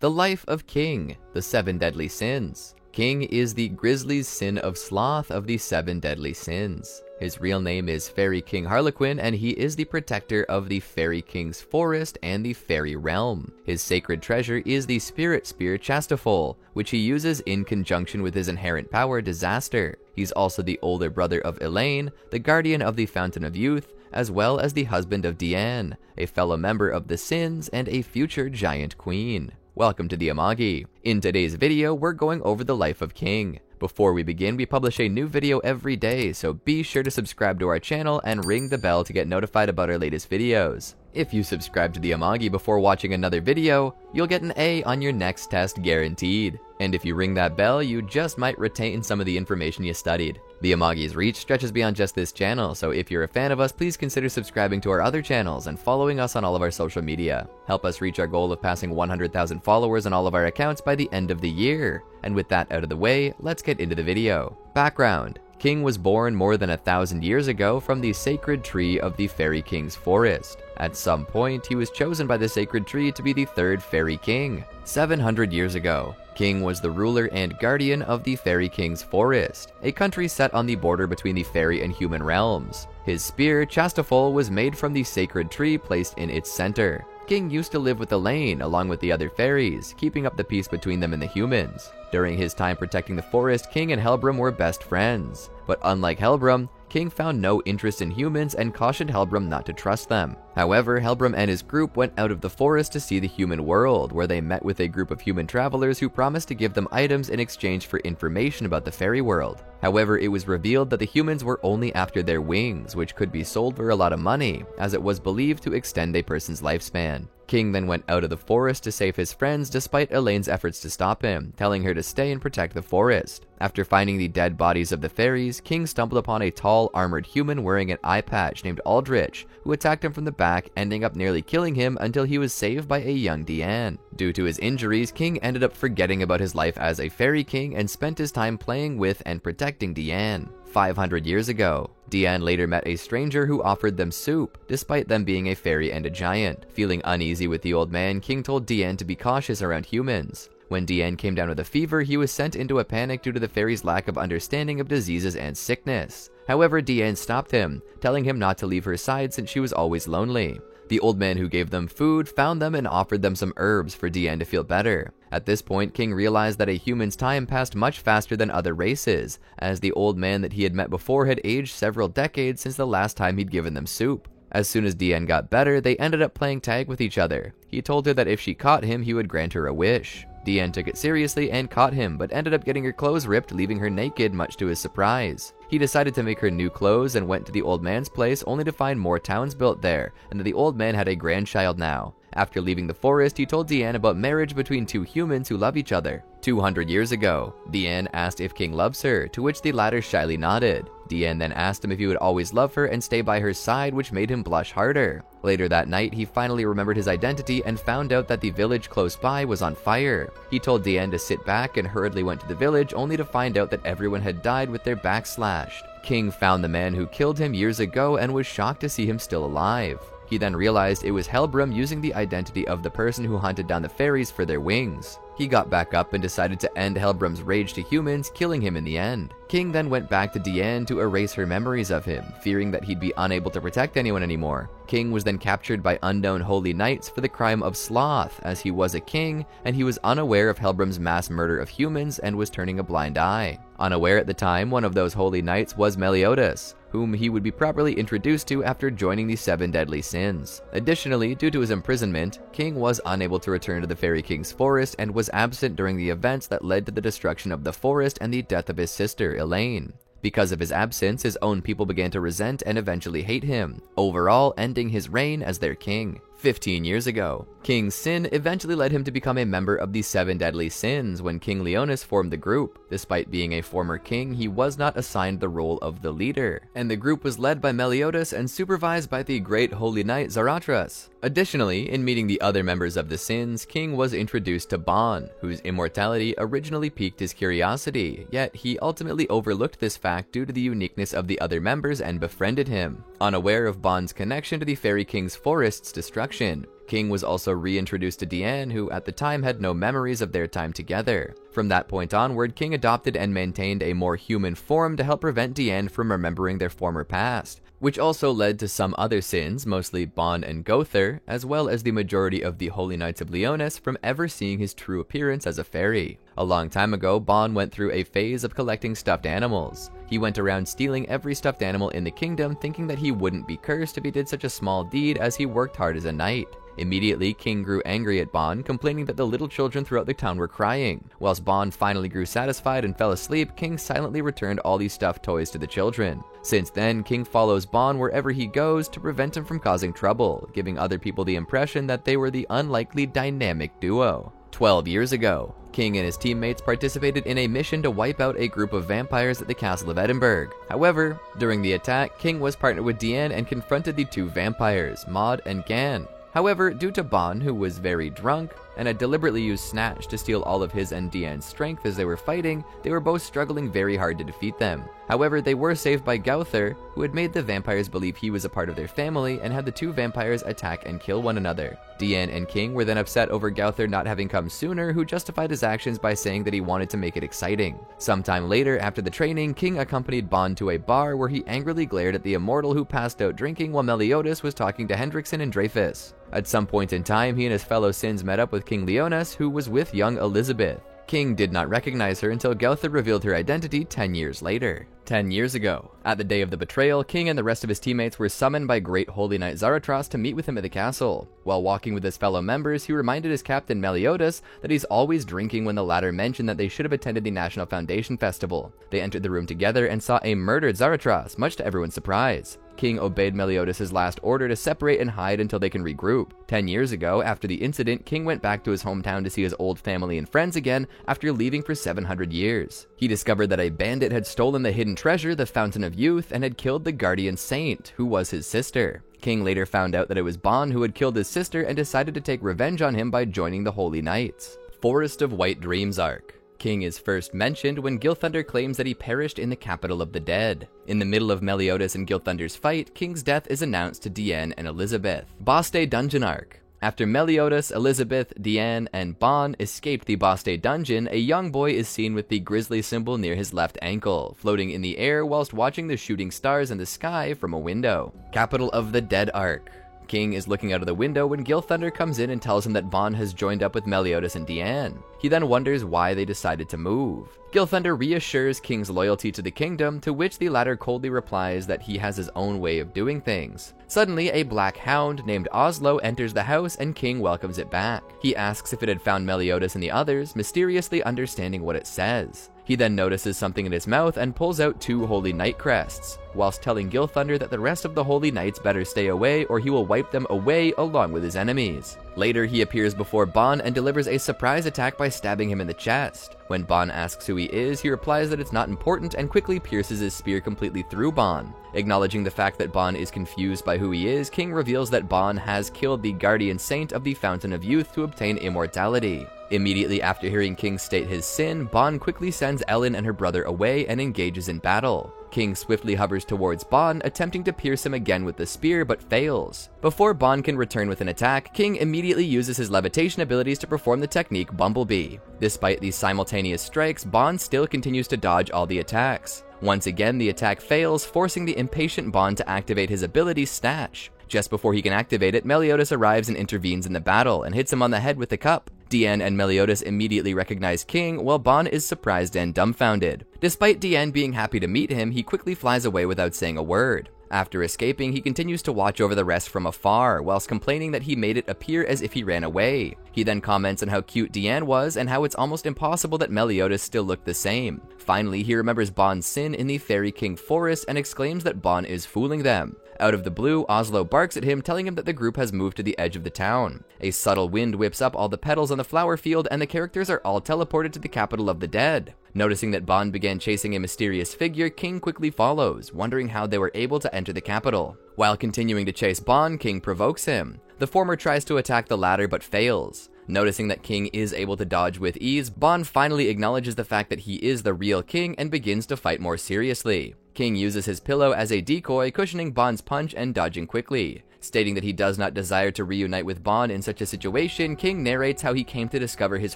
The life of King, the 7 deadly sins. King is the grisly sin of sloth of the 7 deadly sins. His real name is Fairy King Harlequin, and he is the protector of the Fairy King's forest and the fairy realm. His sacred treasure is the spirit spear Chastafol, which he uses in conjunction with his inherent power, Disaster. He's also the older brother of Elaine, the guardian of the Fountain of Youth, as well as the husband of Diane, a fellow member of the Sins and a future giant queen. Welcome to the Amagi. In today's video, we're going over the life of King. Before we begin, we publish a new video every day, so be sure to subscribe to our channel and ring the bell to get notified about our latest videos. If you subscribe to the Amagi before watching another video, you'll get an A on your next test guaranteed. And if you ring that bell, you just might retain some of the information you studied. The Amagi's reach stretches beyond just this channel, so if you're a fan of us, please consider subscribing to our other channels and following us on all of our social media. Help us reach our goal of passing 100,000 followers on all of our accounts by the end of the year. And with that out of the way, let's get into the video. Background. King was born more than 1,000 years ago from the sacred tree of the Fairy King's forest. At some point, he was chosen by the sacred tree to be the 3rd Fairy King. 700 years ago, King was the ruler and guardian of the Fairy King's forest, a country set on the border between the fairy and human realms. His spear, Chastafol, was made from the sacred tree placed in its center. King used to live with Elaine along with the other fairies, keeping up the peace between them and the humans. During his time protecting the forest, King and Helbram were best friends. But unlike Helbram, King found no interest in humans and cautioned Helbram not to trust them. However, Helbram and his group went out of the forest to see the human world, where they met with a group of human travelers who promised to give them items in exchange for information about the fairy world. However, it was revealed that the humans were only after their wings, which could be sold for a lot of money, as it was believed to extend a person's lifespan. King then went out of the forest to save his friends despite Elaine's efforts to stop him, telling her to stay and protect the forest. After finding the dead bodies of the fairies, King stumbled upon a tall, armored human wearing an eye patch named Aldrich, who attacked him from the back, ending up nearly killing him until he was saved by a young Diane. Due to his injuries, King ended up forgetting about his life as a fairy king and spent his time playing with and protecting Diane. 500 years ago, Diane later met a stranger who offered them soup, despite them being a fairy and a giant. Feeling uneasy with the old man, King told Diane to be cautious around humans. When Diane came down with a fever, he was sent into a panic due to the fairy's lack of understanding of diseases and sickness. However, Diane stopped him, telling him not to leave her side since she was always lonely. The old man who gave them food found them and offered them some herbs for Diane to feel better. At this point, King realized that a human's time passed much faster than other races, as the old man that he had met before had aged several decades since the last time he'd given them soup. As soon as Diane got better, they ended up playing tag with each other. He told her that if she caught him, he would grant her a wish. Diane took it seriously and caught him, but ended up getting her clothes ripped, leaving her naked, much to his surprise. He decided to make her new clothes and went to the old man's place, only to find more towns built there, and that the old man had a grandchild now. After leaving the forest, he told Diane about marriage between two humans who love each other. 200 years ago, Diane asked if King loves her, to which the latter shyly nodded. Diane then asked him if he would always love her and stay by her side, which made him blush harder. Later that night, he finally remembered his identity and found out that the village close by was on fire. He told Diane to sit back and hurriedly went to the village, only to find out that everyone had died with their backs slashed. King found the man who killed him years ago and was shocked to see him still alive. He then realized it was Helbram using the identity of the person who hunted down the fairies for their wings. He got back up and decided to end Helbram's rage to humans, killing him in the end. King then went back to Diane to erase her memories of him, fearing that he'd be unable to protect anyone anymore. King was then captured by unknown holy knights for the crime of sloth, as he was a king, and he was unaware of Helbram's mass murder of humans and was turning a blind eye. Unaware at the time, one of those holy knights was Meliodas, whom he would be properly introduced to after joining the 7 deadly sins. Additionally, due to his imprisonment, King was unable to return to the Fairy King's forest and was absent during the events that led to the destruction of the forest and the death of his sister, Elaine. Because of his absence, his own people began to resent and eventually hate him, overall ending his reign as their king. 15 years ago, King's sin eventually led him to become a member of the 7 deadly sins when King Leonis formed the group. Despite being a former king, he was not assigned the role of the leader, and the group was led by Meliodas and supervised by the great holy knight Zarathustra. Additionally, in meeting the other members of the Sins, King was introduced to Bon, whose immortality originally piqued his curiosity, yet he ultimately overlooked this fact due to the uniqueness of the other members and befriended him. Unaware of Bon's connection to the Fairy King's forest's destruction, King was also reintroduced to Diane, who at the time had no memories of their time together. From that point onward, King adopted and maintained a more human form to help prevent Diane from remembering their former past, which also led to some other Sins, mostly Bon and Gowther, as well as the majority of the Holy Knights of Leonis, from ever seeing his true appearance as a fairy. A long time ago, Bon went through a phase of collecting stuffed animals. He went around stealing every stuffed animal in the kingdom, thinking that he wouldn't be cursed if he did such a small deed as he worked hard as a knight. Immediately, King grew angry at Bon, complaining that the little children throughout the town were crying. Whilst Bon finally grew satisfied and fell asleep, King silently returned all these stuffed toys to the children. Since then, King follows Bon wherever he goes to prevent him from causing trouble, giving other people the impression that they were the unlikely dynamic duo. 12 years ago, King and his teammates participated in a mission to wipe out a group of vampires at the Castle of Edinburgh. However, during the attack, King was partnered with Diane and confronted the two vampires, Maud and Gan. However, due to Bon, who was very drunk, and had deliberately used Snatch to steal all of his and Diane's strength as they were fighting, they were both struggling very hard to defeat them. However, they were saved by Gowther, who had made the vampires believe he was a part of their family and had the two vampires attack and kill one another. Diane and King were then upset over Gowther not having come sooner, who justified his actions by saying that he wanted to make it exciting. Sometime later, after the training, King accompanied Bon to a bar where he angrily glared at the immortal who passed out drinking while Meliodas was talking to Hendrickson and Dreyfus. At some point in time, he and his fellow Sins met up with King Leonis, who was with young Elizabeth. King did not recognize her until Gowther revealed her identity 10 years later. 10 years ago, at the day of the betrayal, King and the rest of his teammates were summoned by Great Holy Knight Zaratras to meet with him at the castle. While walking with his fellow members, he reminded his captain Meliodas that he's always drinking when the latter mentioned that they should have attended the National Foundation Festival. They entered the room together and saw a murdered Zaratras, much to everyone's surprise. King obeyed Meliodas' last order to separate and hide until they can regroup. 10 years ago, after the incident, King went back to his hometown to see his old family and friends again after leaving for 700 years. He discovered that a bandit had stolen the hidden treasure, the Fountain of Youth, and had killed the guardian saint, who was his sister. King later found out that it was Bon who had killed his sister and decided to take revenge on him by joining the Holy Knights. Forest of White Dreams arc. King is first mentioned when Gilthunder claims that he perished in the capital of the dead. In the middle of Meliodas and Gilthunder's fight, King's death is announced to Diane and Elizabeth. Baste Dungeon arc. After Meliodas, Elizabeth, Diane, and Bon escaped the Baste dungeon, a young boy is seen with the grizzly symbol near his left ankle, floating in the air whilst watching the shooting stars in the sky from a window. Capital of the Dead arc. King is looking out of the window when Gilthunder comes in and tells him that Bon has joined up with Meliodas and Diane. He then wonders why they decided to move. Gilthunder reassures King's loyalty to the kingdom, to which the latter coldly replies that he has his own way of doing things. Suddenly, a black hound named Oslo enters the house and King welcomes it back. He asks if it had found Meliodas and the others, mysteriously understanding what it says. He then notices something in his mouth and pulls out 2 Holy Knight crests, whilst telling Gilthunder that the rest of the Holy Knights better stay away or he will wipe them away along with his enemies. Later, he appears before Bon and delivers a surprise attack by stabbing him in the chest. When Bon asks who he is, he replies that it's not important and quickly pierces his spear completely through Bon. Acknowledging the fact that Bon is confused by who he is, King reveals that Bon has killed the guardian saint of the Fountain of Youth to obtain immortality. Immediately after hearing King state his sin, Bon quickly sends Ellen and her brother away and engages in battle. King swiftly hovers towards Bon, attempting to pierce him again with the spear, but fails. Before Bon can return with an attack, King immediately uses his levitation abilities to perform the technique Bumblebee. Despite these simultaneous strikes, Bon still continues to dodge all the attacks. Once again, the attack fails, forcing the impatient Bon to activate his ability Snatch. Just before he can activate it, Meliodas arrives and intervenes in the battle, and hits him on the head with the cup. Diane and Meliodas immediately recognize King, while Bon is surprised and dumbfounded. Despite Diane being happy to meet him, he quickly flies away without saying a word. After escaping, he continues to watch over the rest from afar, whilst complaining that he made it appear as if he ran away. He then comments on how cute Diane was and how it's almost impossible that Meliodas still looked the same. Finally, he remembers Bon's sin in the Fairy King forest and exclaims that Bon is fooling them. Out of the blue, Oslo barks at him, telling him that the group has moved to the edge of the town. A subtle wind whips up all the petals on the flower field, and the characters are all teleported to the capital of the dead. Noticing that Bond began chasing a mysterious figure, King quickly follows, wondering how they were able to enter the capital. While continuing to chase Bond, King provokes him. The former tries to attack the latter but fails. Noticing that King is able to dodge with ease, Bond finally acknowledges the fact that he is the real King and begins to fight more seriously. King uses his pillow as a decoy, cushioning Bond's punch and dodging quickly. Stating that he does not desire to reunite with Bond in such a situation, King narrates how he came to discover his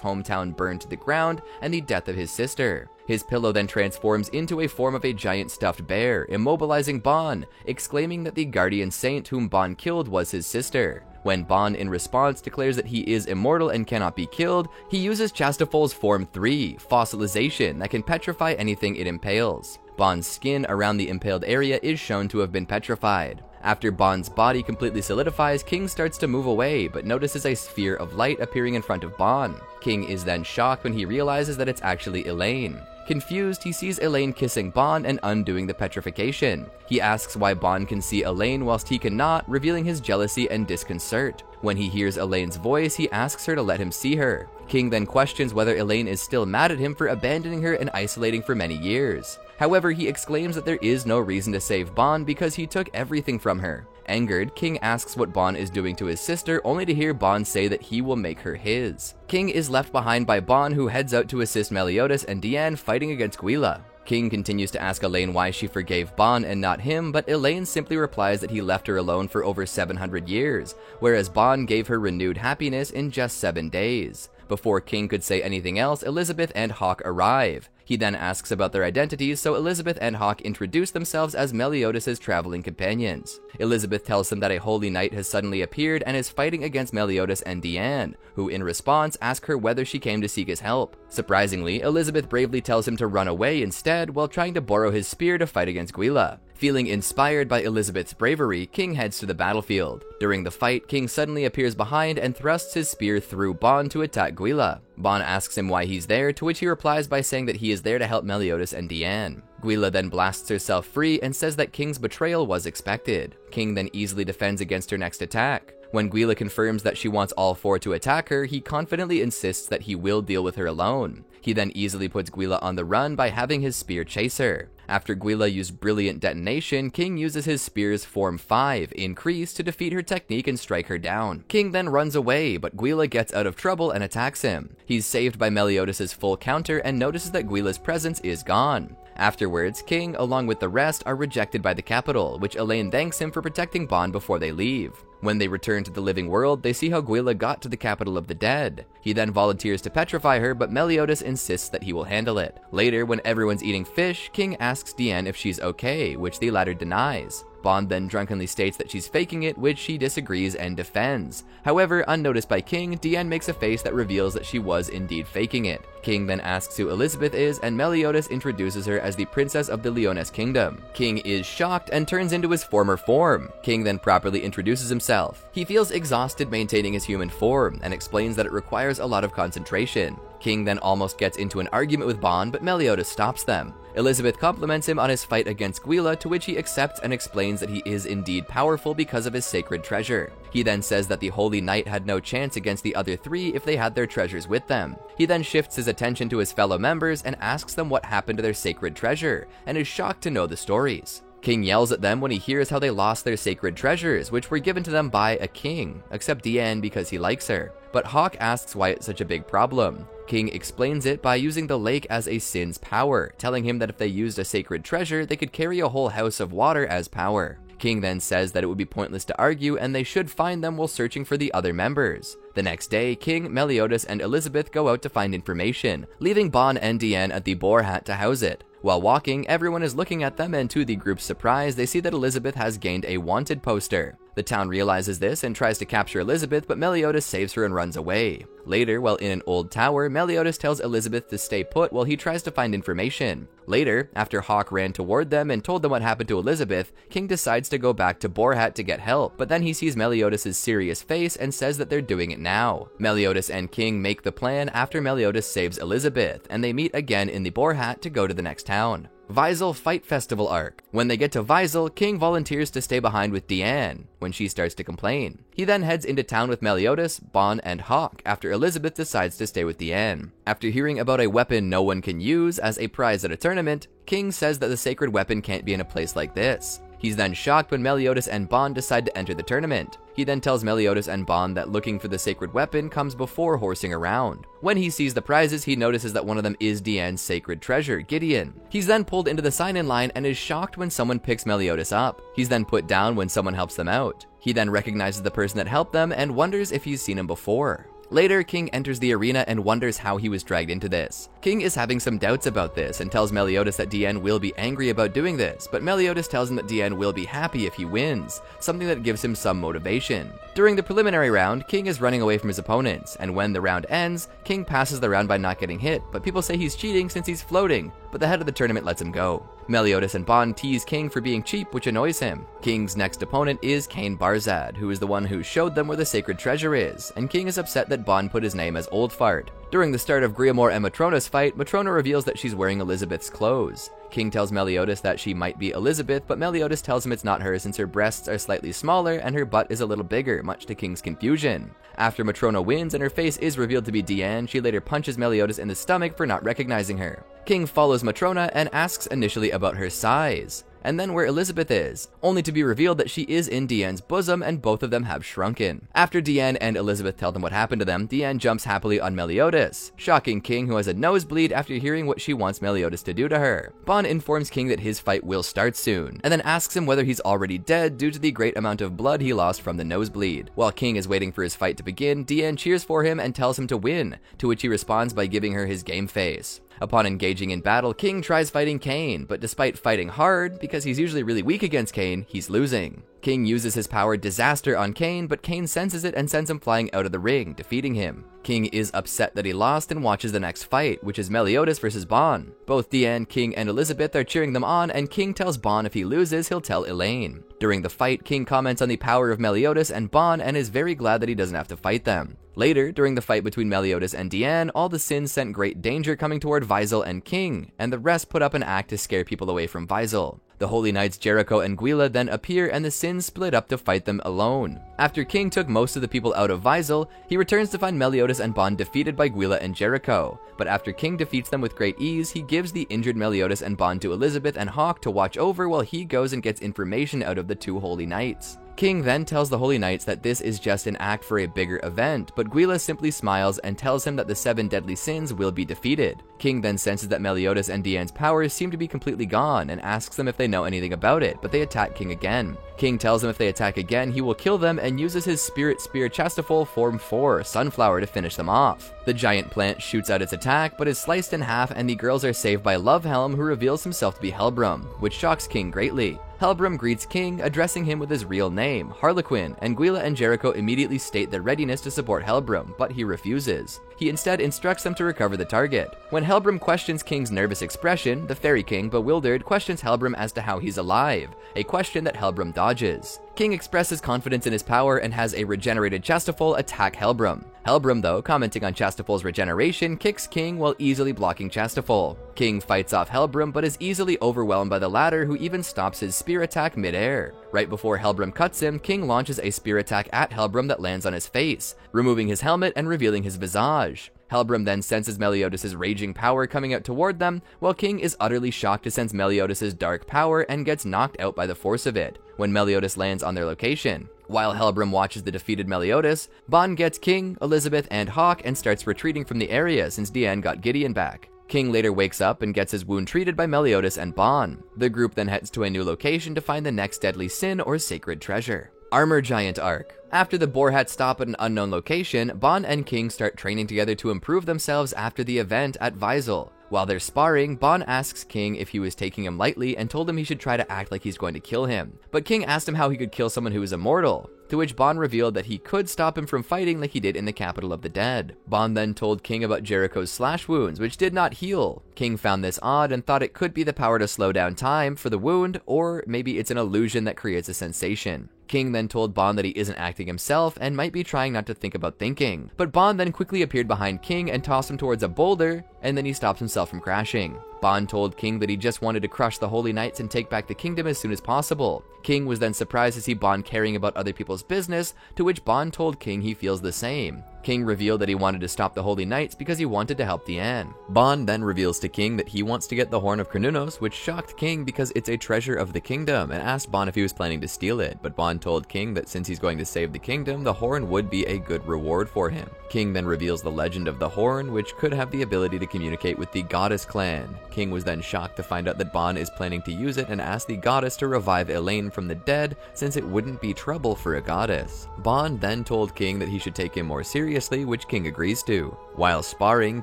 hometown burned to the ground and the death of his sister. His pillow then transforms into a form of a giant stuffed bear, immobilizing Bond, exclaiming that the guardian saint whom Bond killed was his sister. When Bond, in response, declares that he is immortal and cannot be killed, he uses Chastofol's Form 3, fossilization, that can petrify anything it impales. Bond's skin around the impaled area is shown to have been petrified. After Bond's body completely solidifies, King starts to move away, but notices a sphere of light appearing in front of Bond. King is then shocked when he realizes that it's actually Elaine. Confused, he sees Elaine kissing Bond and undoing the petrification. He asks why Bond can see Elaine whilst he cannot, revealing his jealousy and disconcert. When he hears Elaine's voice, he asks her to let him see her. King then questions whether Elaine is still mad at him for abandoning her and isolating for many years. However, he exclaims that there is no reason to save Bond because he took everything from her. Angered, King asks what Bond is doing to his sister, only to hear Bond say that he will make her his. King is left behind by Bond, who heads out to assist Meliodas and Diane fighting against Guila. King continues to ask Elaine why she forgave Bond and not him, but Elaine simply replies that he left her alone for over 700 years, whereas Bond gave her renewed happiness in just 7 days. Before King could say anything else, Elizabeth and Hawk arrive. He then asks about their identities, so Elizabeth and Hawk introduce themselves as Meliodas' traveling companions. Elizabeth tells him that a holy knight has suddenly appeared and is fighting against Meliodas and Diane, who in response ask her whether she came to seek his help. Surprisingly, Elizabeth bravely tells him to run away instead while trying to borrow his spear to fight against Guila. Feeling inspired by Elizabeth's bravery, King heads to the battlefield. During the fight, King suddenly appears behind and thrusts his spear through Bond to attack Guila. Bond asks him why he's there, to which he replies by saying that he is there to help Meliodas and Diane. Guila then blasts herself free and says that King's betrayal was expected. King then easily defends against her next attack. When Guila confirms that she wants all four to attack her, he confidently insists that he will deal with her alone. He then easily puts Guila on the run by having his spear chase her. After Guila used Brilliant Detonation, King uses his spear's Form 5, Increase, to defeat her technique and strike her down. King then runs away, but Guila gets out of trouble and attacks him. He's saved by Meliodas' full counter and notices that Guila's presence is gone. Afterwards, King, along with the rest, are rejected by the capital, which Elaine thanks him for protecting Bond before they leave. When they return to the living world, they see how Guila got to the capital of the dead. He then volunteers to petrify her, but Meliodas insists that he will handle it. Later, when everyone's eating fish, King asks Diane if she's okay, which the latter denies. Bond then drunkenly states that she's faking it, which she disagrees and defends. However, unnoticed by King, Diane makes a face that reveals that she was indeed faking it. King then asks who Elizabeth is, and Meliodas introduces her as the princess of the Leones Kingdom. King is shocked and turns into his former form. King then properly introduces himself. He feels exhausted maintaining his human form, and explains that it requires a lot of concentration. King then almost gets into an argument with Bond, but Meliodas stops them. Elizabeth compliments him on his fight against Guila, to which he accepts and explains that he is indeed powerful because of his sacred treasure. He then says that the Holy Knight had no chance against the other three if they had their treasures with them. He then shifts his attention to his fellow members and asks them what happened to their sacred treasure, and is shocked to know the stories. King yells at them when he hears how they lost their sacred treasures, which were given to them by a king, except Diane because he likes her. But Hawk asks why it's such a big problem. King explains it by using the lake as a sin's power, telling him that if they used a sacred treasure, they could carry a whole house of water as power. King then says that it would be pointless to argue and they should find them while searching for the other members. The next day, King, Meliodas, and Elizabeth go out to find information, leaving Bond and Diane at the Boar Hat to house it. While walking, everyone is looking at them, and to the group's surprise, they see that Elizabeth has gained a wanted poster. The town realizes this and tries to capture Elizabeth, but Meliodas saves her and runs away. Later, while in an old tower, Meliodas tells Elizabeth to stay put while he tries to find information. Later, after Hawk ran toward them and told them what happened to Elizabeth, King decides to go back to Boar Hat to get help, but then he sees Meliodas' serious face and says that they're doing it now. Meliodas and King make the plan after Meliodas saves Elizabeth, and they meet again in the Boar Hat to go to the next town. Visel Fight Festival arc. When they get to Visel, King volunteers to stay behind with Diane when she starts to complain. He then heads into town with Meliodas, Bon, and Hawk after Elizabeth decides to stay with Diane. After hearing about a weapon no one can use as a prize at a tournament, King says that the sacred weapon can't be in a place like this. He's then shocked when Meliodas and Bon decide to enter the tournament. He then tells Meliodas and Bon that looking for the sacred weapon comes before horsing around. When he sees the prizes, he notices that one of them is Diane's sacred treasure, Gideon. He's then pulled into the sign-in line and is shocked when someone picks Meliodas up. He's then put down when someone helps them out. He then recognizes the person that helped them and wonders if he's seen him before. Later, King enters the arena and wonders how he was dragged into this. King is having some doubts about this and tells Meliodas that Diane will be angry about doing this, but Meliodas tells him that Diane will be happy if he wins, something that gives him some motivation. During the preliminary round, King is running away from his opponents, and when the round ends, King passes the round by not getting hit, but people say he's cheating since he's floating, but the head of the tournament lets him go. Meliodas and Bon tease King for being cheap, which annoys him. King's next opponent is Cain Barzad, who is the one who showed them where the sacred treasure is, and King is upset that Bon put his name as Old Fart. During the start of Griamore and Matrona's fight, Matrona reveals that she's wearing Elizabeth's clothes. King tells Meliodas that she might be Elizabeth, but Meliodas tells him it's not her since her breasts are slightly smaller and her butt is a little bigger, much to King's confusion. After Matrona wins and her face is revealed to be Diane, she later punches Meliodas in the stomach for not recognizing her. King follows Matrona and asks initially about her size, and then where Elizabeth is, only to be revealed that she is in Diane's bosom and both of them have shrunken. After Diane and Elizabeth tell them what happened to them, Diane jumps happily on Meliodas, shocking King, who has a nosebleed after hearing what she wants Meliodas to do to her. Bon informs King that his fight will start soon, and then asks him whether he's already dead due to the great amount of blood he lost from the nosebleed. While King is waiting for his fight to begin, Diane cheers for him and tells him to win, to which he responds by giving her his game face. Upon engaging in battle, King tries fighting Cain, but despite fighting hard, because he's usually really weak against Cain, he's losing. King uses his power Disaster on Cain, but Cain senses it and sends him flying out of the ring, defeating him. King is upset that he lost and watches the next fight, which is Meliodas versus Bon. Both Diane, King, and Elizabeth are cheering them on, and King tells Bon if he loses, he'll tell Elaine. During the fight, King comments on the power of Meliodas and Bon and is very glad that he doesn't have to fight them. Later, during the fight between Meliodas and Diane, all the Sins sent great danger coming toward Visel and King, and the rest put up an act to scare people away from Visel. The Holy Knights Jericho and Gwila then appear and the Sins split up to fight them alone. After King took most of the people out of Visel, he returns to find Meliodas and Bon defeated by Gwila and Jericho, but after King defeats them with great ease, he gives the injured Meliodas and Bon to Elizabeth and Hawk to watch over while he goes and gets information out of the two Holy Knights. King then tells the Holy Knights that this is just an act for a bigger event, but Gwila simply smiles and tells him that the 7 deadly sins will be defeated. King then senses that Meliodas and Diane's powers seem to be completely gone and asks them if they know anything about it, but they attack King again. King tells them if they attack again, he will kill them and uses his Spirit Spear Chastafol Form 4, Sunflower, to finish them off. The giant plant shoots out its attack, but is sliced in half and the girls are saved by Lovehelm, who reveals himself to be Helbram, which shocks King greatly. Helbram greets King, addressing him with his real name, Harlequin, and Gwila and Jericho immediately state their readiness to support Helbram, but he refuses. He instead instructs them to recover the target. When Helbram questions King's nervous expression, the Fairy King, bewildered, questions Helbram as to how he's alive, a question that Helbram dodges. King expresses confidence in his power and has a regenerated Chastafol attack Helbram. Helbram, though, commenting on Chastafol's regeneration, kicks King while easily blocking Chastafol. King fights off Helbram but is easily overwhelmed by the latter, who even stops his spear attack mid-air. Right before Helbram cuts him, King launches a spear attack at Helbram that lands on his face, removing his helmet and revealing his visage. Helbram then senses Meliodas' raging power coming out toward them, while King is utterly shocked to sense Meliodas' dark power and gets knocked out by the force of it, when Meliodas lands on their location. While Helbram watches the defeated Meliodas, Bon gets King, Elizabeth, and Hawk and starts retreating from the area since Diane got Gideon back. King later wakes up and gets his wound treated by Meliodas and Bon. The group then heads to a new location to find the next deadly sin or sacred treasure. Armor Giant Arc. After the Boar Hat stop at an unknown location, Bon and King start training together to improve themselves after the event at Visel. While they're sparring, Bon asks King if he was taking him lightly and told him he should try to act like he's going to kill him. But King asked him how he could kill someone who is immortal, to which Bon revealed that he could stop him from fighting like he did in the capital of the dead. Bon then told King about Jericho's slash wounds, which did not heal. King found this odd and thought it could be the power to slow down time for the wound, or maybe it's an illusion that creates a sensation. King then told Bon that he isn't acting himself and might be trying not to think about thinking. But Bon then quickly appeared behind King and tossed him towards a boulder, and then he stopped himself from crashing. Bon told King that he just wanted to crush the Holy Knights and take back the kingdom as soon as possible. King was then surprised to see Bon caring about other people's business, to which Bon told King he feels the same. King revealed that he wanted to stop the Holy Knights because he wanted to help Diane. Bon then reveals to King that he wants to get the Horn of Cernunnos, which shocked King because it's a treasure of the kingdom, and asked Bon if he was planning to steal it, but Bon told King that since he's going to save the kingdom, the horn would be a good reward for him. King then reveals the legend of the horn, which could have the ability to communicate with the Goddess clan. King was then shocked to find out that Bon is planning to use it and asked the Goddess to revive Elaine from the dead, since it wouldn't be trouble for a goddess. Bon then told King that he should take him more seriously, which King agrees to. While sparring,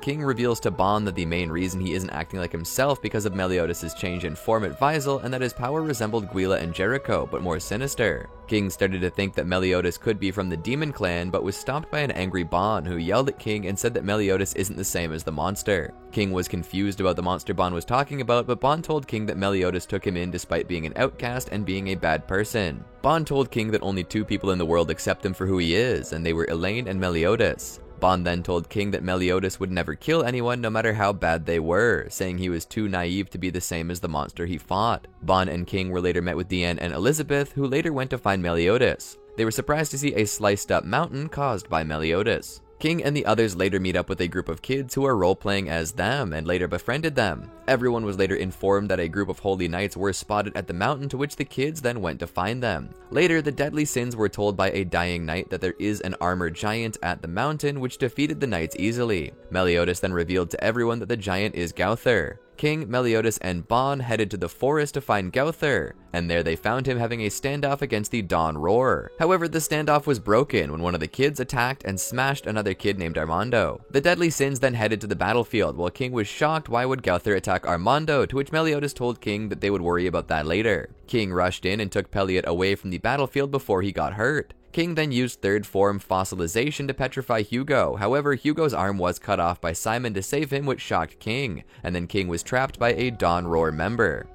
King reveals to Bon that the main reason he isn't acting like himself because of Meliodas' change in form at Visel, and that his power resembled Guila and Jericho, but more sinister. King started to think that Meliodas could be from the Demon Clan, but was stopped by an angry Bon, who yelled at King and said that Meliodas isn't the same as the monster. King was confused about the monster Bon was talking about, but Bon told King that Meliodas took him in despite being an outcast and being a bad person. Bon told King that only 2 people in the world accept him for who he is, and they were Elaine and Meliodas. Bon then told King that Meliodas would never kill anyone no matter how bad they were, saying he was too naive to be the same as the monster he fought. Bon and King were later met with Diane and Elizabeth, who later went to find Meliodas. They were surprised to see a sliced up mountain caused by Meliodas. King and the others later meet up with a group of kids who are role-playing as them and later befriended them. Everyone was later informed that a group of Holy Knights were spotted at the mountain, to which the kids then went to find them. Later, the Deadly Sins were told by a dying knight that there is an armored giant at the mountain, which defeated the knights easily. Meliodas then revealed to everyone that the giant is Gowther. King, Meliodas, and Bon headed to the forest to find Gowther, and there they found him having a standoff against the Dawn Roar. However, the standoff was broken when one of the kids attacked and smashed another kid named Armando. The Deadly Sins then headed to the battlefield, while King was shocked why would Gowther attack Armando, to which Meliodas told King that they would worry about that later. King rushed in and took Peliot away from the battlefield before he got hurt. King then used third form fossilization to petrify Hugo. However, Hugo's arm was cut off by Simon to save him, which shocked King, and then King was trapped by a Dawn Roar member.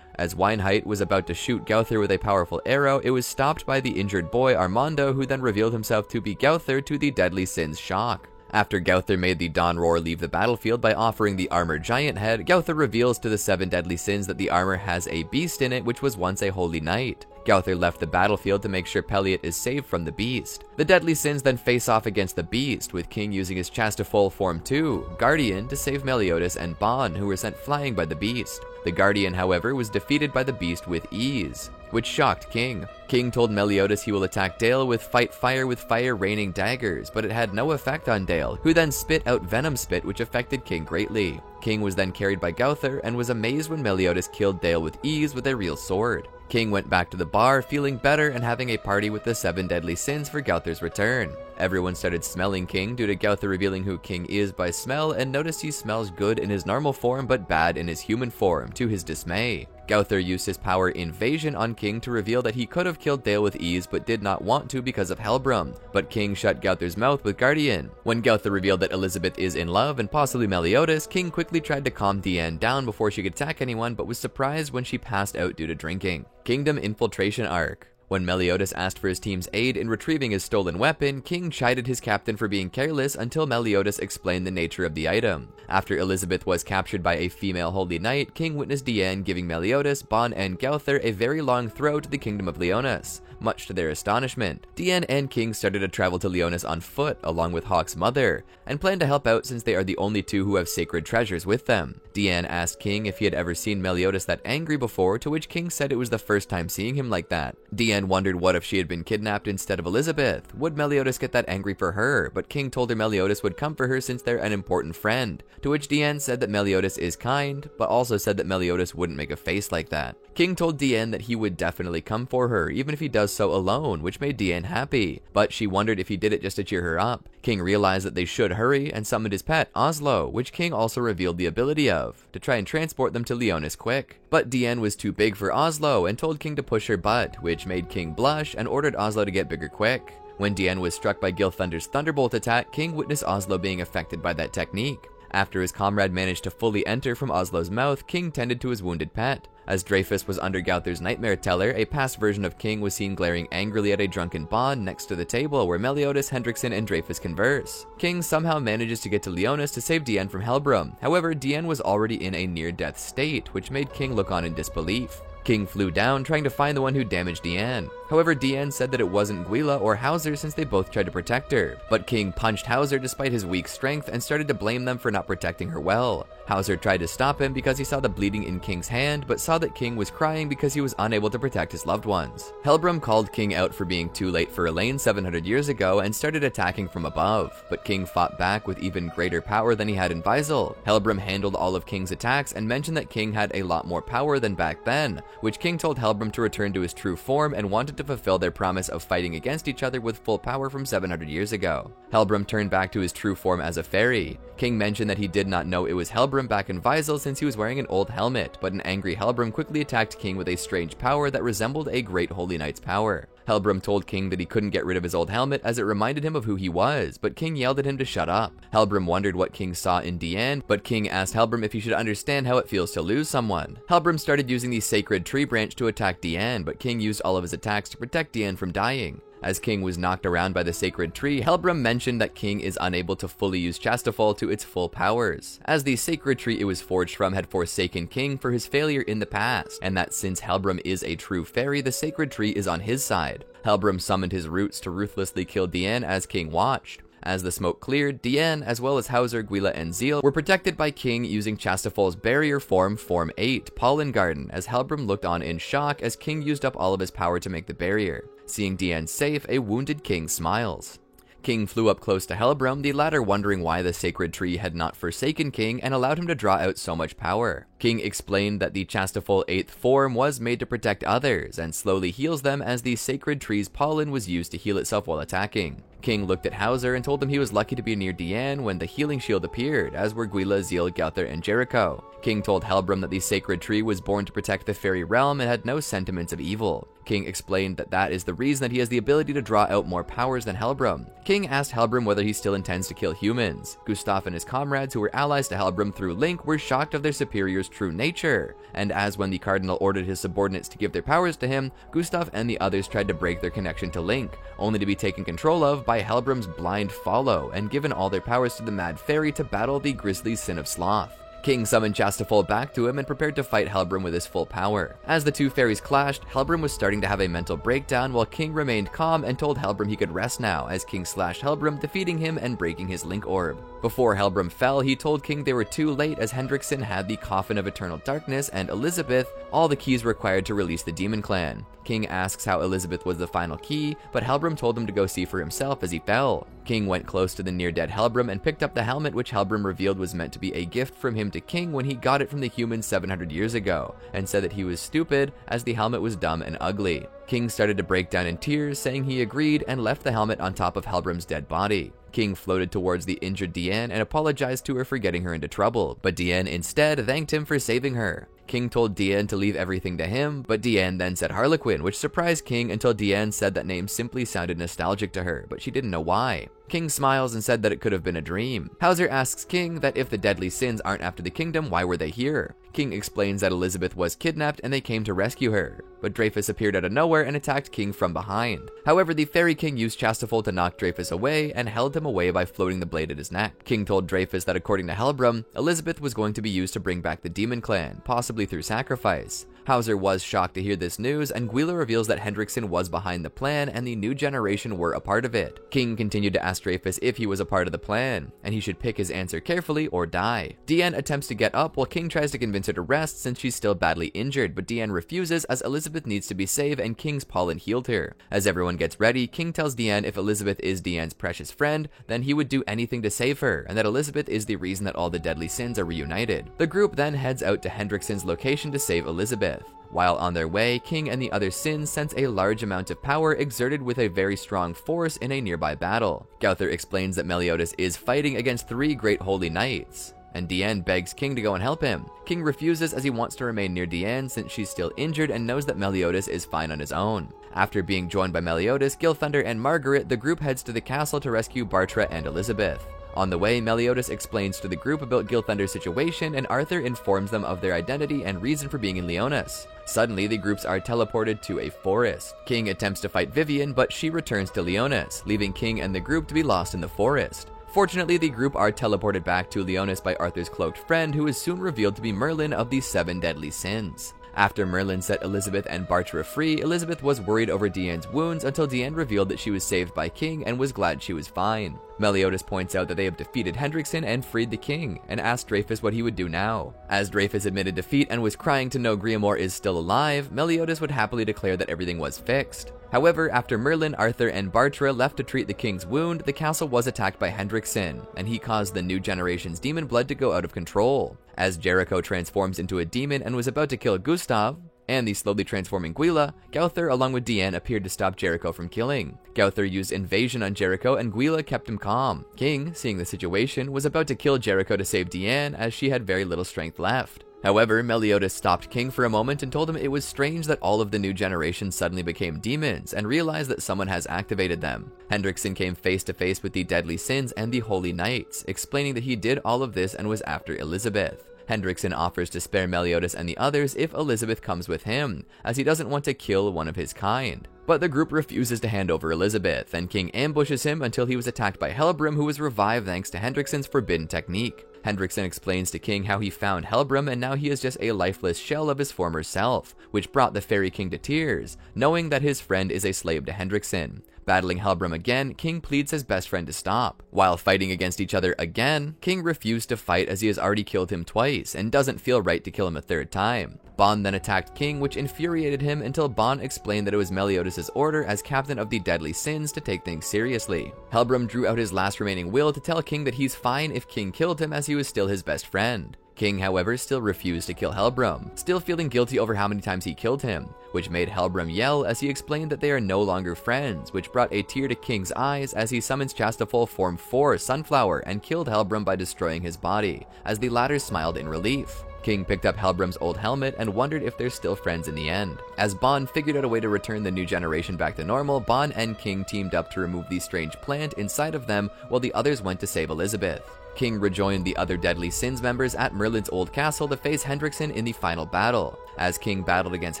As Weinheit was about to shoot Gowther with a powerful arrow, it was stopped by the injured boy Armando, who then revealed himself to be Gowther to the Deadly Sins' shock. After Gowther made the Dawn Roar leave the battlefield by offering the armored giant head, Gowther reveals to the 7 Deadly Sins that the armor has a beast in it, which was once a holy knight. Gowther left the battlefield to make sure Peliot is saved from the beast. The Deadly Sins then face off against the beast, with King using his Chastafol form 2, Guardian, to save Meliodas and Bon, who were sent flying by the beast. The Guardian, however, was defeated by the beast with ease, which shocked King. King told Meliodas he will attack Dale with Fight Fire with fire raining daggers, but it had no effect on Dale, who then spit out Venom Spit, which affected King greatly. King was then carried by Gowther and was amazed when Meliodas killed Dale with ease with a real sword. King went back to the bar, feeling better and having a party with the 7 Deadly Sins for Gowther's return. Everyone started smelling King due to Gowther revealing who King is by smell, and noticed he smells good in his normal form but bad in his human form, to his dismay. Gowther used his power Invasion on King to reveal that he could have killed Dale with ease but did not want to because of Helbram, but King shut Gowther's mouth with Guardian. When Gowther revealed that Elizabeth is in love and possibly Meliodas, King quickly tried to calm Diane down before she could attack anyone, but was surprised when she passed out due to drinking. Kingdom Infiltration Arc. When Meliodas asked for his team's aid in retrieving his stolen weapon, King chided his captain for being careless until Meliodas explained the nature of the item. After Elizabeth was captured by a female holy knight, King witnessed Diane giving Meliodas, Bon, and Gowther a very long throw to the kingdom of Leonis. Much to their astonishment, Diane and King started to travel to Leonis on foot, along with Hawk's mother, and planned to help out since they are the only 2 who have sacred treasures with them. Diane asked King if he had ever seen Meliodas that angry before, to which King said it was the first time seeing him like that. Diane wondered what if she had been kidnapped instead of Elizabeth. Would Meliodas get that angry for her? But King told her Meliodas would come for her since they're an important friend, to which Diane said that Meliodas is kind, but also said that Meliodas wouldn't make a face like that. King told Diane that he would definitely come for her, even if he does so alone, which made Diane happy, but she wondered if he did it just to cheer her up. King realized that they should hurry and summoned his pet, Oslo, which King also revealed the ability of, to try and transport them to Leonis quick. But Diane was too big for Oslo and told King to push her butt, which made King blush and ordered Oslo to get bigger quick. When Diane was struck by Gilthunder's Thunderbolt attack, King witnessed Oslo being affected by that technique. After his comrade managed to fully enter from Oslo's mouth, King tended to his wounded pet. As Dreyfus was under Gowther's nightmare teller, a past version of King was seen glaring angrily at a drunken Bond next to the table where Meliodas, Hendrickson, and Dreyfus converse. King somehow manages to get to Leonis to save Diane from Helbram. However, Diane was already in a near-death state, which made King look on in disbelief. King flew down, trying to find the one who damaged Diane. However, Diane said that it wasn't Guila or Hauser since they both tried to protect her. But King punched Hauser despite his weak strength and started to blame them for not protecting her well. Hauser tried to stop him because he saw the bleeding in King's hand, but saw that King was crying because he was unable to protect his loved ones. Helbram called King out for being too late for Elaine 700 years ago and started attacking from above, but King fought back with even greater power than he had in Visel. Helbram handled all of King's attacks and mentioned that King had a lot more power than back then, which King told Helbram to return to his true form and wanted to fulfill their promise of fighting against each other with full power from 700 years ago. Helbram turned back to his true form as a fairy. King mentioned that he did not know it was Helbram back in Visel since he was wearing an old helmet, but an angry Helbram quickly attacked King with a strange power that resembled a great holy knight's power. Helbram told King that he couldn't get rid of his old helmet as it reminded him of who he was, but King yelled at him to shut up. Helbram wondered what King saw in Diane, but King asked Helbram if he should understand how it feels to lose someone. Helbram started using the sacred tree branch to attack Diane, but King used all of his attacks to protect Diane from dying. As King was knocked around by the sacred tree, Helbram mentioned that King is unable to fully use Chastafol to its full powers, as the sacred tree it was forged from had forsaken King for his failure in the past, and that since Helbram is a true fairy, the sacred tree is on his side. Helbram summoned his roots to ruthlessly kill Diane as King watched. As the smoke cleared, Diane, as well as Hauser, Guila, and Zeal, were protected by King using Chastafol's barrier form, Form 8, Pollen Garden, as Helbram looked on in shock as King used up all of his power to make the barrier. Seeing Diane safe, a wounded King smiles. King flew up close to Helbram, the latter wondering why the sacred tree had not forsaken King and allowed him to draw out so much power. King explained that the Chastafol 8th form was made to protect others and slowly heals them as the sacred tree's pollen was used to heal itself while attacking. King looked at Hauser and told him he was lucky to be near Diane when the healing shield appeared, as were Guila, Zeal, Gowther, and Jericho. King told Helbram that the sacred tree was born to protect the fairy realm and had no sentiments of evil. King explained that that is the reason that he has the ability to draw out more powers than Helbram. King asked Helbram whether he still intends to kill humans. Gustav and his comrades, who were allies to Helbram through Link, were shocked of their superior's true nature, and as when the Cardinal ordered his subordinates to give their powers to him, Gustav and the others tried to break their connection to Link, only to be taken control of by Helbram's blind follow and given all their powers to the Mad Fairy to battle the grisly sin of sloth. King summoned Chastafol back to him and prepared to fight Helbram with his full power. As the two fairies clashed, Helbram was starting to have a mental breakdown while King remained calm and told Helbram he could rest now as King slashed Helbram, defeating him and breaking his Link Orb. Before Helbram fell, he told King they were too late as Hendrickson had the Coffin of Eternal Darkness and Elizabeth, all the keys required to release the Demon Clan. King asks how Elizabeth was the final key, but Helbram told him to go see for himself as he fell. King went close to the near-dead Helbram and picked up the helmet, which Helbram revealed was meant to be a gift from him to King when he got it from the humans 700 years ago, and said that he was stupid as the helmet was dumb and ugly. King started to break down in tears, saying he agreed and left the helmet on top of Helbram's dead body. King floated towards the injured Diane and apologized to her for getting her into trouble, but Diane instead thanked him for saving her. King told Diane to leave everything to him, but Diane then said Harlequin, which surprised King until Diane said that name simply sounded nostalgic to her, but she didn't know why. King smiles and said that it could have been a dream. Hauser asks King that if the deadly sins aren't after the kingdom, why were they here? King explains that Elizabeth was kidnapped and they came to rescue her, but Dreyfus appeared out of nowhere and attacked King from behind. However, the Fairy King used Chastafol to knock Dreyfus away and held him away by floating the blade at his neck. King told Dreyfus that according to Helbram, Elizabeth was going to be used to bring back the Demon Clan, possibly through sacrifice. Hauser was shocked to hear this news, and Guila reveals that Hendrickson was behind the plan and the new generation were a part of it. King continued to ask Dreyfus if he was a part of the plan, and he should pick his answer carefully or die. Diane attempts to get up while King tries to convince her to rest since she's still badly injured, but Diane refuses as Elizabeth needs to be saved and King's pollen healed her. As everyone gets ready, King tells Diane if Elizabeth is Diane's precious friend, then he would do anything to save her, and that Elizabeth is the reason that all the deadly sins are reunited. The group then heads out to Hendrickson's location to save Elizabeth. While on their way, King and the other Sins sense a large amount of power exerted with a very strong force in a nearby battle. Gowther explains that Meliodas is fighting against 3 great holy knights, and Diane begs King to go and help him. King refuses as he wants to remain near Diane since she's still injured and knows that Meliodas is fine on his own. After being joined by Meliodas, Gilthunder, and Margaret, the group heads to the castle to rescue Bartra and Elizabeth. On the way, Meliodas explains to the group about Gilthunder's situation, and Arthur informs them of their identity and reason for being in Leonis. Suddenly, the groups are teleported to a forest. King attempts to fight Vivian, but she returns to Leonis, leaving King and the group to be lost in the forest. Fortunately, the group are teleported back to Leonis by Arthur's cloaked friend, who is soon revealed to be Merlin of the 7 deadly sins. After Merlin set Elizabeth and Bartra free, Elizabeth was worried over Diane's wounds until Diane revealed that she was saved by King and was glad she was fine. Meliodas points out that they have defeated Hendrickson and freed the king, and asks Dreyfus what he would do now. As Dreyfus admitted defeat and was crying to know Griamore is still alive, Meliodas would happily declare that everything was fixed. However, after Merlin, Arthur, and Bartra left to treat the king's wound, the castle was attacked by Hendrickson, and he caused the new generation's demon blood to go out of control. As Jericho transforms into a demon and was about to kill Gustav, and the slowly transforming Guila, Gowther along with Diane appeared to stop Jericho from killing. Gowther used invasion on Jericho and Guila kept him calm. King, seeing the situation, was about to kill Jericho to save Diane as she had very little strength left. However, Meliodas stopped King for a moment and told him it was strange that all of the new generation suddenly became demons and realized that someone has activated them. Hendrickson came face to face with the deadly sins and the holy knights, explaining that he did all of this and was after Elizabeth. Hendrickson offers to spare Meliodas and the others if Elizabeth comes with him, as he doesn't want to kill one of his kind. But the group refuses to hand over Elizabeth, and King ambushes him until he was attacked by Helbram, who was revived thanks to Hendrickson's forbidden technique. Hendrickson explains to King how he found Helbram and now he is just a lifeless shell of his former self, which brought the Fairy King to tears, knowing that his friend is a slave to Hendrickson. Battling Helbram again, King pleads his best friend to stop. While fighting against each other again, King refused to fight as he has already killed him twice and doesn't feel right to kill him a third time. Bon then attacked King, which infuriated him until Bon explained that it was Meliodas' order as captain of the deadly sins to take things seriously. Helbram drew out his last remaining will to tell King that he's fine if King killed him as he was still his best friend. King, however, still refused to kill Helbram, still feeling guilty over how many times he killed him, which made Helbram yell as he explained that they are no longer friends, which brought a tear to King's eyes as he summons Chastafol Form 4, Sunflower, and killed Helbram by destroying his body, as the latter smiled in relief. King picked up Helbram's old helmet and wondered if they're still friends in the end. As Bon figured out a way to return the new generation back to normal, Bon and King teamed up to remove the strange plant inside of them while the others went to save Elizabeth. King rejoined the other Deadly Sins members at Merlin's old castle to face Hendrickson in the final battle. As King battled against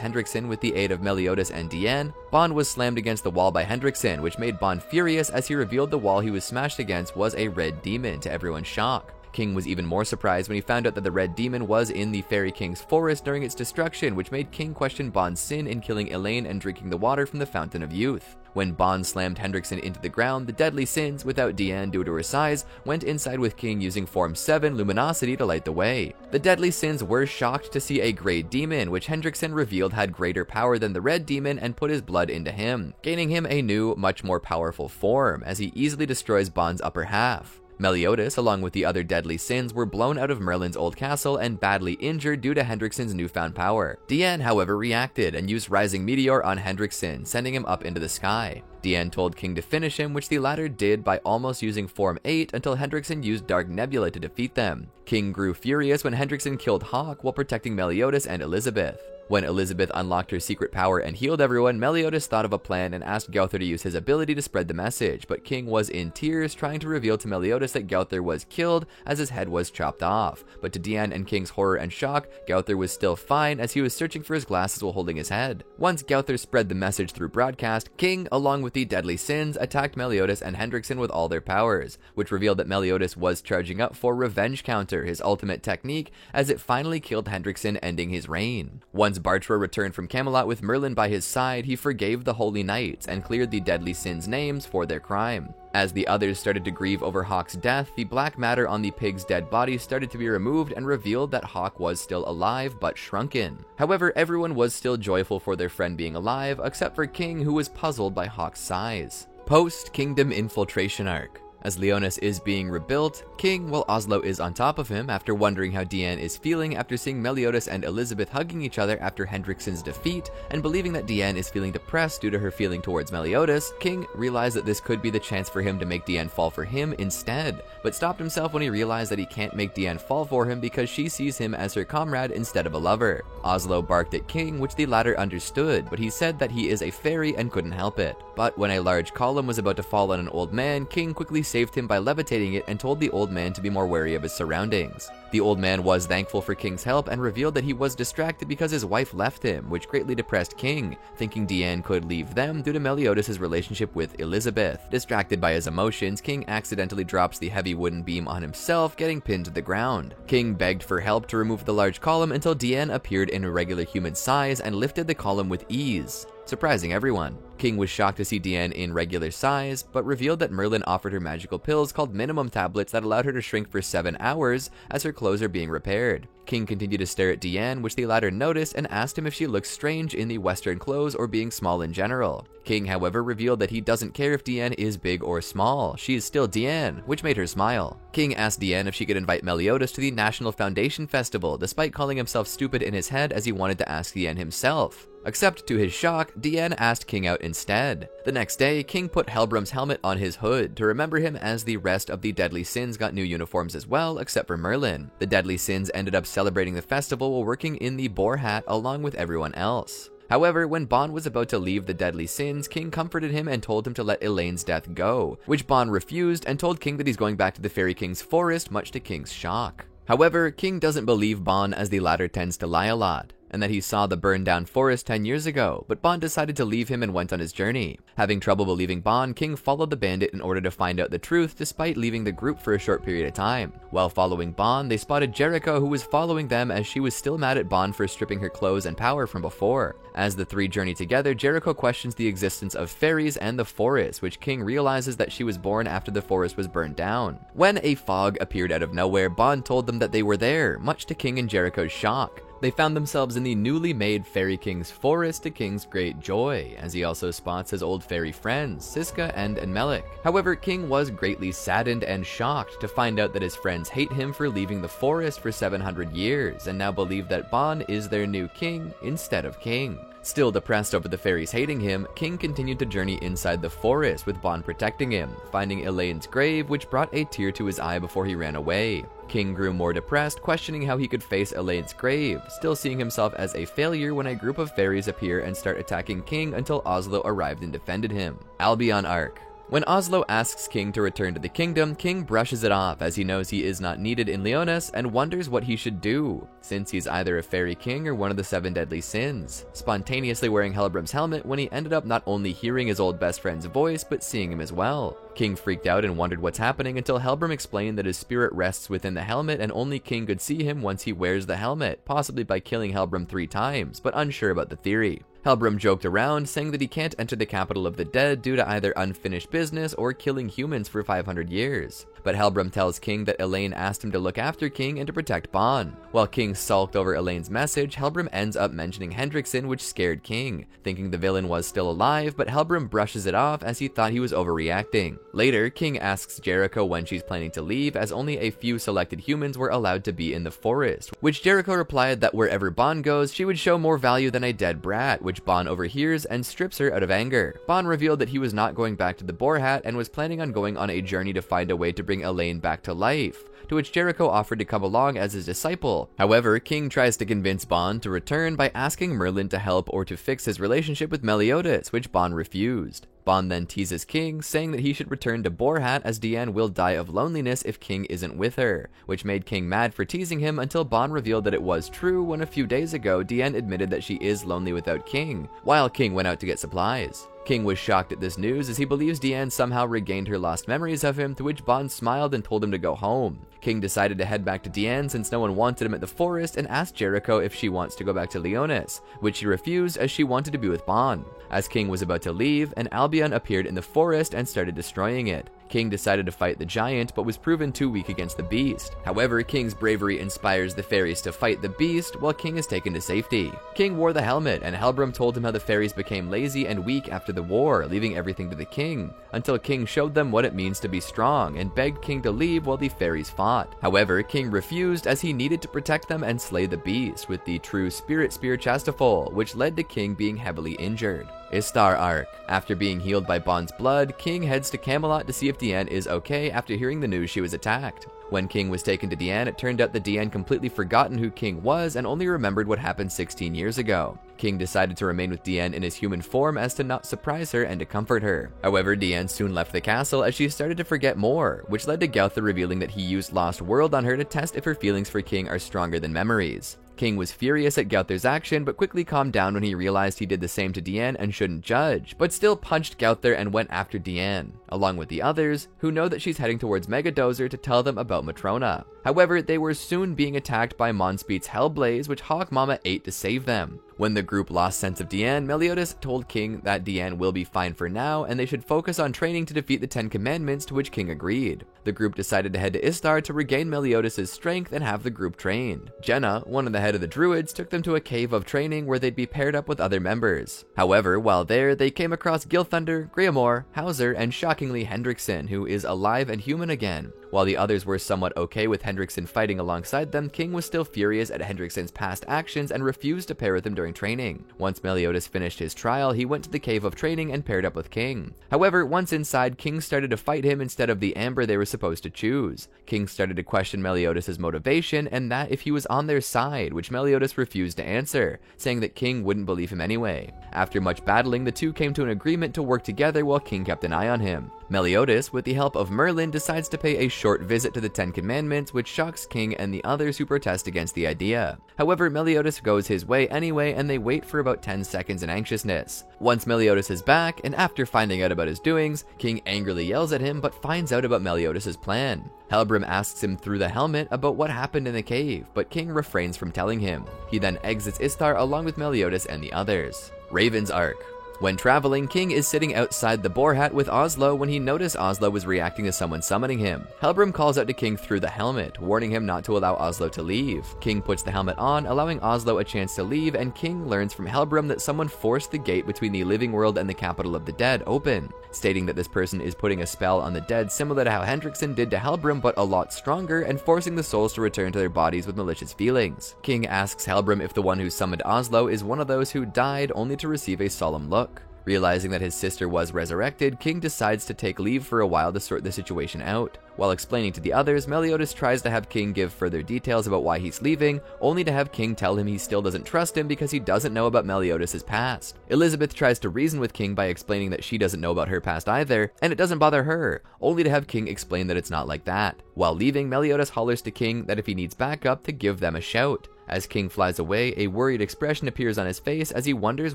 Hendrickson with the aid of Meliodas and Diane, Bon was slammed against the wall by Hendrickson, which made Bon furious as he revealed the wall he was smashed against was a red demon, to everyone's shock. King was even more surprised when he found out that the red demon was in the Fairy King's forest during its destruction, which made King question Bon's sin in killing Elaine and drinking the water from the Fountain of Youth. When Bon slammed Hendrickson into the ground, the Deadly Sins, without Diane due to her size, went inside with King using Form 7 Luminosity to light the way. The Deadly Sins were shocked to see a Grey Demon, which Hendrickson revealed had greater power than the Red Demon and put his blood into him, gaining him a new, much more powerful form, as he easily destroys Bon's upper half. Meliodas, along with the other Deadly Sins, were blown out of Merlin's old castle and badly injured due to Hendrickson's newfound power. Diane, however, reacted and used Rising Meteor on Hendrickson, sending him up into the sky. Diane told King to finish him, which the latter did by almost using Form 8 until Hendrickson used Dark Nebula to defeat them. King grew furious when Hendrickson killed Hawk while protecting Meliodas and Elizabeth. When Elizabeth unlocked her secret power and healed everyone, Meliodas thought of a plan and asked Gowther to use his ability to spread the message, but King was in tears trying to reveal to Meliodas that Gowther was killed as his head was chopped off. But to Diane and King's horror and shock, Gowther was still fine as he was searching for his glasses while holding his head. Once Gowther spread the message through broadcast, King, along with the Deadly Sins, attacked Meliodas and Hendrickson with all their powers, which revealed that Meliodas was charging up for Revenge Counter, his ultimate technique, as it finally killed Hendrickson, ending his reign. Once Bartra returned from Camelot with Merlin by his side, he forgave the Holy Knights and cleared the Deadly Sins' names for their crime. As the others started to grieve over Hawk's death, the black matter on the pig's dead body started to be removed and revealed that Hawk was still alive but shrunken. However, everyone was still joyful for their friend being alive, except for King, who was puzzled by Hawk's size. Post-Kingdom Infiltration Arc. As Leonis is being rebuilt, King, while Oslo is on top of him after wondering how Diane is feeling after seeing Meliodas and Elizabeth hugging each other after Hendrickson's defeat, and believing that Diane is feeling depressed due to her feeling towards Meliodas, King realized that this could be the chance for him to make Diane fall for him instead, but stopped himself when he realized that he can't make Diane fall for him because she sees him as her comrade instead of a lover. Oslo barked at King, which the latter understood, but he said that he is a fairy and couldn't help it. But when a large column was about to fall on an old man, King quickly saved him by levitating it and told the old man to be more wary of his surroundings. The old man was thankful for King's help and revealed that he was distracted because his wife left him, which greatly depressed King, thinking Diane could leave them due to Meliodas' relationship with Elizabeth. Distracted by his emotions, King accidentally drops the heavy wooden beam on himself, getting pinned to the ground. King begged for help to remove the large column until Diane appeared in a regular human size and lifted the column with ease, surprising everyone. King was shocked to see Diane in regular size, but revealed that Merlin offered her magical pills called minimum tablets that allowed her to shrink for 7 hours as her clothes are being repaired. King continued to stare at Diane, which the latter noticed and asked him if she looked strange in the Western clothes or being small in general. King, however, revealed that he doesn't care if Diane is big or small, she is still Diane, which made her smile. King asked Diane if she could invite Meliodas to the National Foundation Festival, despite calling himself stupid in his head as he wanted to ask Diane himself. Except to his shock, Diane asked King out instead. The next day, King put Helbram's helmet on his hood to remember him, as the rest of the Deadly Sins got new uniforms as well, except for Merlin. The Deadly Sins ended up celebrating the festival while working in the boar hat along with everyone else. However, when Bon was about to leave the Deadly Sins, King comforted him and told him to let Elaine's death go, which Bon refused and told King that he's going back to the Fairy King's forest, much to King's shock. However, King doesn't believe Bon, as the latter tends to lie a lot, and that he saw the burned down forest 10 years ago, but Bon decided to leave him and went on his journey. Having trouble believing Bon, King followed the bandit in order to find out the truth despite leaving the group for a short period of time. While following Bon, they spotted Jericho, who was following them as she was still mad at Bon for stripping her clothes and power from before. As the three journey together, Jericho questions the existence of fairies and the forest, which King realizes that she was born after the forest was burned down. When a fog appeared out of nowhere, Bon told them that they were there, much to King and Jericho's shock. They found themselves in the newly made Fairy King's forest to King's great joy, as he also spots his old fairy friends, Siska and Enmelik. However, King was greatly saddened and shocked to find out that his friends hate him for leaving the forest for 700 years, and now believe that Bon is their new king instead of King. Still depressed over the fairies hating him, King continued to journey inside the forest with Bon protecting him, finding Elaine's grave, which brought a tear to his eye before he ran away. King grew more depressed, questioning how he could face Elaine's grave, still seeing himself as a failure when a group of fairies appear and start attacking King until Oslo arrived and defended him. Albion Arc. When Oslo asks King to return to the kingdom, King brushes it off as he knows he is not needed in Leonis and wonders what he should do, since he's either a fairy king or one of the 7 deadly sins, spontaneously wearing Helbram's helmet when he ended up not only hearing his old best friend's voice, but seeing him as well. King freaked out and wondered what's happening until Helbram explained that his spirit rests within the helmet and only King could see him once he wears the helmet, possibly by killing Helbram 3 times, but unsure about the theory. Helbram joked around, saying that he can't enter the capital of the dead due to either unfinished business or killing humans for 500 years. But Helbram tells King that Elaine asked him to look after King and to protect Bon. While King sulked over Elaine's message, Helbram ends up mentioning Hendrickson, which scared King, thinking the villain was still alive, but Helbram brushes it off as he thought he was overreacting. Later, King asks Jericho when she's planning to leave, as only a few selected humans were allowed to be in the forest, which Jericho replied that wherever Bon goes, she would show more value than a dead brat, which Bon overhears and strips her out of anger. Bon revealed that he was not going back to the boar hat and was planning on going on a journey to find a way to bring Elaine back to life, to which Jericho offered to come along as his disciple. However, King tries to convince Bon to return by asking Merlin to help or to fix his relationship with Meliodas, which Bon refused. Bon then teases King, saying that he should return to Boar Hat as Diane will die of loneliness if King isn't with her, which made King mad for teasing him until Bon revealed that it was true when a few days ago Diane admitted that she is lonely without King, while King went out to get supplies. King was shocked at this news as he believes Diane somehow regained her lost memories of him, to which Bon smiled and told him to go home. King decided to head back to Diane since no one wanted him at the forest and asked Jericho if she wants to go back to Leonis, which she refused as she wanted to be with Bon. As King was about to leave, an Albion appeared in the forest and started destroying it. King decided to fight the giant, but was proven too weak against the beast. However, King's bravery inspires the fairies to fight the beast, while King is taken to safety. King wore the helmet, and Helbram told him how the fairies became lazy and weak after the war, leaving everything to the king, until King showed them what it means to be strong, and begged King to leave while the fairies fought. However, King refused as he needed to protect them and slay the beast with the true Spirit Spear Chastafol, which led to King being heavily injured. Istar arc. After being healed by Bond's blood, King heads to Camelot to see if Diane is okay after hearing the news she was attacked. When King was taken to Diane, it turned out that Diane completely forgotten who King was and only remembered what happened 16 years ago. King decided to remain with Diane in his human form as to not surprise her and to comfort her. However, Diane soon left the castle as she started to forget more, which led to Gowther revealing that he used Lost World on her to test if her feelings for King are stronger than memories. King was furious at Gowther's action, but quickly calmed down when he realized he did the same to Diane and shouldn't judge, but still punched Gowther and went after Diane, along with the others, who know that she's heading towards Megadozer to tell them about Matrona. However, they were soon being attacked by Monspeet's Hellblaze, which Hawk Mama ate to save them. When the group lost sense of Diane, Meliodas told King that Diane will be fine for now and they should focus on training to defeat the 10 Commandments, to which King agreed. The group decided to head to Istar to regain Meliodas' strength and have the group trained. Jenna, one of the head of the druids, took them to a cave of training where they'd be paired up with other members. However, while there, they came across Gilthunder, Griamore, Hauser, and shockingly Hendrickson, who is alive and human again. While the others were somewhat okay with Hendrickson fighting alongside them, King was still furious at Hendrickson's past actions and refused to pair with him during training. Once Meliodas finished his trial, he went to the cave of training and paired up with King. However, once inside, King started to fight him instead of the amber they were supposed to choose. King started to question Meliodas' motivation and that if he was on their side, which Meliodas refused to answer, saying that King wouldn't believe him anyway. After much battling, the two came to an agreement to work together while King kept an eye on him. Meliodas, with the help of Merlin, decides to pay a short visit to the 10 Commandments, which shocks King and the others who protest against the idea. However, Meliodas goes his way anyway, and they wait for about 10 seconds in anxiousness. Once Meliodas is back, and after finding out about his doings, King angrily yells at him, but finds out about Meliodas' plan. Helbram asks him through the helmet about what happened in the cave, but King refrains from telling him. He then exits Istar along with Meliodas and the others. Raven's Arc. When traveling, King is sitting outside the Boar Hat with Oslo when he noticed Oslo was reacting to someone summoning him. Helbram calls out to King through the helmet, warning him not to allow Oslo to leave. King puts the helmet on, allowing Oslo a chance to leave, and King learns from Helbram that someone forced the gate between the living world and the capital of the dead open, stating that this person is putting a spell on the dead similar to how Hendrickson did to Helbram but a lot stronger, and forcing the souls to return to their bodies with malicious feelings. King asks Helbram if the one who summoned Oslo is one of those who died, only to receive a solemn look. Realizing that his sister was resurrected, King decides to take leave for a while to sort the situation out. While explaining to the others, Meliodas tries to have King give further details about why he's leaving, only to have King tell him he still doesn't trust him because he doesn't know about Meliodas' past. Elizabeth tries to reason with King by explaining that she doesn't know about her past either, and it doesn't bother her, only to have King explain that it's not like that. While leaving, Meliodas hollers to King that if he needs backup, to give them a shout. As King flies away, a worried expression appears on his face as he wonders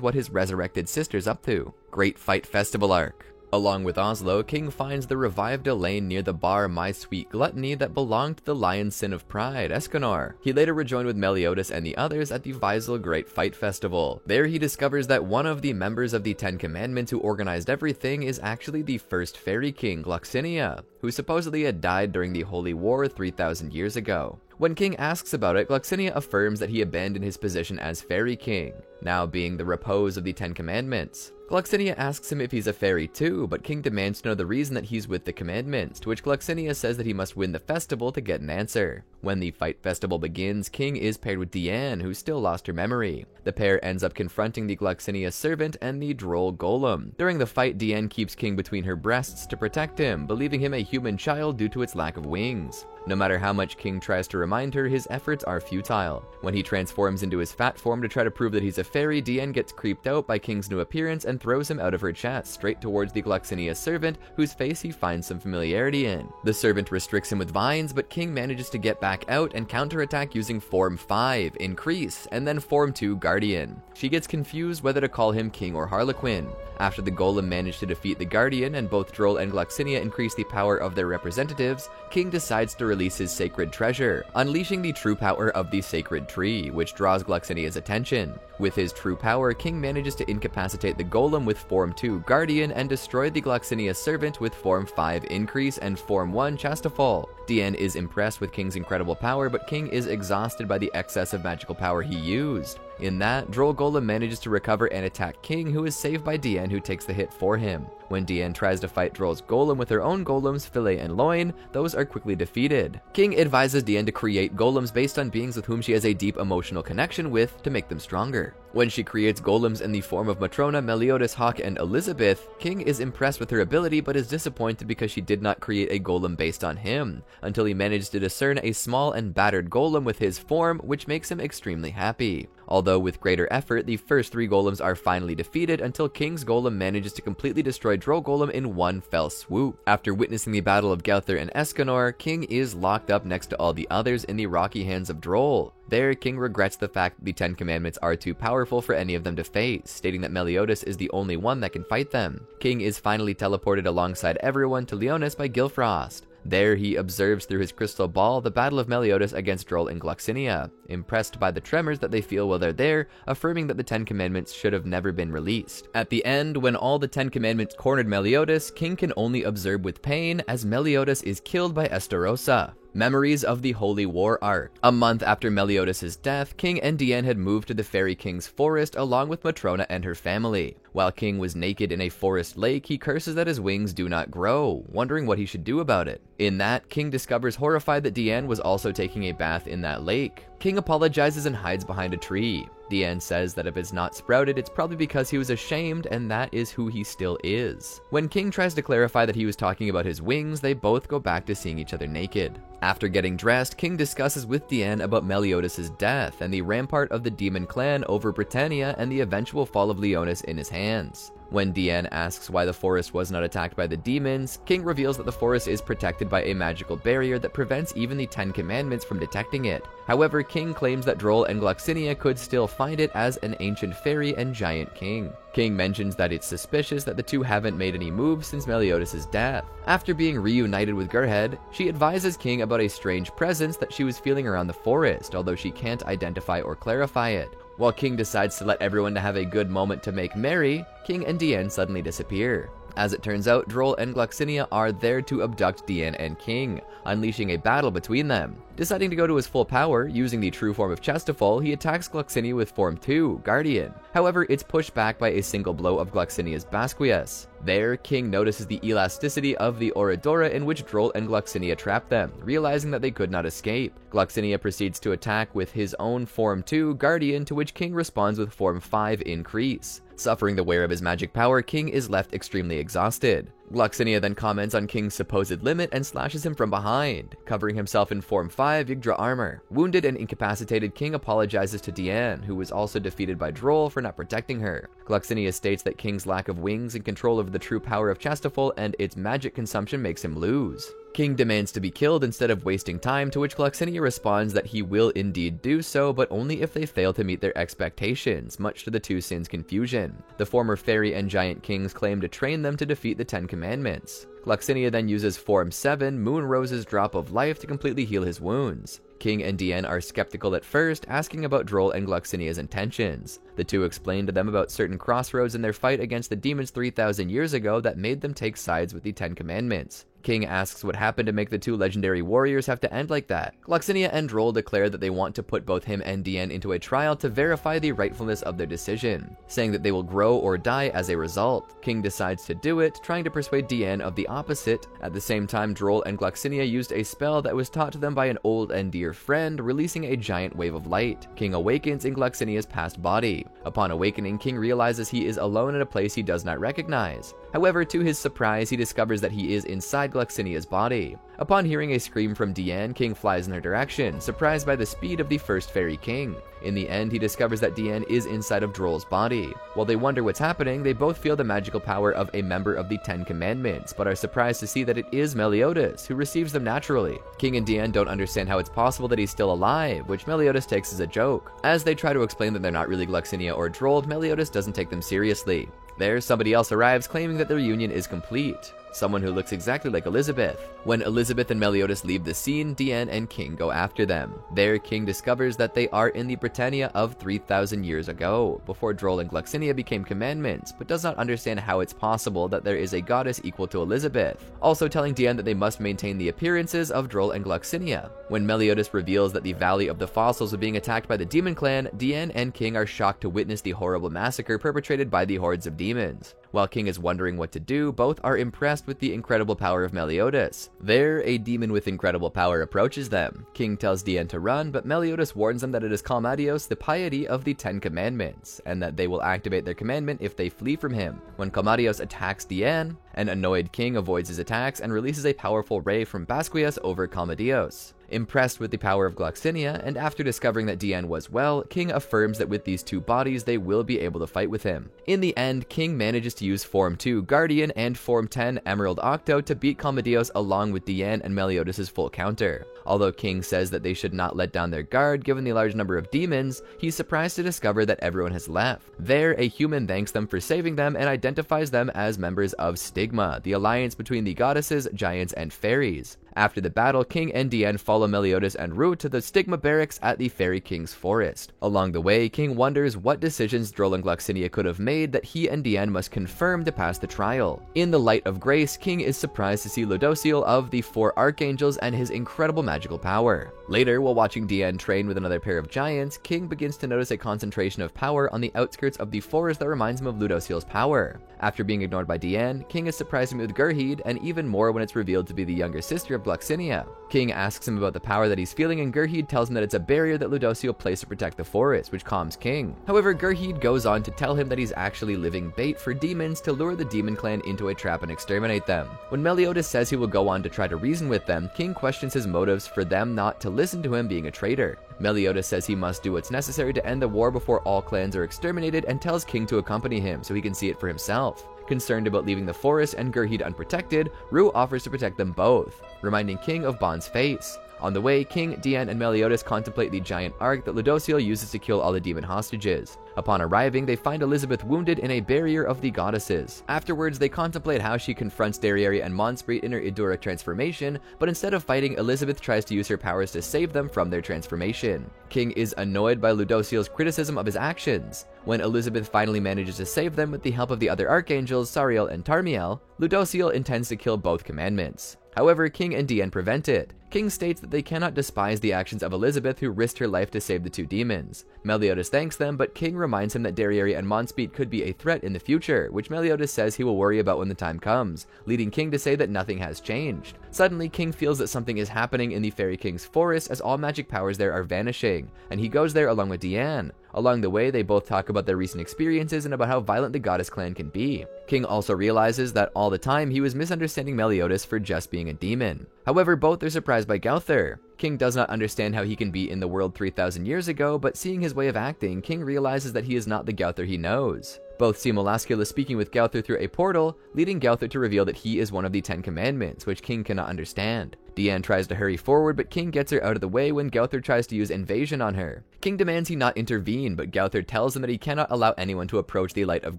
what his resurrected sister's up to. Great Fight Festival Arc. Along with Oslo, King finds the revived Elaine near the bar My Sweet Gluttony that belonged to the Lion's Sin of Pride, Escanor. He later rejoined with Meliodas and the others at the Visel Great Fight Festival. There he discovers that one of the members of the 10 Commandments who organized everything is actually the first fairy king, Gloxinia, who supposedly had died during the Holy War 3,000 years ago. When King asks about it, Gloxinia affirms that he abandoned his position as Fairy King, now being the repose of the 10 Commandments. Gloxinia asks him if he's a fairy too, but King demands to know the reason that he's with the Commandments, to which Gloxinia says that he must win the festival to get an answer. When the fight festival begins, King is paired with Diane, who still lost her memory. The pair ends up confronting the Gloxinia servant and the droll golem. During the fight, Diane keeps King between her breasts to protect him, believing him a human child due to its lack of wings. No matter how much King tries to remind her, his efforts are futile. When he transforms into his fat form to try to prove that he's a fairy, Diane gets creeped out by King's new appearance and throws him out of her chest, straight towards the Gloxinia servant, whose face he finds some familiarity in. The servant restricts him with vines, but King manages to get back out and counterattack using Form 5, Increase, and then Form 2, Guardian. She gets confused whether to call him King or Harlequin. After the golem managed to defeat the Guardian and both Droll and Gloxinia increase the power of their representatives, King decides to release his sacred treasure, unleashing the true power of the sacred tree, which draws Gloxinia's attention. With his true power, King manages to incapacitate the golem with Form 2 Guardian and destroy the Gloxinia servant with Form 5 Increase and Form 1 Chastafol. Diane is impressed with King's incredible power, but King is exhausted by the excess of magical power he used. In that, Droll Golem manages to recover and attack King, who is saved by Diane, who takes the hit for him. When Diane tries to fight Droll's golem with her own golems, Fillet and Loin, those are quickly defeated. King advises Diane to create golems based on beings with whom she has a deep emotional connection with to make them stronger. When she creates golems in the form of Matrona, Meliodas, Hawk, and Elizabeth, King is impressed with her ability but is disappointed because she did not create a golem based on him, until he managed to discern a small and battered golem with his form, which makes him extremely happy. Although with greater effort, the first 3 golems are finally defeated until King's golem manages to completely destroy Droll Golem in one fell swoop. After witnessing the battle of Gowther and Escanor, King is locked up next to all the others in the rocky hands of Droll. There, King regrets the fact that the 10 Commandments are too powerful for any of them to face, stating that Meliodas is the only one that can fight them. King is finally teleported alongside everyone to Leonis by Gilfrost. There, he observes through his crystal ball the battle of Meliodas against Droll and Gloxinia, impressed by the tremors that they feel while they're there, affirming that the 10 Commandments should have never been released. At the end, when all the 10 Commandments cornered Meliodas, King can only observe with pain as Meliodas is killed by Estarossa. Memories of the Holy War arc. A month after Meliodas' death, King and Diane had moved to the Fairy King's forest along with Matrona and her family. While King was naked in a forest lake, he curses that his wings do not grow, wondering what he should do about it. In that, King discovers horrified that Diane was also taking a bath in that lake. King apologizes and hides behind a tree. Diane says that if it's not sprouted, it's probably because he was ashamed, and that is who he still is. When King tries to clarify that he was talking about his wings, they both go back to seeing each other naked. After getting dressed, King discusses with Diane about Meliodas' death and the rampart of the demon clan over Britannia and the eventual fall of Leonis in his hands. When Diane asks why the forest was not attacked by the demons, King reveals that the forest is protected by a magical barrier that prevents even the 10 Commandments from detecting it. However, King claims that Droll and Gloxinia could still find it as an ancient fairy and giant king. King mentions that it's suspicious that the two haven't made any moves since Meliodas' death. After being reunited with Gerhed, she advises King about a strange presence that she was feeling around the forest, although she can't identify or clarify it. While King decides to let everyone have a good moment to make merry, King and Diane suddenly disappear. As it turns out, Droll and Gloxinia are there to abduct Diane and King, unleashing a battle between them. Deciding to go to his full power, using the true form of Chestafol, he attacks Gloxinia with Form 2, Guardian. However, it's pushed back by a single blow of Gloxinia's Basquias. There, King notices the elasticity of the Oridora in which Droll and Gloxinia trapped them, realizing that they could not escape. Gloxinia proceeds to attack with his own Form 2, Guardian, to which King responds with Form 5, Increase. Suffering the wear of his magic power, King is left extremely exhausted. Gloxinia then comments on King's supposed limit and slashes him from behind, covering himself in Form 5 Yggdra armor. Wounded and incapacitated, King apologizes to Diane, who was also defeated by Droll for not protecting her. Gloxinia states that King's lack of wings and control over the true power of Chestafol and its magic consumption makes him lose. King demands to be killed instead of wasting time, to which Gloxinia responds that he will indeed do so, but only if they fail to meet their expectations, much to the two sins' confusion. The former fairy and giant kings claim to train them to defeat the 10 Commandments. Gloxinia then uses Form 7, Moonrose's Drop of Life, to completely heal his wounds. King and Diane are skeptical at first, asking about Droll and Gloxinia's intentions. The two explain to them about certain crossroads in their fight against the demons 3,000 years ago that made them take sides with the 10 Commandments. King asks what happened to make the two legendary warriors have to end like that. Gloxinia and Droll declare that they want to put both him and Diane into a trial to verify the rightfulness of their decision, saying that they will grow or die as a result. King decides to do it, trying to persuade Diane of the opposite. At the same time, Droll and Gloxinia used a spell that was taught to them by an old and dear friend, releasing a giant wave of light. King awakens in Gloxinia's past body. Upon awakening, King realizes he is alone in a place he does not recognize. However, to his surprise, he discovers that he is inside Gloxinia's body. Upon hearing a scream from Diane, King flies in her direction, surprised by the speed of the first fairy king. In the end, he discovers that Diane is inside of Droll's body. While they wonder what's happening, they both feel the magical power of a member of the 10 Commandments, but are surprised to see that it is Meliodas, who receives them naturally. King and Diane don't understand how it's possible that he's still alive, which Meliodas takes as a joke. As they try to explain that they're not really Gloxinia or Droll, Meliodas doesn't take them seriously. There, somebody else arrives claiming that the reunion is complete. Someone who looks exactly like Elizabeth. When Elizabeth and Meliodas leave the scene, Diane and King go after them. There, King discovers that they are in the Britannia of 3,000 years ago, before Droll and Gloxinia became commandments, but does not understand how it's possible that there is a goddess equal to Elizabeth, also telling Diane that they must maintain the appearances of Droll and Gloxinia. When Meliodas reveals that the Valley of the Fossils are being attacked by the Demon Clan, Diane and King are shocked to witness the horrible massacre perpetrated by the hordes of demons. While King is wondering what to do, both are impressed with the incredible power of Meliodas. There, a demon with incredible power approaches them. King tells Dian to run, but Meliodas warns them that it is Kalmadios, the piety of the 10 Commandments, and that they will activate their commandment if they flee from him. When Kalmadios attacks Dian, an annoyed King avoids his attacks and releases a powerful ray from Basquias over Kalmadios. Impressed with the power of Gloxinia, and after discovering that Dian was well, King affirms that with these two bodies they will be able to fight with him. In the end, King manages to use Form 2 Guardian and Form 10 Emerald Octo to beat Kalmadios along with Dian and Meliodas' full counter. Although King says that they should not let down their guard given the large number of demons, he's surprised to discover that everyone has left. There, a human thanks them for saving them and identifies them as members of Stigma, the alliance between the goddesses, giants, and fairies. After the battle, King and Dian follow Meliodas and Rue to the Stigma barracks at the Fairy King's forest. Along the way, King wonders what decisions Droll and Gloxinia could have made that he and Dian must confirm to pass the trial. In the light of grace, King is surprised to see Ludociel of the 4 Archangels and his incredible magical power. Later, while watching Dian train with another pair of giants, King begins to notice a concentration of power on the outskirts of the forest that reminds him of Ludociel's power. After being ignored by Dian, King is surprised to meet with Gurhid, and even more when it's revealed to be the younger sister of Gloxinia. King asks him about the power that he's feeling, and Gurhid tells him that it's a barrier that Ludociel placed to protect the forest, which calms King. However, Gurhid goes on to tell him that he's actually living bait for demons to lure the demon clan into a trap and exterminate them. When Meliodas says he will go on to try to reason with them, King questions his motives for them not to listen to him being a traitor. Meliodas says he must do what's necessary to end the war before all clans are exterminated and tells King to accompany him so he can see it for himself. Concerned about leaving the forest and Gurhid unprotected, Rue offers to protect them both, reminding King of Bond's face. On the way, King, Dian, and Meliodas contemplate the giant arc that Ludociel uses to kill all the demon hostages. Upon arriving, they find Elizabeth wounded in a barrier of the goddesses. Afterwards, they contemplate how she confronts Dariari and Monspreet in her Idura transformation, but instead of fighting, Elizabeth tries to use her powers to save them from their transformation. King is annoyed by Ludociel's criticism of his actions. When Elizabeth finally manages to save them with the help of the other archangels, Sariel and Tarmiel, Ludociel intends to kill both commandments. However, King and Dian prevent it. King states that they cannot despise the actions of Elizabeth, who risked her life to save the 2 demons. Meliodas thanks them, but King reminds him that Dariari and Monspreet could be a threat in the future, which Meliodas says he will worry about when the time comes, leading King to say that nothing has changed. Suddenly, King feels that something is happening in the Fairy King's forest as all magic powers there are vanishing, and he goes there along with Dian. Along the way, they both talk about their recent experiences and about how violent the Goddess clan can be. King also realizes that all the time he was misunderstanding Meliodas for just being a demon. However, both are surprised by Gowther. King does not understand how he can be in the world 3,000 years ago, but seeing his way of acting, King realizes that he is not the Gowther he knows. Both see Molascula speaking with Gowther through a portal, leading Gowther to reveal that he is one of the 10 Commandments, which King cannot understand. Dian tries to hurry forward, but King gets her out of the way when Gowther tries to use invasion on her. King demands he not intervene, but Gowther tells him that he cannot allow anyone to approach the light of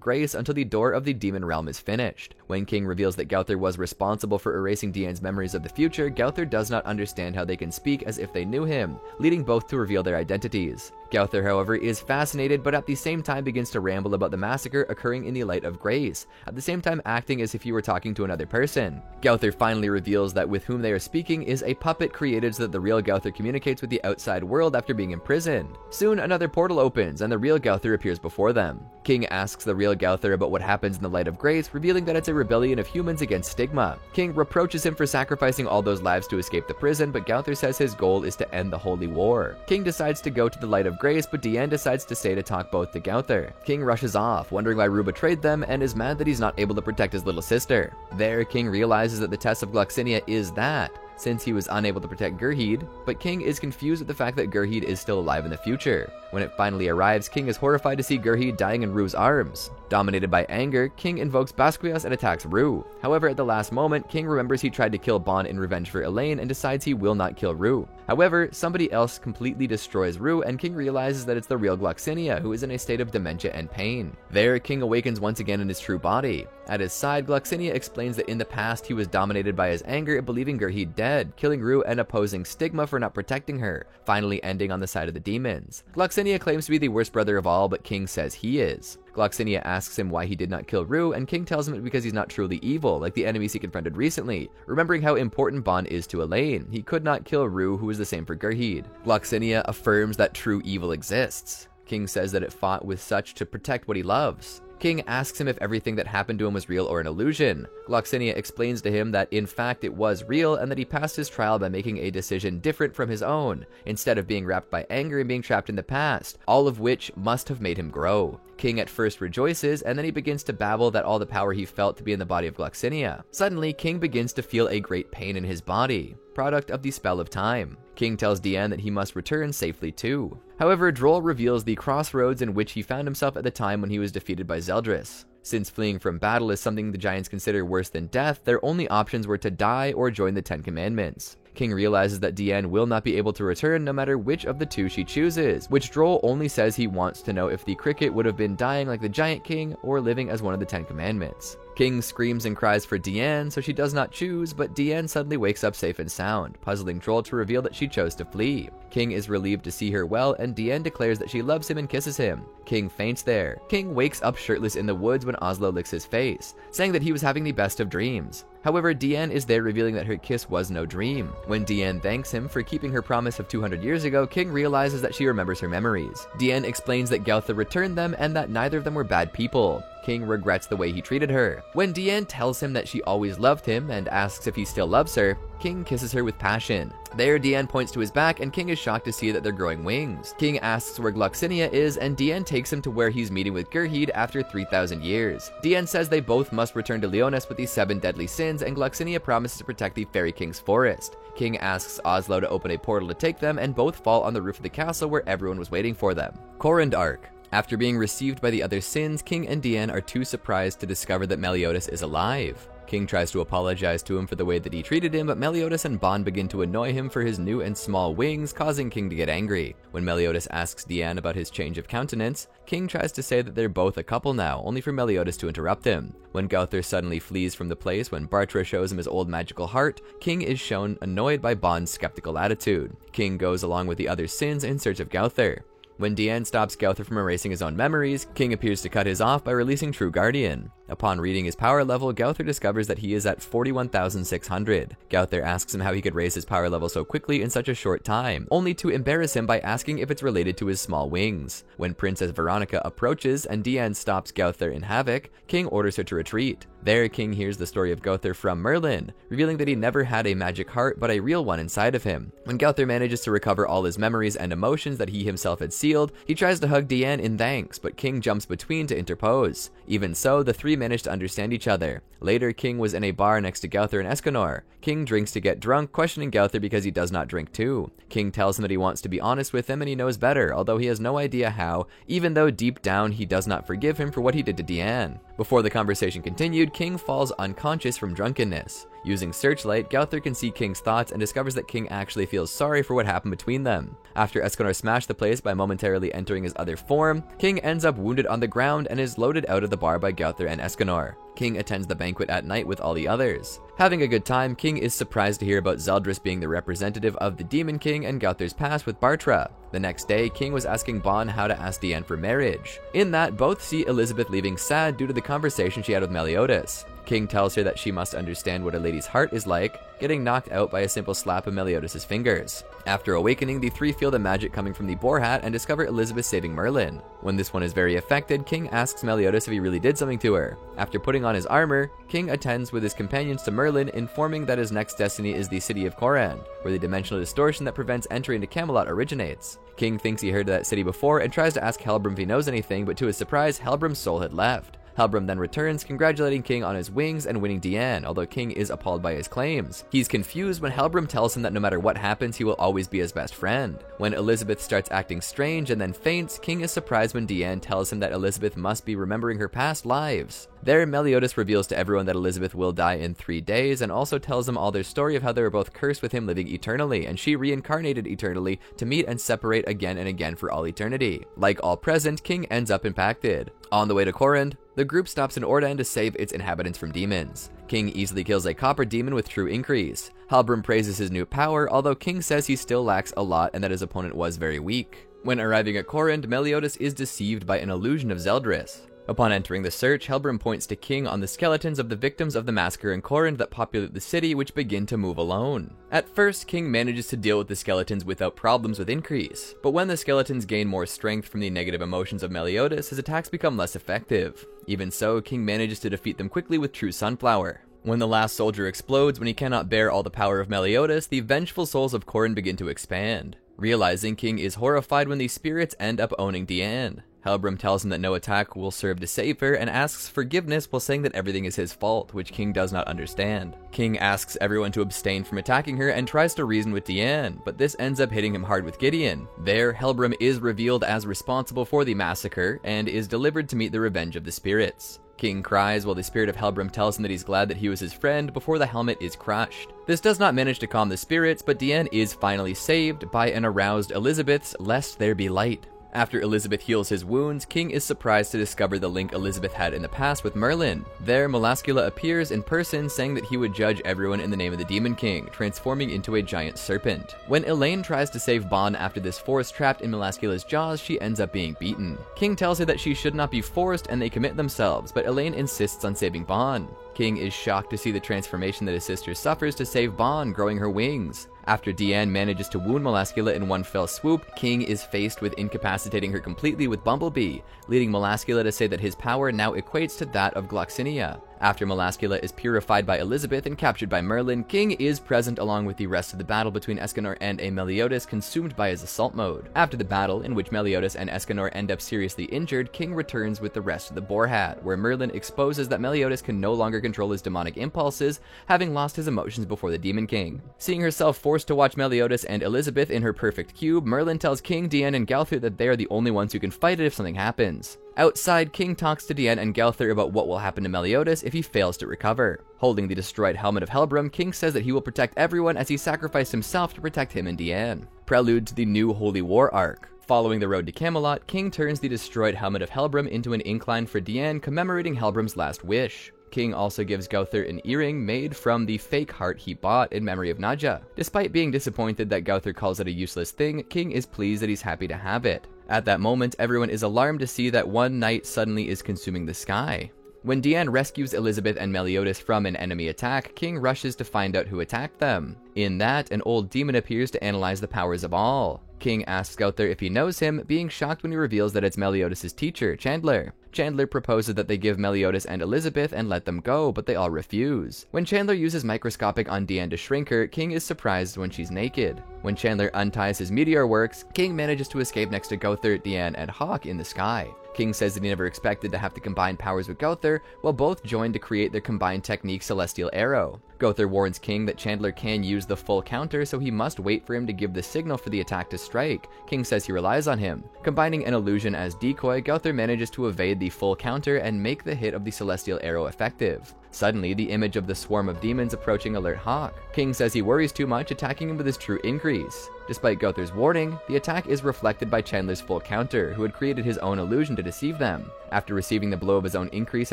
grace until the door of the demon realm is finished. When King reveals that Gowther was responsible for erasing Dian's memories of the future, Gowther does not understand how they can speak as if they knew him, leading both to reveal their identities. Gowther, however, is fascinated, but at the same time begins to ramble about the massacre occurring in the light of grace, at the same time acting as if he were talking to another person. Gowther finally reveals that with whom they are speaking is a puppet created so that the real Gowther communicates with the outside world after being imprisoned. Soon, another portal opens, and the real Gowther appears before them. King asks the real Gowther about what happens in the light of grace, revealing that it's a rebellion of humans against Stigma. King reproaches him for sacrificing all those lives to escape the prison, but Gowther says his goal is to end the holy war. King decides to go to the light of grace, but Dian decides to stay to talk both to Gowther. King rushes off, wondering why Rue betrayed them, and is mad that he's not able to protect his little sister. There, King realizes that the test of Gloxinia is that, since he was unable to protect Gurhid, but King is confused at the fact that Gurhid is still alive in the future. When it finally arrives, King is horrified to see Gurhid dying in Rue's arms. Dominated by anger, King invokes Basquias and attacks Rue. However, at the last moment, King remembers he tried to kill Bond in revenge for Elaine and decides he will not kill Rue. However, somebody else completely destroys Rue, and King realizes that it's the real Gloxinia, who is in a state of dementia and pain. There, King awakens once again in his true body. At his side, Gloxinia explains that in the past he was dominated by his anger at believing Gurhid dead, killing Rue and opposing Stigma for not protecting her, finally ending on the side of the demons. Gloxinia claims to be the worst brother of all, but King says he is. Gloxinia asks him why he did not kill Rue, and King tells him it's because he's not truly evil, like the enemies he confronted recently. Remembering how important Bond is to Elaine, he could not kill Rue, who was the same for Gurhid. Gloxinia affirms that true evil exists. King says that it fought with such to protect what he loves. King asks him if everything that happened to him was real or an illusion. Gloxinia explains to him that in fact it was real and that he passed his trial by making a decision different from his own, instead of being wrapped by anger and being trapped in the past, all of which must have made him grow. King at first rejoices, and then he begins to babble that all the power he felt to be in the body of Gloxinia. Suddenly, King begins to feel a great pain in his body, product of the spell of time. King tells Diane that he must return safely too. However, Droll reveals the crossroads in which he found himself at the time when he was defeated by Zeldris. Since fleeing from battle is something the giants consider worse than death, their only options were to die or join the Ten Commandments. King realizes that Diane will not be able to return no matter which of the two she chooses, which Droll only says he wants to know if the cricket would have been dying like the Giant King or living as one of the Ten Commandments. King screams and cries for Diane, so she does not choose, but Diane suddenly wakes up safe and sound, puzzling Droll to reveal that she chose to flee. King is relieved to see her well, and Diane declares that she loves him and kisses him. King faints there. King wakes up shirtless in the woods when Oslo licks his face, saying that he was having the best of dreams. However, Diane is there revealing that her kiss was no dream. When Diane thanks him for keeping her promise of 200 years ago, King realizes that she remembers her memories. Diane explains that Gowther returned them and that neither of them were bad people. King regrets the way he treated her. When Diane tells him that she always loved him and asks if he still loves her, King kisses her with passion. There, Diane points to his back, and King is shocked to see that they're growing wings. King asks where Gloxinia is, and Diane takes him to where he's meeting with Gurhid after 3,000 years. Diane says they both must return to Leonis with the 7 deadly sins, and Gloxinia promises to protect the Fairy King's forest. King asks Oslo to open a portal to take them, and both fall on the roof of the castle where everyone was waiting for them. Corund Arc. After being received by the other sins, King and Diane are too surprised to discover that Meliodas is alive. King tries to apologize to him for the way that he treated him, but Meliodas and Bon begin to annoy him for his new and small wings, causing King to get angry. When Meliodas asks Diane about his change of countenance, King tries to say that they're both a couple now, only for Meliodas to interrupt him. When Gowther suddenly flees from the place when Bartra shows him his old magical heart, King is shown annoyed by Bon's skeptical attitude. King goes along with the other sins in search of Gowther. When Diane stops Gowther from erasing his own memories, King appears to cut his off by releasing True Guardian. Upon reading his power level, Gowther discovers that he is at 41,600. Gowther asks him how he could raise his power level so quickly in such a short time, only to embarrass him by asking if it's related to his small wings. When Princess Veronica approaches and Diane stops Gowther in Havoc, King orders her to retreat. There, King hears the story of Gowther from Merlin, revealing that he never had a magic heart but a real one inside of him. When Gowther manages to recover all his memories and emotions that he himself had sealed, he tries to hug Diane in thanks, but King jumps between to interpose. Even so, the three manage to understand each other. Later, King was in a bar next to Gowther and Escanor. King drinks to get drunk, questioning Gowther because he does not drink too. King tells him that he wants to be honest with him and he knows better, although he has no idea how, even though deep down he does not forgive him for what he did to Diane. Before the conversation continued, King falls unconscious from drunkenness. Using Searchlight, Gowther can see King's thoughts and discovers that King actually feels sorry for what happened between them. After Escanor smashed the place by momentarily entering his other form, King ends up wounded on the ground and is loaded out of the bar by Gowther and Escanor. King attends the banquet at night with all the others. Having a good time, King is surprised to hear about Zeldris being the representative of the Demon King and Gowther's past with Bartra. The next day, King was asking Bon how to ask Diane for marriage. In that, both see Elizabeth leaving sad due to the conversation she had with Meliodas. King tells her that she must understand what a lady's heart is like, getting knocked out by a simple slap of Meliodas' fingers. After awakening, the three feel the magic coming from the boar hat and discover Elizabeth saving Merlin. When this one is very affected, King asks Meliodas if he really did something to her. After putting on his armor, King attends with his companions to Merlin, informing that his next destiny is the city of Corand, where the dimensional distortion that prevents entry into Camelot originates. King thinks he heard of that city before and tries to ask Helbram if he knows anything, but to his surprise, Helbram's soul had left. Helbram then returns, congratulating King on his wings and winning Diane, although King is appalled by his claims. He's confused when Helbram tells him that no matter what happens, he will always be his best friend. When Elizabeth starts acting strange and then faints, King is surprised when Diane tells him that Elizabeth must be remembering her past lives. There, Meliodas reveals to everyone that Elizabeth will die in 3 days, and also tells them all their story of how they were both cursed with him living eternally, and she reincarnated eternally to meet and separate again and again for all eternity. Like all present, King ends up impacted. On the way to Corand, the group stops in Ordan to save its inhabitants from demons. King easily kills a copper demon with True Increase. Helbram praises his new power, although King says he still lacks a lot and that his opponent was very weak. When arriving at Corand, Meliodas is deceived by an illusion of Zeldris. Upon entering the search, Helbram points to King on the skeletons of the victims of the massacre in Corinth that populate the city, which begin to move alone. At first, King manages to deal with the skeletons without problems with Increase, but when the skeletons gain more strength from the negative emotions of Meliodas, his attacks become less effective. Even so, King manages to defeat them quickly with True Sunflower. When the last soldier explodes when he cannot bear all the power of Meliodas, the vengeful souls of Corin begin to expand. Realizing King is horrified when these spirits end up owning Diane. Helbram tells him that no attack will serve to save her and asks forgiveness while saying that everything is his fault, which King does not understand. King asks everyone to abstain from attacking her and tries to reason with Diane, but this ends up hitting him hard with Gideon. There, Helbram is revealed as responsible for the massacre and is delivered to meet the revenge of the spirits. King cries while the spirit of Helbram tells him that he's glad that he was his friend before the helmet is crushed. This does not manage to calm the spirits, but Diane is finally saved by an aroused Elizabeth's "Lest there be light." After Elizabeth heals his wounds, King is surprised to discover the link Elizabeth had in the past with Merlin. There, Melascula appears in person saying that he would judge everyone in the name of the Demon King, transforming into a giant serpent. When Elaine tries to save Bon after this force trapped in Melascula's jaws, she ends up being beaten. King tells her that she should not be forced and they commit themselves, but Elaine insists on saving Bon. King is shocked to see the transformation that his sister suffers to save Bon, growing her wings. After Diane manages to wound Melascula in one fell swoop, King is faced with incapacitating her completely with Bumblebee, leading Melascula to say that his power now equates to that of Gloxinia. After Melascula is purified by Elizabeth and captured by Merlin, King is present along with the rest of the battle between Escanor and a Meliodas consumed by his assault mode. After the battle, in which Meliodas and Escanor end up seriously injured, King returns with the rest of the Boar Hat, where Merlin exposes that Meliodas can no longer control his demonic impulses, having lost his emotions before the Demon King. Seeing herself forced to watch Meliodas and Elizabeth in her perfect cube, Merlin tells King, Diane, and Galther that they are the only ones who can fight it if something happens. Outside, King talks to Diane and Galther about what will happen to Meliodas if he fails to recover. Holding the destroyed helmet of Helbram, King says that he will protect everyone as he sacrificed himself to protect him and Diane. Prelude to the new Holy War arc. Following the road to Camelot, King turns the destroyed helmet of Helbram into an incline for Diane, commemorating Helbram's last wish. King also gives Gowther an earring made from the fake heart he bought in memory of Nadja. Despite being disappointed that Gowther calls it a useless thing, King is pleased that he's happy to have it. At that moment, everyone is alarmed to see that one night suddenly is consuming the sky. When Diane rescues Elizabeth and Meliodas from an enemy attack, King rushes to find out who attacked them. In that, an old demon appears to analyze the powers of all. King asks Gowther if he knows him, being shocked when he reveals that it's Meliodas' teacher, Chandler. Chandler proposes that they give Meliodas and Elizabeth and let them go, but they all refuse. When Chandler uses microscopic on Diane to shrink her, King is surprised when she's naked. When Chandler unties his meteor works, King manages to escape next to Gowther, Diane, and Hawk in the sky. King says that he never expected to have to combine powers with Gowther, while both join to create their combined technique Celestial Arrow. Gowther warns King that Chandler can use the full counter, so he must wait for him to give the signal for the attack to strike. King says he relies on him. Combining an illusion as decoy, Gowther manages to evade the full counter and make the hit of the Celestial Arrow effective. Suddenly, the image of the swarm of demons approaching alert Hawk. King says he worries too much, attacking him with his true increase. Despite Gowther's warning, the attack is reflected by Chandler's full counter, who had created his own illusion to deceive them. After receiving the blow of his own increase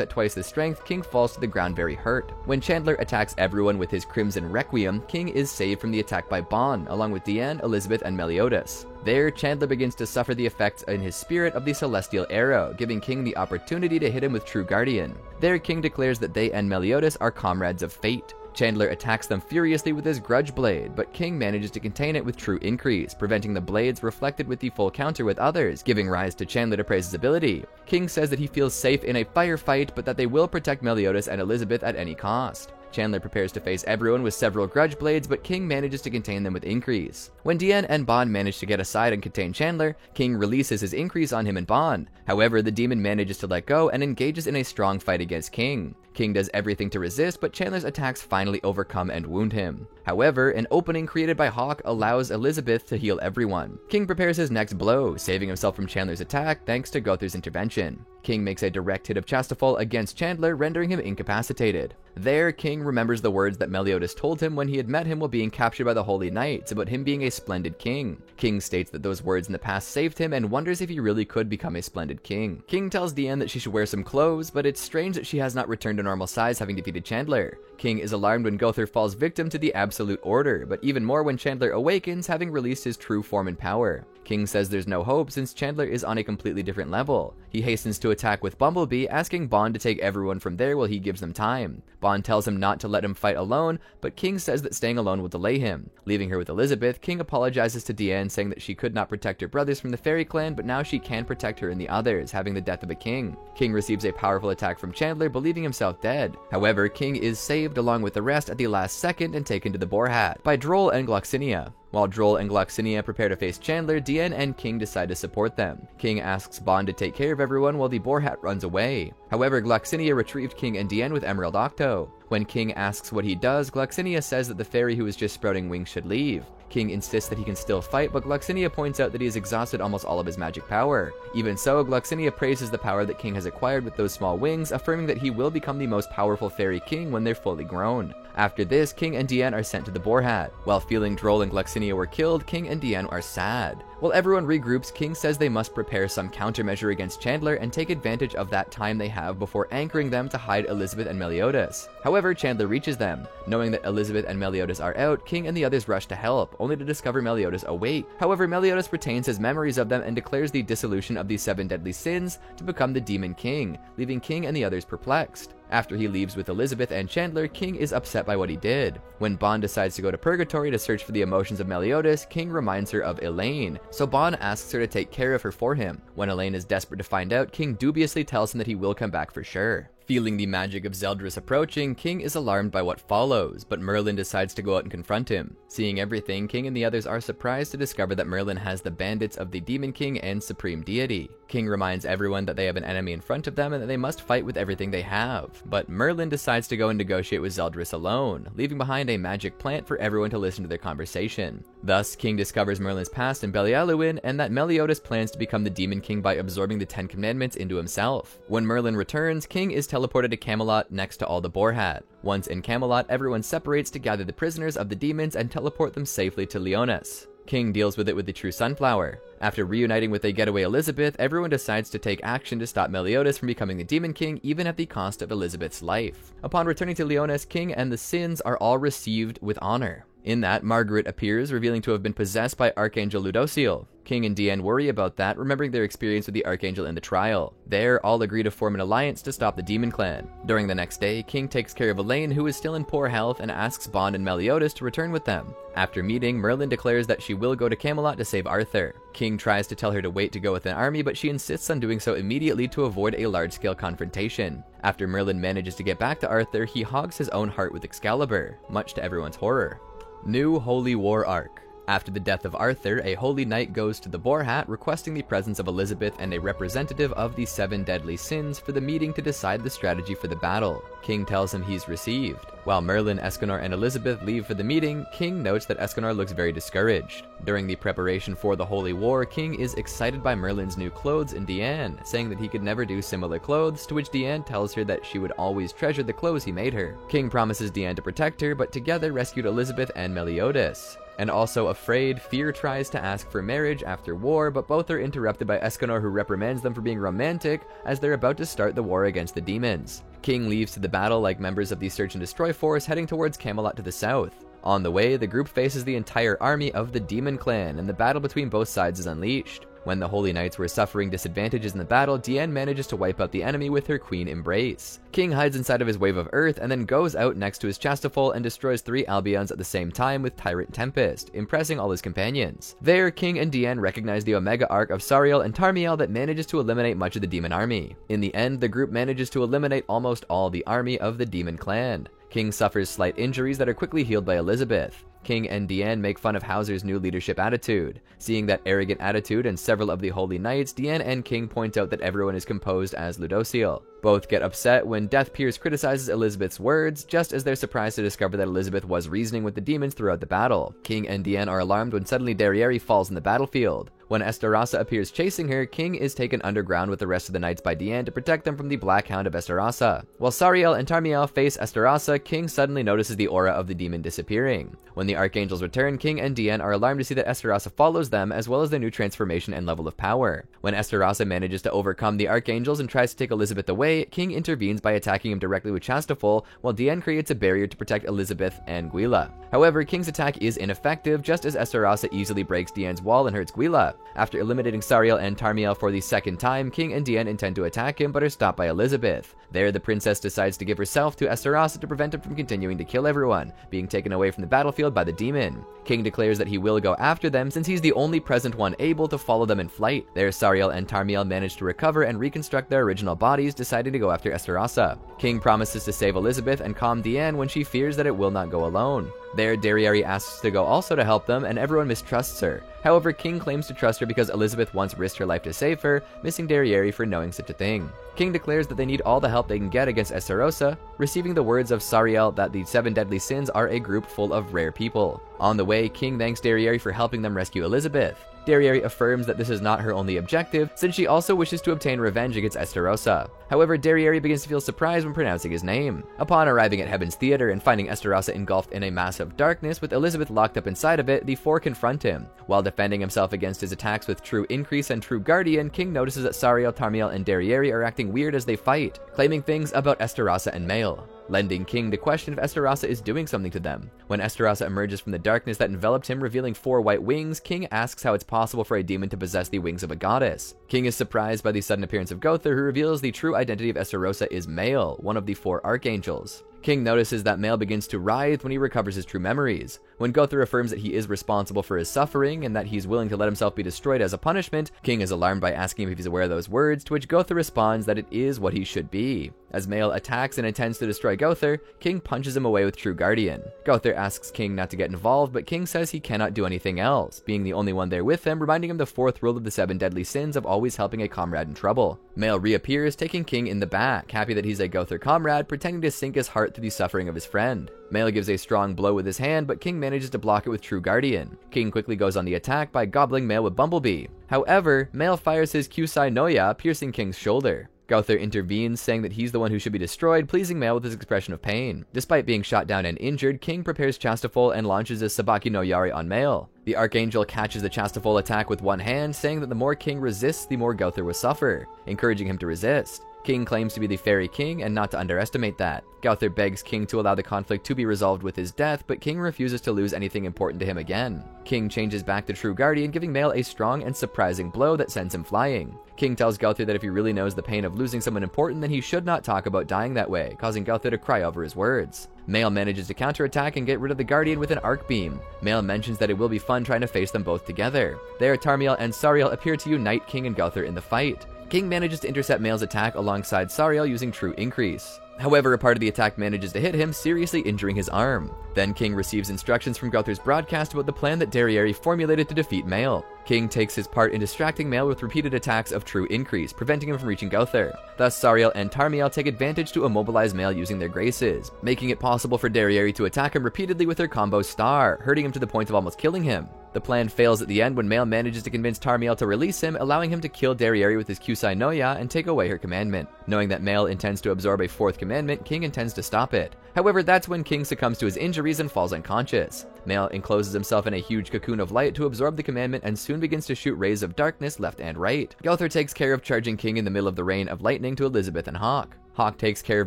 at twice the strength, King falls to the ground very hurt. When Chandler attacks everyone with his Crimson Requiem, King is saved from the attack by Bon, along with Diane, Elizabeth, and Meliodas. There, Chandler begins to suffer the effects in his spirit of the Celestial Arrow, giving King the opportunity to hit him with True Guardian. There, King declares that they and Meliodas are comrades of fate. Chandler attacks them furiously with his Grudge Blade, but King manages to contain it with True Increase, preventing the blades reflected with the full counter with others, giving rise to Chandler to praise his ability. King says that he feels safe in a firefight, but that they will protect Meliodas and Elizabeth at any cost. Chandler prepares to face everyone with several Grudge Blades, but King manages to contain them with Increase. When Diane and Bon manage to get aside and contain Chandler, King releases his Increase on him and Bon. However, the demon manages to let go and engages in a strong fight against King. King does everything to resist, but Chandler's attacks finally overcome and wound him. However, an opening created by Hawk allows Elizabeth to heal everyone. King prepares his next blow, saving himself from Chandler's attack thanks to Gowther's intervention. King makes a direct hit of Chastafol against Chandler, rendering him incapacitated. There, King remembers the words that Meliodas told him when he had met him while being captured by the Holy Knights about him being a splendid king. King states that those words in the past saved him and wonders if he really could become a splendid king. King tells Diane that she should wear some clothes, but it's strange that she has not returned to normal size having defeated Chandler. King is alarmed when Gowther falls victim to the Absolute Order, but even more when Chandler awakens, having released his true form and power. King says there's no hope since Chandler is on a completely different level. He hastens to attack with Bumblebee, asking Bond to take everyone from there while he gives them time. Bond tells him not to let him fight alone, but King says that staying alone will delay him. Leaving her with Elizabeth, King apologizes to Diane, saying that she could not protect her brothers from the Fairy Clan, but now she can protect her and the others, having the death of a king. King receives a powerful attack from Chandler, believing himself dead. However, King is saved along with the rest at the last second and taken to the Boar Hat by Droll and Gloxinia. While Droll and Gloxinia prepare to face Chandler, Diane and King decide to support them. King asks Bond to take care of everyone while the Boar Hat runs away. However, Gloxinia retrieved King and Diane with Emerald Octo. When King asks what he does, Gloxinia says that the fairy who is just sprouting wings should leave. King insists that he can still fight, but Gloxinia points out that he has exhausted almost all of his magic power. Even so, Gloxinia praises the power that King has acquired with those small wings, affirming that he will become the most powerful fairy king when they're fully grown. After this, King and Diane are sent to the Boar Hat. While feeling Droll and Gloxinia were killed, King and Diane are sad. While everyone regroups, King says they must prepare some countermeasure against Chandler and take advantage of that time they have before anchoring them to hide Elizabeth and Meliodas. However, Chandler reaches them. Knowing that Elizabeth and Meliodas are out, King and the others rush to help, only to discover Meliodas awake. However, Meliodas retains his memories of them and declares the dissolution of the 7 deadly sins to become the Demon King, leaving King and the others perplexed. After he leaves with Elizabeth and Chandler, King is upset by what he did. When Bond decides to go to Purgatory to search for the emotions of Meliodas, King reminds her of Elaine, so Bond asks her to take care of her for him. When Elaine is desperate to find out, King dubiously tells him that he will come back for sure. Feeling the magic of Zeldris approaching, King is alarmed by what follows, but Merlin decides to go out and confront him. Seeing everything, King and the others are surprised to discover that Merlin has the bandits of the Demon King and Supreme Deity. King reminds everyone that they have an enemy in front of them and that they must fight with everything they have. But Merlin decides to go and negotiate with Zeldris alone, leaving behind a magic plant for everyone to listen to their conversation. Thus, King discovers Merlin's past in Belialuin and that Meliodas plans to become the Demon King by absorbing the 10 Commandments into himself. When Merlin returns, King is teleported to Camelot next to all the Boar Hat. Once in Camelot, everyone separates to gather the prisoners of the demons and teleport them safely to Leonis. King deals with it with the True Sunflower. After reuniting with a getaway Elizabeth, everyone decides to take action to stop Meliodas from becoming the Demon King, even at the cost of Elizabeth's life. Upon returning to Leonis, King and the Sins are all received with honor. In that, Margaret appears, revealing to have been possessed by Archangel Ludociel. King and Diane worry about that, remembering their experience with the Archangel in the trial. There, all agree to form an alliance to stop the Demon Clan. During the next day, King takes care of Elaine, who is still in poor health, and asks Bond and Meliodas to return with them. After meeting, Merlin declares that she will go to Camelot to save Arthur. King tries to tell her to wait to go with an army, but she insists on doing so immediately to avoid a large-scale confrontation. After Merlin manages to get back to Arthur, he hogs his own heart with Excalibur, much to everyone's horror. New Holy War Arc. After the death of Arthur, a holy knight goes to the Boar Hat requesting the presence of Elizabeth and a representative of the 7 deadly sins for the meeting to decide the strategy for the battle. King tells him he's received. While Merlin, Escanor, and Elizabeth leave for the meeting, King notes that Escanor looks very discouraged. During the preparation for the Holy War, King is excited by Merlin's new clothes and Diane, saying that he could never do similar clothes, to which Diane tells her that she would always treasure the clothes he made her. King promises Diane to protect her, but together rescued Elizabeth and Meliodas. And also afraid, Fear tries to ask for marriage after war, but both are interrupted by Escanor, who reprimands them for being romantic as they're about to start the war against the demons. King leaves to the battle like members of the Search and Destroy force heading towards Camelot to the south. On the way, the group faces the entire army of the Demon Clan, and the battle between both sides is unleashed. When the Holy Knights were suffering disadvantages in the battle, Diane manages to wipe out the enemy with her Queen Embrace. King hides inside of his Wave of Earth and then goes out next to his Chastafol and destroys 3 Albions at the same time with Tyrant Tempest, impressing all his companions. There, King and Diane recognize the Omega Arc of Sariel and Tarmiel that manages to eliminate much of the demon army. In the end, the group manages to eliminate almost all the army of the Demon Clan. King suffers slight injuries that are quickly healed by Elizabeth. King and Diane make fun of Hauser's new leadership attitude. Seeing that arrogant attitude in several of the Holy Knights, Diane and King point out that everyone is composed as Ludociel. Both get upset when Deathpierce criticizes Elizabeth's words, just as they're surprised to discover that Elizabeth was reasoning with the demons throughout the battle. King and Diane are alarmed when suddenly Derriere falls in the battlefield. When Esterasa appears chasing her, King is taken underground with the rest of the knights by Diane to protect them from the Black Hound of Esterasa. While Sariel and Tarmiel face Esterasa, King suddenly notices the aura of the demon disappearing. When the Archangels return, King and Diane are alarmed to see that Esterasa follows them, as well as their new transformation and level of power. When Esterasa manages to overcome the Archangels and tries to take Elizabeth away, King intervenes by attacking him directly with Chastafol, while Diane creates a barrier to protect Elizabeth and Guila. However, King's attack is ineffective, just as Esterasa easily breaks Diane's wall and hurts Guila. After eliminating Sariel and Tarmiel for the second time, King and Diane intend to attack him but are stopped by Elizabeth. There, the princess decides to give herself to Esterossa to prevent him from continuing to kill everyone, being taken away from the battlefield by the demon. King declares that he will go after them since he's the only present one able to follow them in flight. There, Sariel and Tarmiel manage to recover and reconstruct their original bodies, deciding to go after Esterossa. King promises to save Elizabeth and calm Diane when she fears that it will not go alone. There, Darieri asks to go also to help them, and everyone mistrusts her. However, King claims to trust her because Elizabeth once risked her life to save her, missing Darieri for knowing such a thing. King declares that they need all the help they can get against Esterossa, receiving the words of Sariel that the 7 deadly sins are a group full of rare people. On the way, King thanks Darieri for helping them rescue Elizabeth. Darieri affirms that this is not her only objective, since she also wishes to obtain revenge against Esterossa. However, Darieri begins to feel surprised when pronouncing his name. Upon arriving at Heaven's Theater and finding Esterossa engulfed in a mass of darkness with Elizabeth locked up inside of it, the four confront him. While defending himself against his attacks with True Increase and True Guardian, King notices that Sariel, Tarmiel, and Darieri are acting weird as they fight, claiming things about Esterossa and Mael, lending King to question if Esterossa is doing something to them. When Esterossa emerges from the darkness that enveloped him, revealing 4 white wings, King asks how it's possible for a demon to possess the wings of a goddess. King is surprised by the sudden appearance of Gowther, who reveals the true identity of Esterossa is Mael, one of the 4 archangels. King notices that Mael begins to writhe when he recovers his true memories. When Gowther affirms that he is responsible for his suffering and that he's willing to let himself be destroyed as a punishment, King is alarmed by asking him if he's aware of those words, to which Gowther responds that it is what he should be. As Mael attacks and intends to destroy Gowther, King punches him away with True Guardian. Gowther asks King not to get involved, but King says he cannot do anything else, being the only one there with him, reminding him the 4th rule of the 7 deadly sins of always helping a comrade in trouble. Mael reappears, taking King in the back, happy that he's a Gowther comrade, pretending to sink his heart through the suffering of his friend. Mael gives a strong blow with his hand, but King manages to block it with True Guardian. King quickly goes on the attack by gobbling Mael with Bumblebee. However, Mael fires his Kyusai Noya, piercing King's shoulder. Gowther intervenes, saying that he's the one who should be destroyed, pleasing Mael with his expression of pain. Despite being shot down and injured, King prepares Chastafol and launches his Sabaki no Yari on Mael. The Archangel catches the Chastafol attack with one hand, saying that the more King resists, the more Gowther will suffer, encouraging him to resist. King claims to be the Fairy King and not to underestimate that. Gowther begs King to allow the conflict to be resolved with his death, but King refuses to lose anything important to him again. King changes back to True Guardian, giving Mael a strong and surprising blow that sends him flying. King tells Gowther that if he really knows the pain of losing someone important, then he should not talk about dying that way, causing Gowther to cry over his words. Mael manages to counterattack and get rid of the Guardian with an arc beam. Mael mentions that it will be fun trying to face them both together. There, Tarmiel and Sariel appear to unite King and Gowther in the fight. King manages to intercept Mael's attack alongside Sariel using True Increase. However, a part of the attack manages to hit him, seriously injuring his arm. Then King receives instructions from Gowther's broadcast about the plan that Darieri formulated to defeat Mael. King takes his part in distracting Mael with repeated attacks of True Increase, preventing him from reaching Gowther. Thus, Sariel and Tarmiel take advantage to immobilize Mael using their graces, making it possible for Darieri to attack him repeatedly with her combo Star, hurting him to the point of almost killing him. The plan fails at the end when Mael manages to convince Tarmiel to release him, allowing him to kill Darieri with his Kyusai Noya and take away her commandment. Knowing that Mael intends to absorb a 4th commandment, King intends to stop it. However, that's when King succumbs to his injuries and falls unconscious. Mael encloses himself in a huge cocoon of light to absorb the commandment and soon begins to shoot rays of darkness left and right. Gowther takes care of charging King in the middle of the rain of lightning to Elizabeth and Hawk. Hawk takes care of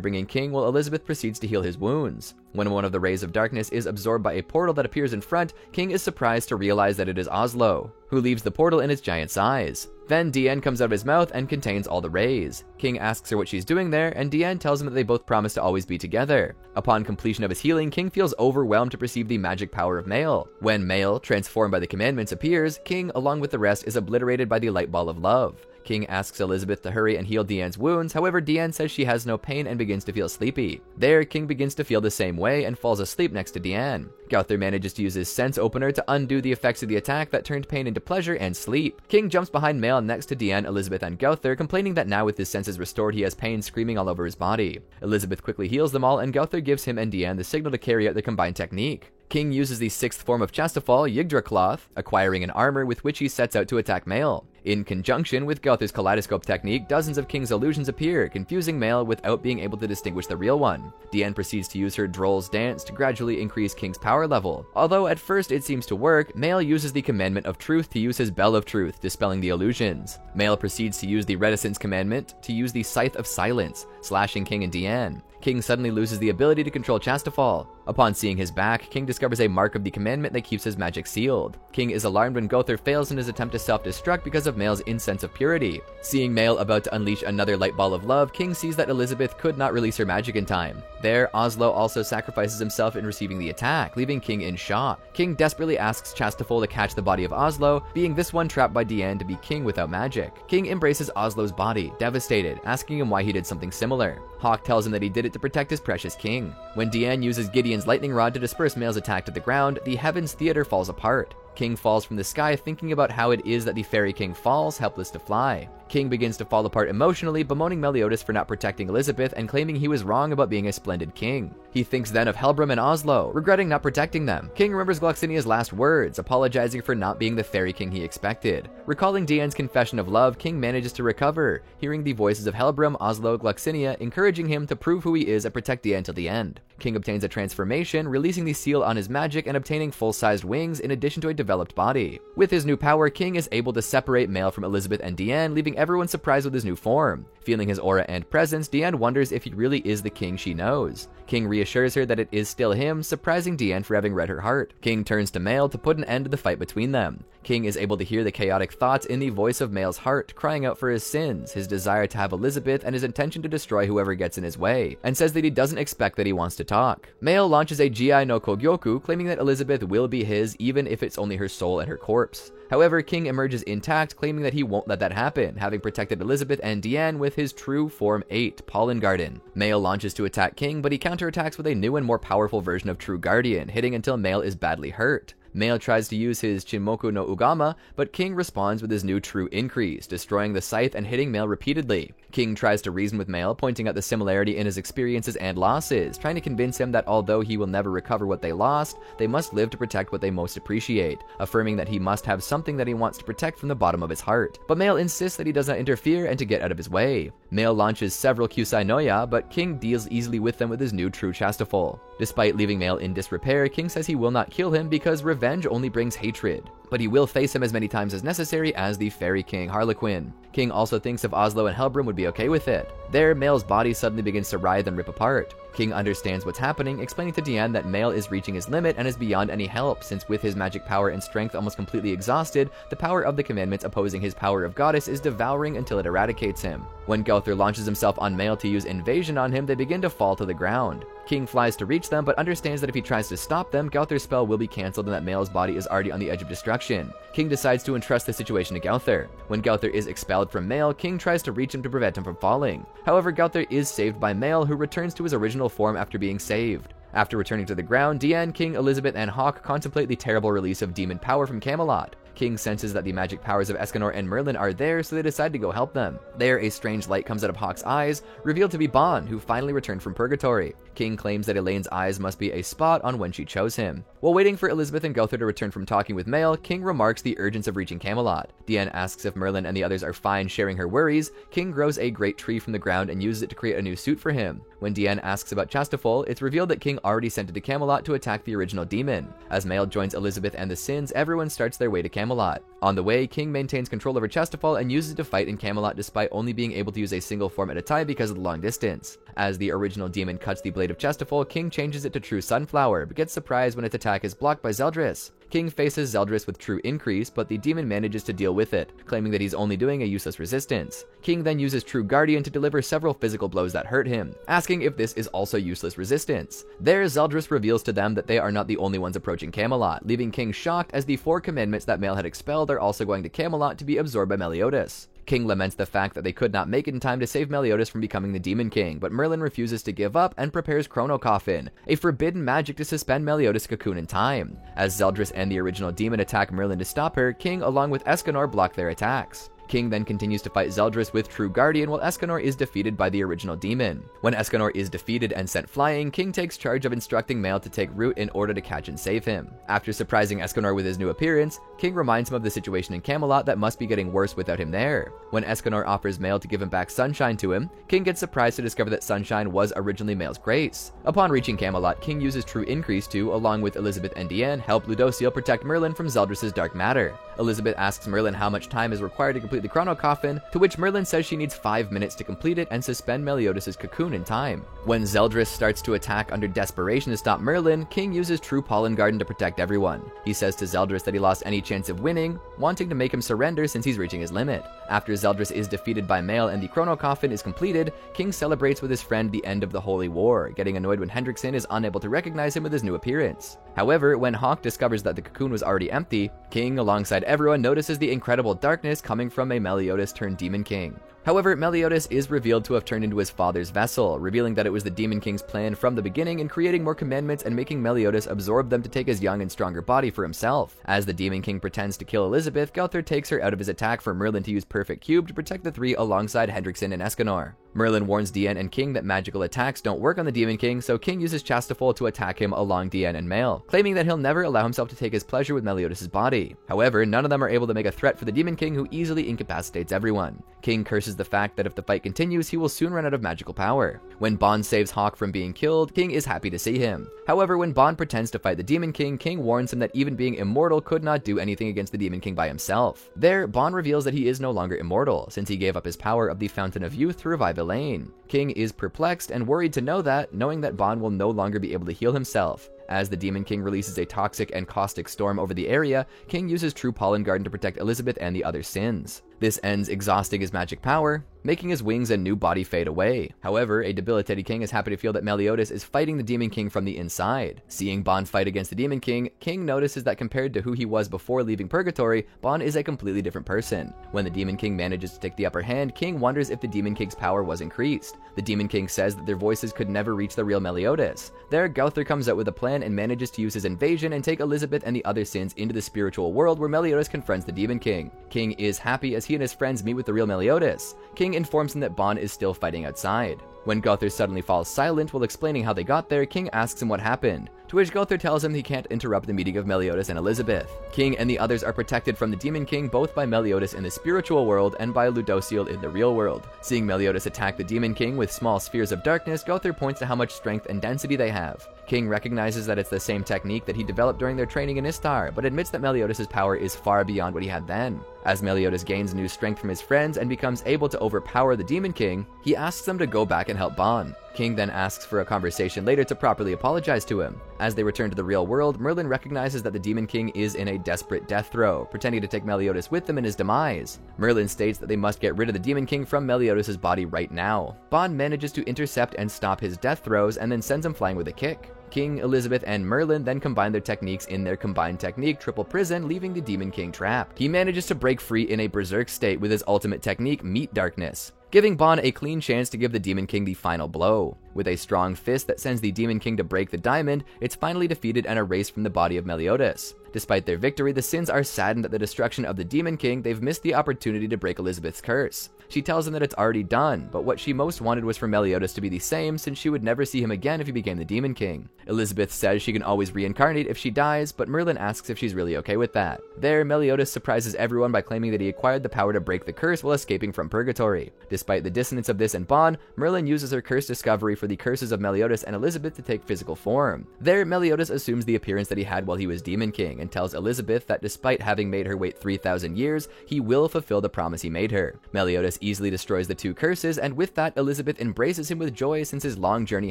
bringing King while Elizabeth proceeds to heal his wounds. When one of the rays of darkness is absorbed by a portal that appears in front, King is surprised to realize that it is Oslo, who leaves the portal in its giant size. Then Diane comes out of his mouth and contains all the rays. King asks her what she's doing there, and Diane tells him that they both promise to always be together. Upon completion of his healing, King feels overwhelmed to perceive the magic power of Mael. When Mael, transformed by the commandments, appears, King, along with the rest, is obliterated by the light ball of love. King asks Elizabeth to hurry and heal Diane's wounds, however Diane says she has no pain and begins to feel sleepy. There, King begins to feel the same way and falls asleep next to Diane. Gowther manages to use his sense opener to undo the effects of the attack that turned pain into pleasure and sleep. King jumps behind Mael next to Diane, Elizabeth, and Gowther, complaining that now with his senses restored he has pain screaming all over his body. Elizabeth quickly heals them all, and Gowther gives him and Diane the signal to carry out the combined technique. King uses the 6th form of Chastafol, Yggdracloth, acquiring an armor with which he sets out to attack Mael. In conjunction with Gowther's kaleidoscope technique, dozens of King's illusions appear, confusing Mail without being able to distinguish the real one. Diane proceeds to use her Droll's dance to gradually increase King's power level. Although at first it seems to work, Mail uses the commandment of truth to use his bell of truth, dispelling the illusions. Mail proceeds to use the reticence commandment to use the scythe of silence, slashing King and Diane. King suddenly loses the ability to control Chastafal. Upon seeing his back, King discovers a mark of the commandment that keeps his magic sealed. King is alarmed when Gowther fails in his attempt to self-destruct because of Mail's incense of purity. Seeing Mail about to unleash another light ball of love, King sees that Elizabeth could not release her magic in time. There, Oslo also sacrifices himself in receiving the attack, leaving King in shock. King desperately asks Chastafal to catch the body of Oslo, being this one trapped by Diane to be king without magic. King embraces Oslo's body, devastated, asking him why he did something similar. Hawk tells him that he did it to protect his precious king. When Diane uses Gideon's lightning rod to disperse Mail's attack to the ground, the Heavens Theater falls apart. King falls from the sky, thinking about how it is that the Fairy King falls, helpless to fly. King begins to fall apart emotionally, bemoaning Meliodas for not protecting Elizabeth and claiming he was wrong about being a splendid king. He thinks then of Helbram and Oslo, regretting not protecting them. King remembers Gloxinia's last words, apologizing for not being the Fairy King he expected. Recalling Diane's confession of love, King manages to recover, hearing the voices of Helbram, Oslo, Gloxinia, encouraging him to prove who he is and protect Diane till the end. King obtains a transformation, releasing the seal on his magic and obtaining full-sized wings in addition to a developed body. With his new power, King is able to separate Mail from Elizabeth and Diane, leaving everyone surprised with his new form. Feeling his aura and presence, Diane wonders if he really is the king she knows. King reassures her that it is still him, surprising Diane for having read her heart. King turns to Mail to put an end to the fight between them. King is able to hear the chaotic thoughts in the voice of Mail's heart, crying out for his sins, his desire to have Elizabeth, and his intention to destroy whoever gets in his way, and says that he doesn't expect that he wants to talk. Mail launches a Gi no Kogyoku, claiming that Elizabeth will be his even if it's only her soul and her corpse. However, King emerges intact, claiming that he won't let that happen, having protected Elizabeth and Diane with his true Form 8, Pollen Garden. Mail launches to attack King, but he counterattacks with a new and more powerful version of True Guardian, hitting until Mail is badly hurt. Mail tries to use his Chinmoku no Ugama, but King responds with his new True Increase, destroying the scythe and hitting Mail repeatedly. King tries to reason with Mail, pointing out the similarity in his experiences and losses, trying to convince him that although he will never recover what they lost, they must live to protect what they most appreciate, affirming that he must have something that he wants to protect from the bottom of his heart. But Mail insists that he does not interfere and to get out of his way. Mail launches several Kyusai Noya, but King deals easily with them with his new True Chastafal. Despite leaving Mail in disrepair, King says he will not kill him because revenge only brings hatred, but he will face him as many times as necessary as the Fairy King Harlequin. King also thinks if Oslo and Helbram would be okay with it. There, Mail's body suddenly begins to writhe and rip apart. King understands what's happening, explaining to Diane that Mail is reaching his limit and is beyond any help, since with his magic power and strength almost completely exhausted, the power of the commandments opposing his power of goddess is devouring until it eradicates him. When Gowther launches himself on Mail to use invasion on him, they begin to fall to the ground. King flies to reach them, but understands that if he tries to stop them, Gowther's spell will be cancelled and that Mail's body is already on the edge of destruction. King decides to entrust the situation to Gowther. When Gowther is expelled from Mail, King tries to reach him to prevent him from falling. However, Gowther is saved by Mail, who returns to his original form after being saved. After returning to the ground, Diane, King, Elizabeth, and Hawk contemplate the terrible release of demon power from Camelot. King senses that the magic powers of Escanor and Merlin are there, so they decide to go help them. There, a strange light comes out of Hawk's eyes, revealed to be Bon, who finally returned from purgatory. King claims that Elaine's eyes must be a spot on when she chose him. While waiting for Elizabeth and Gowther to return from talking with Mail, King remarks the urgency of reaching Camelot. Diane asks if Merlin and the others are fine sharing her worries. King grows a great tree from the ground and uses it to create a new suit for him. When Diane asks about Chastafal, it's revealed that King already sent it to Camelot to attack the original demon. As Mail joins Elizabeth and the Sins, everyone starts their way to Camelot. On the way, King maintains control over Chastafal and uses it to fight in Camelot despite only being able to use a single form at a time because of the long distance. As the original demon cuts the blade of Chastafal, King changes it to True Sunflower, but gets surprised when its attack is blocked by Zeldris. King faces Zeldris with True Increase, but the demon manages to deal with it, claiming that he's only doing a useless resistance. King then uses True Guardian to deliver several physical blows that hurt him, asking if this is also useless resistance. There, Zeldris reveals to them that they are not the only ones approaching Camelot, leaving King shocked as the 4 commandments that Mail had expelled are also going to Camelot to be absorbed by Meliodas. King laments the fact that they could not make it in time to save Meliodas from becoming the Demon King, but Merlin refuses to give up and prepares Chrono Coffin, a forbidden magic to suspend Meliodas' cocoon in time. As Zeldris and the original demon attack Merlin to stop her, King along with Escanor block their attacks. King then continues to fight Zeldris with True Guardian while Escanor is defeated by the original demon. When Escanor is defeated and sent flying, King takes charge of instructing Mael to take root in order to catch and save him. After surprising Escanor with his new appearance, King reminds him of the situation in Camelot that must be getting worse without him there. When Escanor offers Mael to give him back Sunshine to him, King gets surprised to discover that Sunshine was originally Mael's grace. Upon reaching Camelot, King uses True Increase to, along with Elizabeth and Diane, help Ludociel protect Merlin from Zeldris' dark matter. Elizabeth asks Merlin how much time is required to complete the Chrono Coffin, to which Merlin says she needs 5 minutes to complete it and suspend Meliodas' cocoon in time. When Zeldris starts to attack under desperation to stop Merlin, King uses True Pollen Garden to protect everyone. He says to Zeldris that he lost any chance of winning, wanting to make him surrender since he's reaching his limit. After Zeldris is defeated by Mael and the Chrono Coffin is completed, King celebrates with his friend the end of the Holy War, getting annoyed when Hendrickson is unable to recognize him with his new appearance. However, when Hawk discovers that the cocoon was already empty, King, alongside everyone, notices the incredible darkness coming from a Meliodas turned Demon King. However, Meliodas is revealed to have turned into his father's vessel, revealing that it was the Demon King's plan from the beginning in creating more commandments and making Meliodas absorb them to take his young and stronger body for himself. As the Demon King pretends to kill Elizabeth, Gowther takes her out of his attack for Merlin to use Perfect Cube to protect the three alongside Hendrickson and Escanor. Merlin warns Diane and King that magical attacks don't work on the Demon King, so King uses Chastafol to attack him along Diane and Mael, claiming that he'll never allow himself to take his pleasure with Meliodas' body. However, none of them are able to make a threat for the Demon King, who easily incapacitates everyone. King curses the fact that if the fight continues, he will soon run out of magical power. When Bond saves Hawk from being killed, King is happy to see him. However, when Bond pretends to fight the Demon King, King warns him that even being immortal could not do anything against the Demon King by himself. There, Bond reveals that he is no longer immortal, since he gave up his power of the Fountain of Youth to revive Elaine. King is perplexed and worried to know that, knowing that Bond will no longer be able to heal himself. As the Demon King releases a toxic and caustic storm over the area, King uses True Pollen Garden to protect Elizabeth and the other Sins. This ends exhausting his magic power, making his wings and new body fade away. However, a debilitated King is happy to feel that Meliodas is fighting the Demon King from the inside. Seeing Bond fight against the Demon King, King notices that compared to who he was before leaving Purgatory, Bond is a completely different person. When the Demon King manages to take the upper hand, King wonders if the Demon King's power was increased. The Demon King says that their voices could never reach the real Meliodas. There, Gowther comes out with a plan and manages to use his invasion and take Elizabeth and the other Sins into the spiritual world where Meliodas confronts the Demon King. King is happy as he and his friends meet with the real Meliodas. King informs him that Bond is still fighting outside. When Gowther suddenly falls silent while explaining how they got there, King asks him what happened, to which Gowther tells him he can't interrupt the meeting of Meliodas and Elizabeth. King and the others are protected from the Demon King both by Meliodas in the spiritual world and by Ludociel in the real world. Seeing Meliodas attack the Demon King with small spheres of darkness, Gowther points to how much strength and density they have. King recognizes that it's the same technique that he developed during their training in Istar, but admits that Meliodas' power is far beyond what he had then. As Meliodas gains new strength from his friends and becomes able to overpower the Demon King, he asks them to go back and help Bond. King then asks for a conversation later to properly apologize to him. As they return to the real world, Merlin recognizes that the Demon King is in a desperate death throe, pretending to take Meliodas with them in his demise. Merlin states that they must get rid of the Demon King from Meliodas' body right now. Bond manages to intercept and stop his death throes and then sends him flying with a kick. King, Elizabeth, and Merlin then combine their techniques in their combined technique Triple Prison, leaving the Demon King trapped. He manages to break free in a berserk state with his ultimate technique, Meat Darkness, giving Bond a clean chance to give the Demon King the final blow. With a strong fist that sends the Demon King to break the diamond, it's finally defeated and erased from the body of Meliodas. Despite their victory, the Sins are saddened at the destruction of the Demon King. They've missed the opportunity to break Elizabeth's curse. She tells him that it's already done, but what she most wanted was for Meliodas to be the same, since she would never see him again if he became the Demon King. Elizabeth says she can always reincarnate if she dies, but Merlin asks if she's really okay with that. There, Meliodas surprises everyone by claiming that he acquired the power to break the curse while escaping from Purgatory. Despite the dissonance of this and Bond, Merlin uses her curse discovery for the curses of Meliodas and Elizabeth to take physical form. There, Meliodas assumes the appearance that he had while he was Demon King and tells Elizabeth that despite having made her wait 3,000 years, he will fulfill the promise he made her. Meliodas easily destroys the two curses, and with that, Elizabeth embraces him with joy since his long journey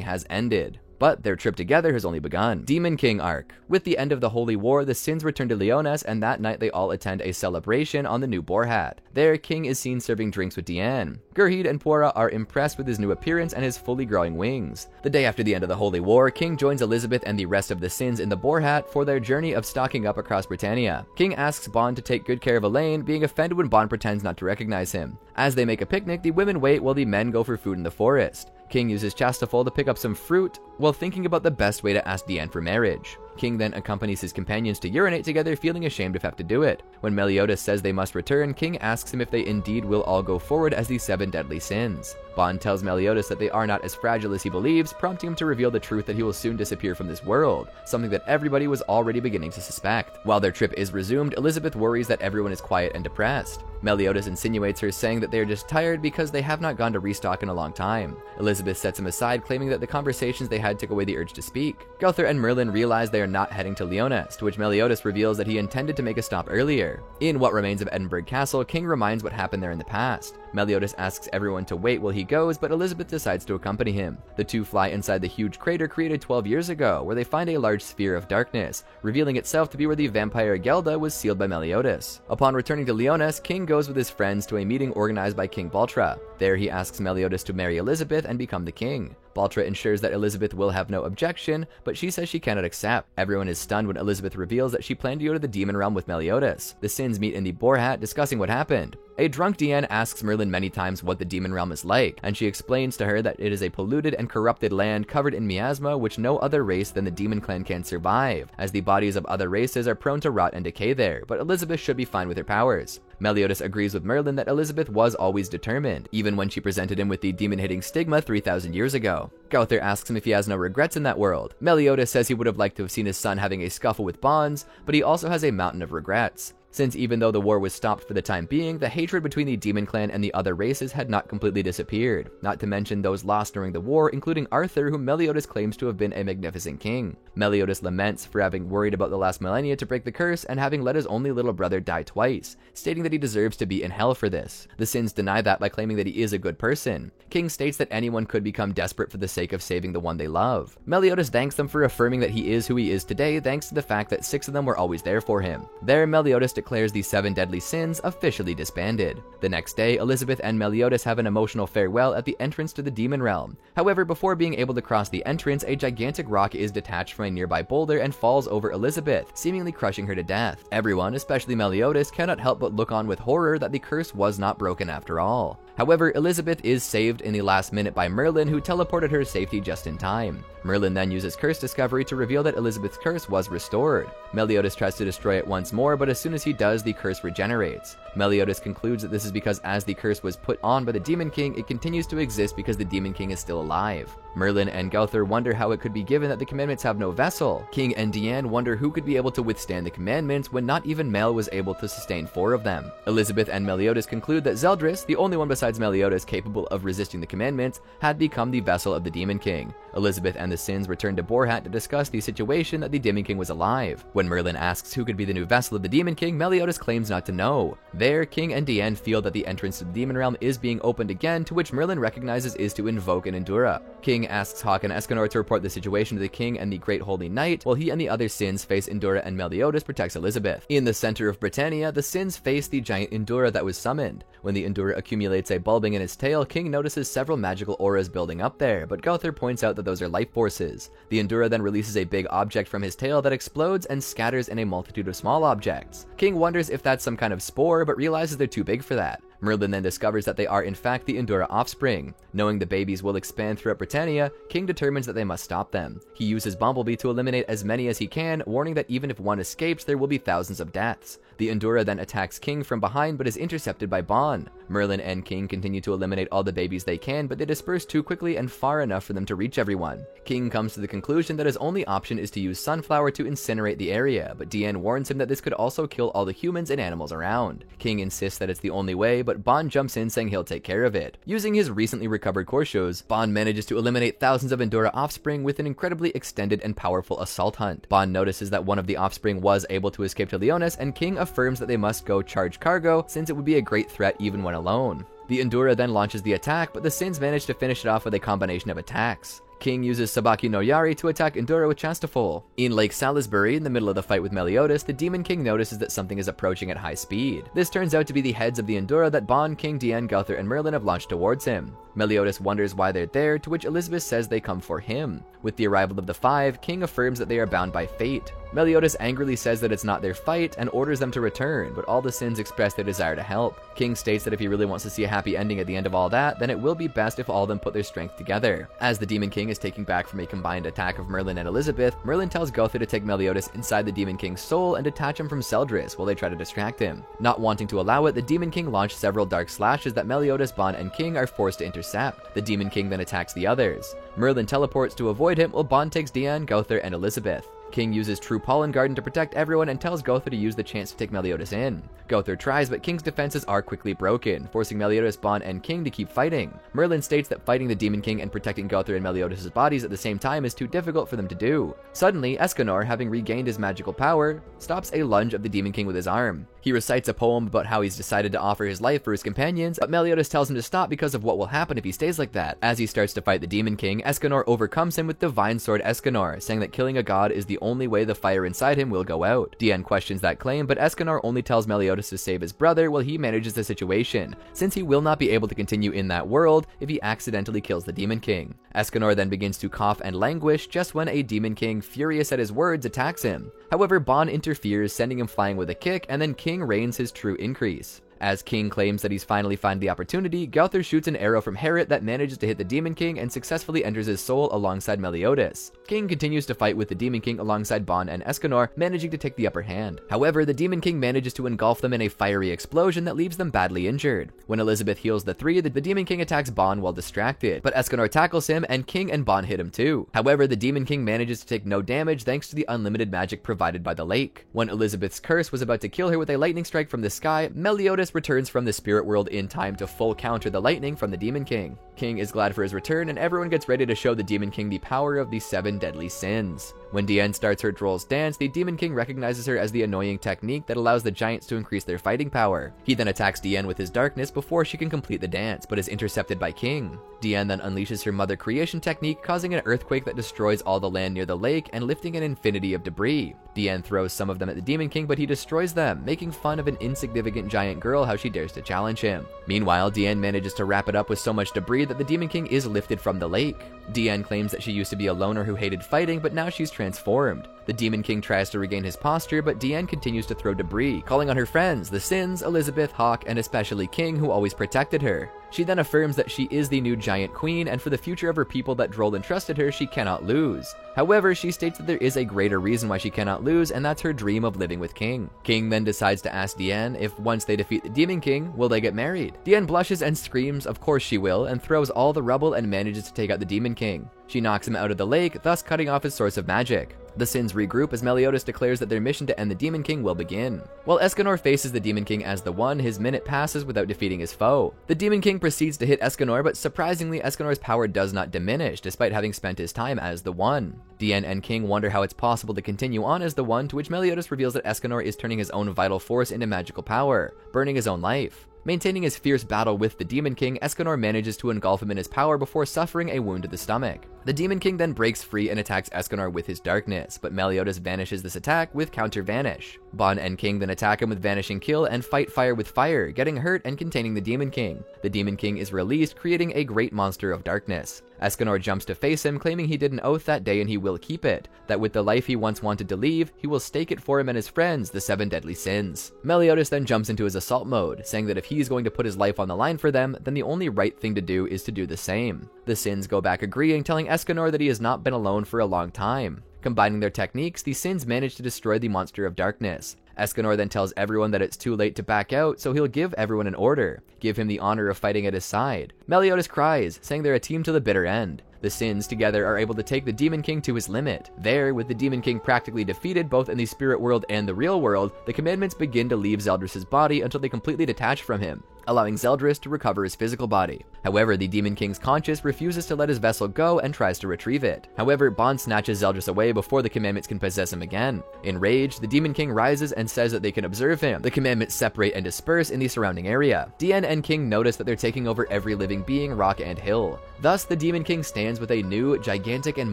has ended. But their trip together has only begun. Demon King arc. With the end of the Holy War, the Sins return to Leonas, and that night they all attend a celebration on the new Boar Hat. There, King is seen serving drinks with Diane. Gurhid and Pora are impressed with his new appearance and his fully growing wings. The day after the end of the Holy War, King joins Elizabeth and the rest of the Sins in the Boar Hat for their journey of stocking up across Britannia. King asks Bond to take good care of Elaine, being offended when Bond pretends not to recognize him. As they make a picnic, the women wait while the men go for food in the forest. King uses Chastafol to pick up some fruit while thinking about the best way to ask Diane for marriage. King then accompanies his companions to urinate together, feeling ashamed of having to do it. When Meliodas says they must return, King asks him if they indeed will all go forward as the 7 deadly sins. Bond tells Meliodas that they are not as fragile as he believes, prompting him to reveal the truth that he will soon disappear from this world, something that everybody was already beginning to suspect. While their trip is resumed, Elizabeth worries that everyone is quiet and depressed. Meliodas insinuates her, saying that they are just tired because they have not gone to restock in a long time. Elizabeth sets him aside, claiming that the conversations they had took away the urge to speak. Gowther and Merlin realize they are not heading to Lyonesse, to which Meliodas reveals that he intended to make a stop earlier. In what remains of Edinburgh Castle, King reminds what happened there in the past. Meliodas asks everyone to wait while he goes, but Elizabeth decides to accompany him. The two fly inside the huge crater created 12 years ago, where they find a large sphere of darkness, revealing itself to be where the vampire Gelda was sealed by Meliodas. Upon returning to Lyonesse, King goes with his friends to a meeting organized by King Baltra. There he asks Meliodas to marry Elizabeth and become the king. Baltra ensures that Elizabeth will have no objection, but she says she cannot accept. Everyone is stunned when Elizabeth reveals that she planned to go to the demon realm with Meliodas. The Sins meet in the Boar Hat, discussing what happened. A drunk Diane asks Merlin many times what the demon realm is like, and she explains to her that it is a polluted and corrupted land covered in miasma which no other race than the demon clan can survive, as the bodies of other races are prone to rot and decay there, but Elizabeth should be fine with her powers. Meliodas agrees with Merlin that Elizabeth was always determined, even when she presented him with the demon-hitting stigma 3,000 years ago. Gowther asks him if he has no regrets in that world. Meliodas says he would have liked to have seen his son having a scuffle with Bonds, but he also has a mountain of regrets. Since even though the war was stopped for the time being, the hatred between the Demon Clan and the other races had not completely disappeared, not to mention those lost during the war, including Arthur, whom Meliodas claims to have been a magnificent king. Meliodas laments for having worried about the last millennia to break the curse and having let his only little brother die twice, stating that he deserves to be in hell for this. The Sins deny that by claiming that he is a good person. King states that anyone could become desperate for the sake of saving the one they love. Meliodas thanks them for affirming that he is who he is today, thanks to the fact that 6 of them were always there for him. There, Meliodas declares the 7 deadly sins officially disbanded. The next day, Elizabeth and Meliodas have an emotional farewell at the entrance to the demon realm. However, before being able to cross the entrance, a gigantic rock is detached from a nearby boulder and falls over Elizabeth, seemingly crushing her to death. Everyone, especially Meliodas, cannot help but look on with horror that the curse was not broken after all. However, Elizabeth is saved in the last minute by Merlin, who teleported her to safety just in time. Merlin then uses Curse Discovery to reveal that Elizabeth's curse was restored. Meliodas tries to destroy it once more, but as soon as he does, the curse regenerates. Meliodas concludes that this is because as the curse was put on by the Demon King, it continues to exist because the Demon King is still alive. Merlin and Gowther wonder how it could be given that the commandments have no vessel. King and Diane wonder who could be able to withstand the commandments when not even Mel was able to sustain 4 of them. Elizabeth and Meliodas conclude that Zeldris, the only one besides Meliodas capable of resisting the commandments, had become the vessel of the Demon King. Elizabeth and the Sins return to Boar Hat to discuss the situation that the Demon King was alive. When Merlin asks who could be the new vessel of the Demon King, Meliodas claims not to know. There, King and Diane feel that the entrance to the Demon Realm is being opened again, to which Merlin recognizes is to invoke an Endura. King asks Hawk and Escanor to report the situation to the King and the Great Holy Knight, while he and the other Sins face Endura and Meliodas protects Elizabeth. In the center of Britannia, the Sins face the giant Endura that was summoned. When the Endura accumulates a bulbing in its tail, King notices several magical auras building up there, but Gowther points out that those are life forces. The Endura then releases a big object from his tail that explodes and scatters in a multitude of small objects. King wonders if that's some kind of spore, but realizes they're too big for that. Merlin then discovers that they are in fact the Endura offspring. Knowing the babies will expand throughout Britannia, King determines that they must stop them. He uses Bumblebee to eliminate as many as he can, warning that even if one escapes, there will be thousands of deaths. The Endura then attacks King from behind but is intercepted by Bon. Merlin and King continue to eliminate all the babies they can, but they disperse too quickly and far enough for them to reach everyone. King comes to the conclusion that his only option is to use Sunflower to incinerate the area, but Diane warns him that this could also kill all the humans and animals around. King insists that it's the only way, but Bon jumps in saying he'll take care of it. Using his recently recovered Korshoes, Bon manages to eliminate thousands of Endura offspring with an incredibly extended and powerful assault hunt. Bon notices that one of the offspring was able to escape to Lyonesse, and King affirms that they must go charge cargo since it would be a great threat even when alone. The Endura then launches the attack, but the Sins manage to finish it off with a combination of attacks. King uses Sabaki no Yari to attack Endura with Chastafol. In Lake Salisbury, in the middle of the fight with Meliodas, the Demon King notices that something is approaching at high speed. This turns out to be the heads of the Endura that Bon, King, Diane, Gowther, and Merlin have launched towards him. Meliodas wonders why they're there, to which Elizabeth says they come for him. With the arrival of the 5, King affirms that they are bound by fate. Meliodas angrily says that it's not their fight and orders them to return, but all the Sins express their desire to help. King states that if he really wants to see a happy ending at the end of all that, then it will be best if all of them put their strength together. As the Demon King is taking back from a combined attack of Merlin and Elizabeth, Merlin tells Gowther to take Meliodas inside the Demon King's soul and detach him from Zeldris while they try to distract him. Not wanting to allow it, the Demon King launched several dark slashes that Meliodas, Ban, and King are forced to intercept. The Demon King then attacks the others. Merlin teleports to avoid him while Ban takes Dian, Gowther, and Elizabeth. King uses True Pollen Garden to protect everyone and tells Gowther to use the chance to take Meliodas in. Gowther tries, but King's defenses are quickly broken, forcing Meliodas, Ban, and King to keep fighting. Merlin states that fighting the Demon King and protecting Gowther and Meliodas' bodies at the same time is too difficult for them to do. Suddenly, Escanor, having regained his magical power, stops a lunge of the Demon King with his arm. He recites a poem about how he's decided to offer his life for his companions, but Meliodas tells him to stop because of what will happen if he stays like that. As he starts to fight the Demon King, Escanor overcomes him with Divine Sword Escanor, saying that killing a god is the only way the fire inside him will go out. Dian questions that claim, but Escanor only tells Meliodas to save his brother while he manages the situation, since he will not be able to continue in that world if he accidentally kills the Demon King. Escanor then begins to cough and languish just when a Demon King, furious at his words, attacks him. However, Ban interferes, sending him flying with a kick, and then King rains his true increase. As King claims that he's finally found the opportunity, Gowther shoots an arrow from Herit that manages to hit the Demon King and successfully enters his soul alongside Meliodas. King continues to fight with the Demon King alongside Ban and Escanor, managing to take the upper hand. However, the Demon King manages to engulf them in a fiery explosion that leaves them badly injured. When Elizabeth heals the three, the Demon King attacks Ban while distracted, but Escanor tackles him and King and Ban hit him too. However, the Demon King manages to take no damage thanks to the unlimited magic provided by the lake. When Elizabeth's curse was about to kill her with a lightning strike from the sky, Meliodas returns from the spirit world in time to full counter the lightning from the Demon King. King is glad for his return, and everyone gets ready to show the Demon King the power of the 7 deadly sins. When Dian starts her Droll's dance, the Demon King recognizes her as the annoying technique that allows the giants to increase their fighting power. He then attacks Dian with his darkness before she can complete the dance, but is intercepted by King. Dian then unleashes her Mother Creation technique, causing an earthquake that destroys all the land near the lake and lifting an infinity of debris. Dian throws some of them at the Demon King, but he destroys them, making fun of an insignificant giant girl how she dares to challenge him. Meanwhile, Dian manages to wrap it up with so much debris that the Demon King is lifted from the lake. Dian claims that she used to be a loner who hated fighting, but now she's transformed. The Demon King tries to regain his posture, but Dian continues to throw debris, calling on her friends, the Sins, Elizabeth, Hawk, and especially King, who always protected her. She then affirms that she is the new giant queen, and for the future of her people that Droll entrusted her, she cannot lose. However, she states that there is a greater reason why she cannot lose, and that's her dream of living with King. King then decides to ask Dian if once they defeat the Demon King, will they get married? Dian blushes and screams of course she will, and throws all the rubble and manages to take out the Demon King. She knocks him out of the lake, thus cutting off his source of magic. The Sins regroup as Meliodas declares that their mission to end the Demon King will begin. While Escanor faces the Demon King as the One, his minute passes without defeating his foe. The Demon King proceeds to hit Escanor, but surprisingly, Escanor's power does not diminish, despite having spent his time as the One. Dian and King wonder how it's possible to continue on as the One, to which Meliodas reveals that Escanor is turning his own vital force into magical power, burning his own life. Maintaining his fierce battle with the Demon King, Escanor manages to engulf him in his power before suffering a wound to the stomach. The Demon King then breaks free and attacks Escanor with his darkness, but Meliodas vanishes this attack with Counter Vanish. Ban and King then attack him with Vanishing Kill and fight fire with fire, getting hurt and containing the Demon King. The Demon King is released, creating a great monster of darkness. Escanor jumps to face him, claiming he did an oath that day and he will keep it, that with the life he once wanted to leave, he will stake it for him and his friends, the 7 deadly sins. Meliodas then jumps into his assault mode, saying that if he's going to put his life on the line for them, then the only right thing to do is to do the same. The Sins go back agreeing, telling Escanor that he has not been alone for a long time. Combining their techniques, the Sins manage to destroy the monster of darkness. Escanor then tells everyone that it's too late to back out, so he'll give everyone an order, give him the honor of fighting at his side. Meliodas cries, saying they're a team to the bitter end. The Sins together are able to take the Demon King to his limit. There, with the Demon King practically defeated both in the spirit world and the real world, the commandments begin to leave Zeldris' body until they completely detach from him, allowing Zeldris to recover his physical body. However, the Demon King's conscience refuses to let his vessel go and tries to retrieve it. However, Ban snatches Zeldris away before the commandments can possess him again. Enraged, the Demon King rises and says that they can observe him. The commandments separate and disperse in the surrounding area. Dian and King notice that they're taking over every living being, rock and hill. Thus, the Demon King stands with a new, gigantic and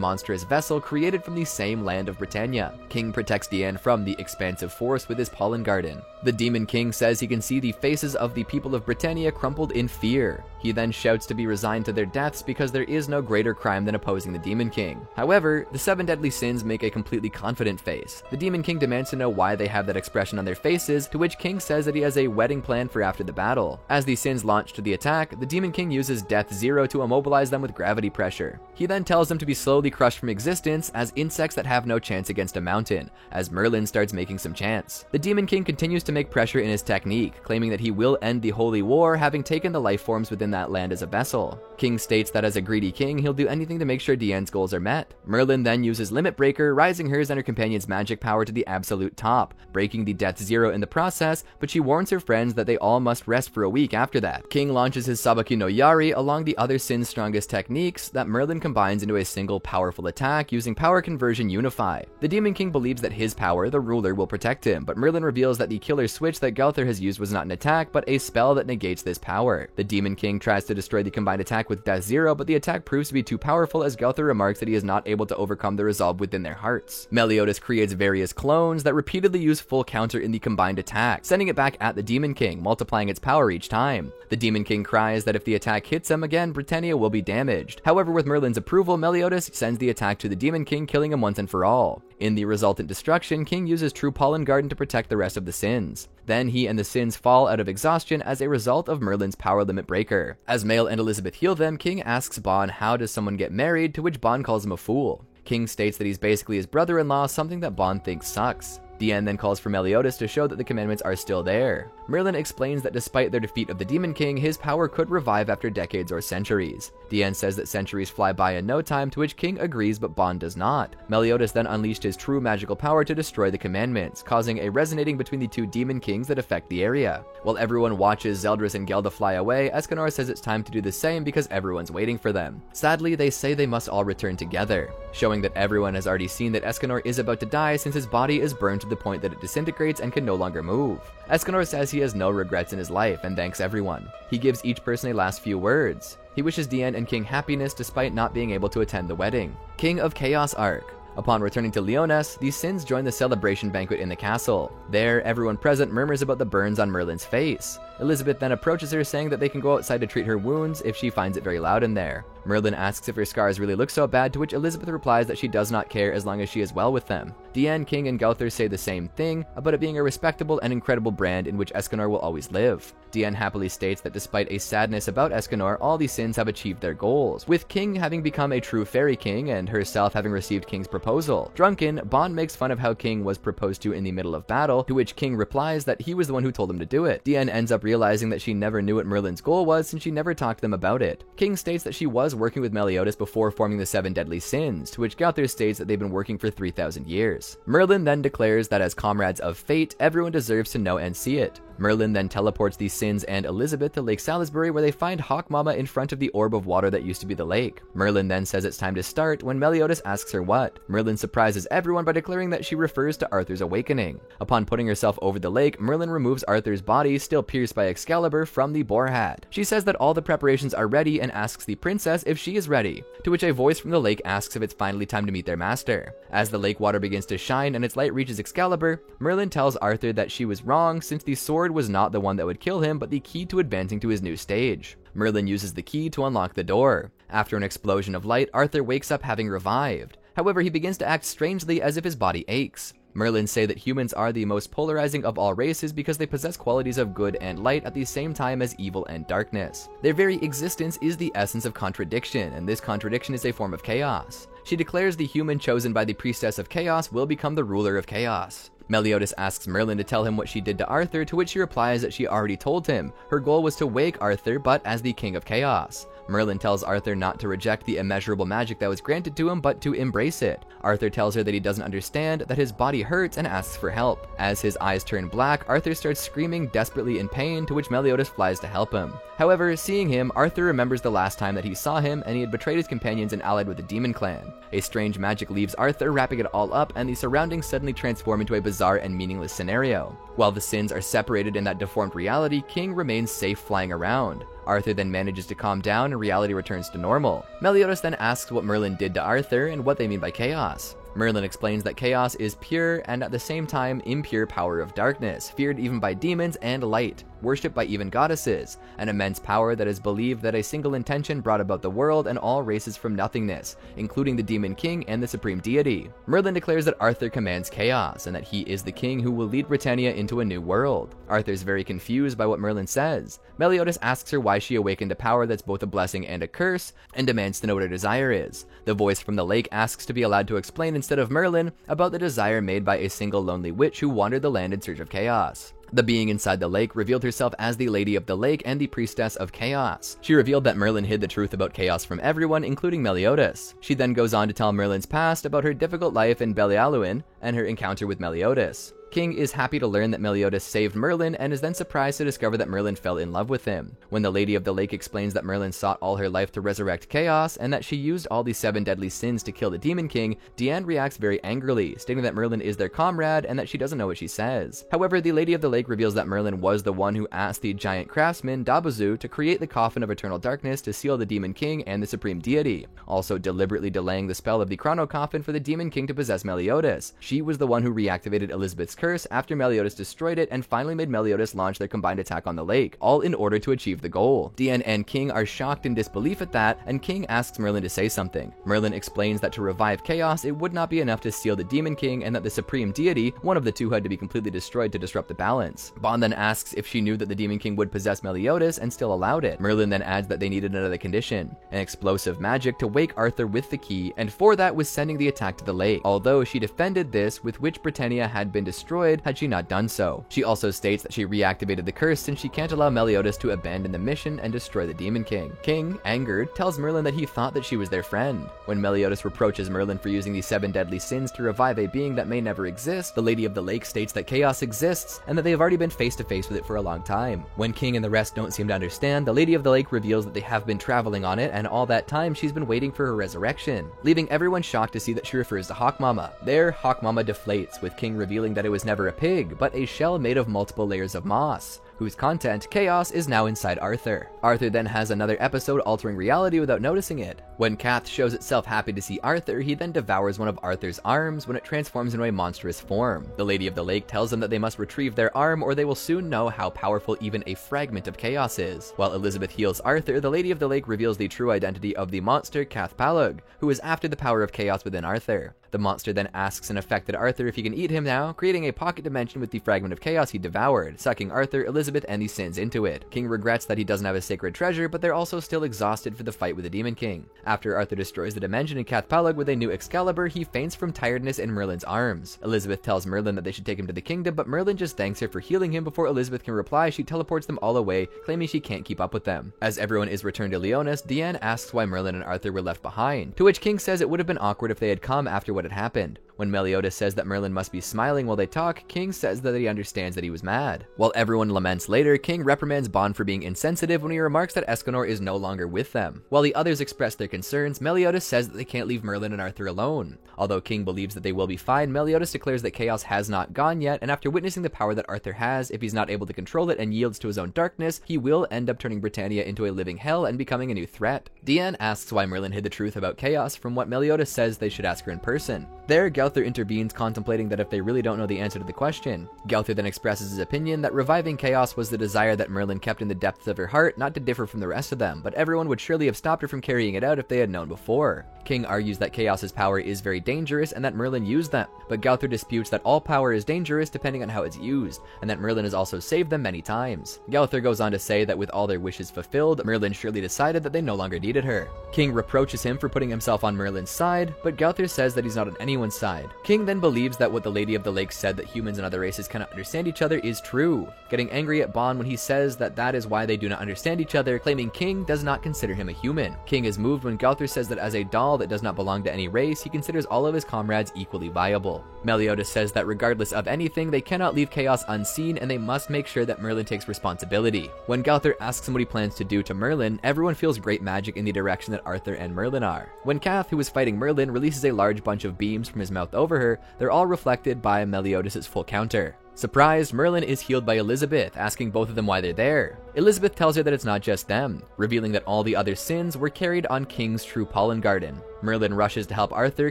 monstrous vessel created from the same land of Britannia. King protects Dian from the expansive force with his pollen garden. The Demon King says he can see the faces of the people of Britannia crumpled in fear. He then shouts to be resigned to their deaths because there is no greater crime than opposing the Demon King. However, the 7 deadly sins make a completely confident face. The Demon King demands to know why they have that expression on their faces, to which King says that he has a wedding plan for after the battle. As the sins launch to the attack, the Demon King uses Death Zero to immobilize them with gravity pressure. He then tells them to be slowly crushed from existence as insects that have no chance against a mountain, as Merlin starts making some chance. The Demon King continues to make pressure in his technique, claiming that he will end the Holy War, having taken the life forms within that land as a vessel. King states that as a greedy king, he'll do anything to make sure Diane's goals are met. Merlin then uses Limit Breaker, rising hers and her companion's magic power to the absolute top, breaking the Death Zero in the process, but she warns her friends that they all must rest for a week after that. King launches his Sabaki no Yari along the other sin's strongest techniques that Merlin combines into a single powerful attack using Power Conversion Unify. The Demon King believes that his power, the ruler, will protect him, but Merlin reveals that the killer switch that Gowther has used was not an attack, but a spell that negates this power. The Demon King tries to destroy the combined attack with Death Zero, but the attack proves to be too powerful as Gowther remarks that he is not able to overcome the resolve within their hearts. Meliodas creates various clones that repeatedly use full counter in the combined attack, sending it back at the Demon King, multiplying its power each time. The Demon King cries that if the attack hits him again, Britannia will be damaged. However, with Merlin's approval, Meliodas sends the attack to the Demon King, killing him once and for all. In the resultant destruction, King uses True Pollen Garden to protect the rest of the sins. Then he and the sins fall out of exhaustion as a result of Merlin's power limit breaker. As Mael and Elizabeth heal them, King asks Bon how does someone get married, to which Bon calls him a fool. King states that he's basically his brother-in-law, something that Bon thinks sucks. Diane then calls for Meliodas to show that the commandments are still there. Merlin explains that despite their defeat of the Demon King, his power could revive after decades or centuries. Diane says that centuries fly by in no time, to which King agrees but Bon does not. Meliodas then unleashed his true magical power to destroy the commandments, causing a resonating between the 2 Demon Kings that affect the area. While everyone watches Zeldris and Gelda fly away, Escanor says it's time to do the same because everyone's waiting for them. Sadly, they say they must all return together, showing that everyone has already seen that Escanor is about to die since his body is burned to the point that it disintegrates and can no longer move. Escanor says he has no regrets in his life and thanks everyone. He gives each person a last few words. He wishes Diane and King happiness despite not being able to attend the wedding. King of Chaos Arc. Upon returning to Leonas, the sins join the celebration banquet in the castle. There, everyone present murmurs about the burns on Merlin's face. Elizabeth then approaches her, saying that they can go outside to treat her wounds if she finds it very loud in there. Merlin asks if her scars really look so bad, to which Elizabeth replies that she does not care as long as she is well with them. Diane, King, and Gowther say the same thing about it being a respectable and incredible brand in which Escanor will always live. Diane happily states that despite a sadness about Escanor, all the sins have achieved their goals, with King having become a true fairy king and herself having received King's proposal. Drunken, Bon makes fun of how King was proposed to in the middle of battle, to which King replies that he was the one who told him to do it. Diane ends up realizing that she never knew what Merlin's goal was since she never talked to them about it. King states that she was working with Meliodas before forming the 7 deadly sins, to which Gowther states that they've been working for 3,000 years. Merlin then declares that as comrades of fate, everyone deserves to know and see it. Merlin then teleports the sins and Elizabeth to Lake Salisbury, where they find Hawk Mama in front of the orb of water that used to be the lake. Merlin then says it's time to start when Meliodas asks her what. Merlin surprises everyone by declaring that she refers to Arthur's awakening. Upon putting herself over the lake, Merlin removes Arthur's body, still pierced by Excalibur, from the boar hat. She says that all the preparations are ready and asks the princess if she is ready, to which a voice from the lake asks if it's finally time to meet their master. As the lake water begins to shine and its light reaches Excalibur, Merlin tells Arthur that she was wrong since the sword was not the one that would kill him, but the key to advancing to his new stage. Merlin uses the key to unlock the door. After an explosion of light, Arthur wakes up having revived. However, he begins to act strangely as if his body aches. Merlin say that humans are the most polarizing of all races because they possess qualities of good and light at the same time as evil and darkness. Their very existence is the essence of contradiction, and this contradiction is a form of chaos. She declares the human chosen by the priestess of chaos will become the ruler of chaos. Meliodas asks Merlin to tell him what she did to Arthur, to which she replies that she already told him. Her goal was to wake Arthur, but as the king of chaos. Merlin tells Arthur not to reject the immeasurable magic that was granted to him, but to embrace it. Arthur tells her that he doesn't understand, that his body hurts, and asks for help. As his eyes turn black, Arthur starts screaming desperately in pain, to which Meliodas flies to help him. However, seeing him, Arthur remembers the last time that he saw him, and he had betrayed his companions and allied with the Demon Clan. A strange magic leaves Arthur, wrapping it all up, and the surroundings suddenly transform into a bizarre and meaningless scenario. While the sins are separated in that deformed reality, King remains safe flying around. Arthur then manages to calm down and reality returns to normal. Meliodas then asks what Merlin did to Arthur and what they mean by chaos. Merlin explains that chaos is pure and at the same time impure power of darkness, feared even by demons and light. worshipped by even goddesses, an immense power that is believed that a single intention brought about the world and all races from nothingness, including the Demon King and the Supreme Deity. Merlin declares that Arthur commands chaos, and that he is the king who will lead Britannia into a new world. Arthur's very confused by what Merlin says. Meliodas asks her why she awakened a power that's both a blessing and a curse, and demands to know what her desire is. The voice from the lake asks to be allowed to explain instead of Merlin about the desire made by a single lonely witch who wandered the land in search of chaos. The being inside the lake revealed herself as the Lady of the Lake and the Priestess of Chaos. She revealed that Merlin hid the truth about chaos from everyone, including Meliodas. She then goes on to tell Merlin's past about her difficult life in Belialuin and her encounter with Meliodas. King is happy to learn that Meliodas saved Merlin and is then surprised to discover that Merlin fell in love with him. When the Lady of the Lake explains that Merlin sought all her life to resurrect chaos and that she used all the 7 deadly sins to kill the Demon King, Diane reacts very angrily, stating that Merlin is their comrade and that she doesn't know what she says. However, the Lady of the Lake reveals that Merlin was the one who asked the giant craftsman Dabuzu to create the coffin of eternal darkness to seal the Demon King and the Supreme Deity, also deliberately delaying the spell of the Chrono Coffin for the Demon King to possess Meliodas. She was the one who reactivated Elizabeth's curse after Meliodas destroyed it and finally made Meliodas launch their combined attack on the lake, all in order to achieve the goal. Diane and King are shocked in disbelief at that, and King asks Merlin to say something. Merlin explains that to revive chaos, it would not be enough to seal the Demon King and that the Supreme Deity, one of the two, had to be completely destroyed to disrupt the balance. Bond then asks if she knew that the Demon King would possess Meliodas and still allowed it. Merlin then adds that they needed another condition, an explosive magic to wake Arthur with the key, and for that was sending the attack to the lake, although she defended this, with which Britannia had been destroyed had she not done so. She also states that she reactivated the curse since she can't allow Meliodas to abandon the mission and destroy the Demon King. King, angered, tells Merlin that he thought that she was their friend. When Meliodas reproaches Merlin for using the 7 deadly sins to revive a being that may never exist, the Lady of the Lake states that chaos exists and that they have already been face to face with it for a long time. When King and the rest don't seem to understand, the Lady of the Lake reveals that they have been traveling on it, and all that time she's been waiting for her resurrection, leaving everyone shocked to see that she refers to Hawk Mama. There, Hawk Mama deflates, with King revealing that it was never a pig, but a shell made of multiple layers of moss, whose content, chaos, is now inside Arthur. Arthur then has another episode altering reality without noticing it. When Kath shows itself happy to see Arthur, he then devours one of Arthur's arms when it transforms into a monstrous form. The Lady of the Lake tells them that they must retrieve their arm or they will soon know how powerful even a fragment of chaos is. While Elizabeth heals Arthur, the Lady of the Lake reveals the true identity of the monster Cath Palug, who is after the power of chaos within Arthur. The monster then asks an affected Arthur if he can eat him now, creating a pocket dimension with the fragment of chaos he devoured, sucking Arthur, Elizabeth, and the sins into it. King regrets that he doesn't have a sacred treasure, but they're also still exhausted for the fight with the Demon King. After Arthur destroys the dimension in Cath Palug with a new Excalibur, he faints from tiredness in Merlin's arms. Elizabeth tells Merlin that they should take him to the kingdom, but Merlin just thanks her for healing him. Before Elizabeth can reply, she teleports them all away, claiming she can't keep up with them. As everyone is returned to Leonis, Diane asks why Merlin and Arthur were left behind, to which King says it would have been awkward if they had come after what had happened. When Meliodas says that Merlin must be smiling while they talk, King says that he understands that he was mad. While everyone laments later, King reprimands Bond for being insensitive when he remarks that Escanor is no longer with them. While the others express their concerns, Meliodas says that they can't leave Merlin and Arthur alone. Although King believes that they will be fine, Meliodas declares that chaos has not gone yet, and after witnessing the power that Arthur has, if he's not able to control it and yields to his own darkness, he will end up turning Britannia into a living hell and becoming a new threat. Diane asks why Merlin hid the truth about chaos from what Meliodas says they should ask her in person. There, Gowther intervenes, contemplating that if they really don't know the answer to the question. Gowther then expresses his opinion that reviving chaos was the desire that Merlin kept in the depths of her heart, not to differ from the rest of them, but everyone would surely have stopped her from carrying it out if they had known before. King argues that chaos's power is very dangerous and that Merlin used them, but Gowther disputes that all power is dangerous depending on how it's used, and that Merlin has also saved them many times. Gowther goes on to say that with all their wishes fulfilled, Merlin surely decided that they no longer needed her. King reproaches him for putting himself on Merlin's side, but Gowther says that he's not on anyone's side. King then believes that what the Lady of the Lake said, that humans and other races cannot understand each other, is true, getting angry at Bond when he says that that is why they do not understand each other, claiming King does not consider him a human. King is moved when Gowther says that as a doll that does not belong to any race, he considers all of his comrades equally viable. Meliodas says that regardless of anything, they cannot leave chaos unseen and they must make sure that Merlin takes responsibility. When Gowther asks him what he plans to do to Merlin, everyone feels great magic in the direction that Arthur and Merlin are. When Kath, who is fighting Merlin, releases a large bunch of beams from his mouth over her, they're all reflected by Meliodas' full counter. Surprised, Merlin is healed by Elizabeth, asking both of them why they're there. Elizabeth tells her that it's not just them, revealing that all the other sins were carried on King's true pollen garden. Merlin rushes to help Arthur,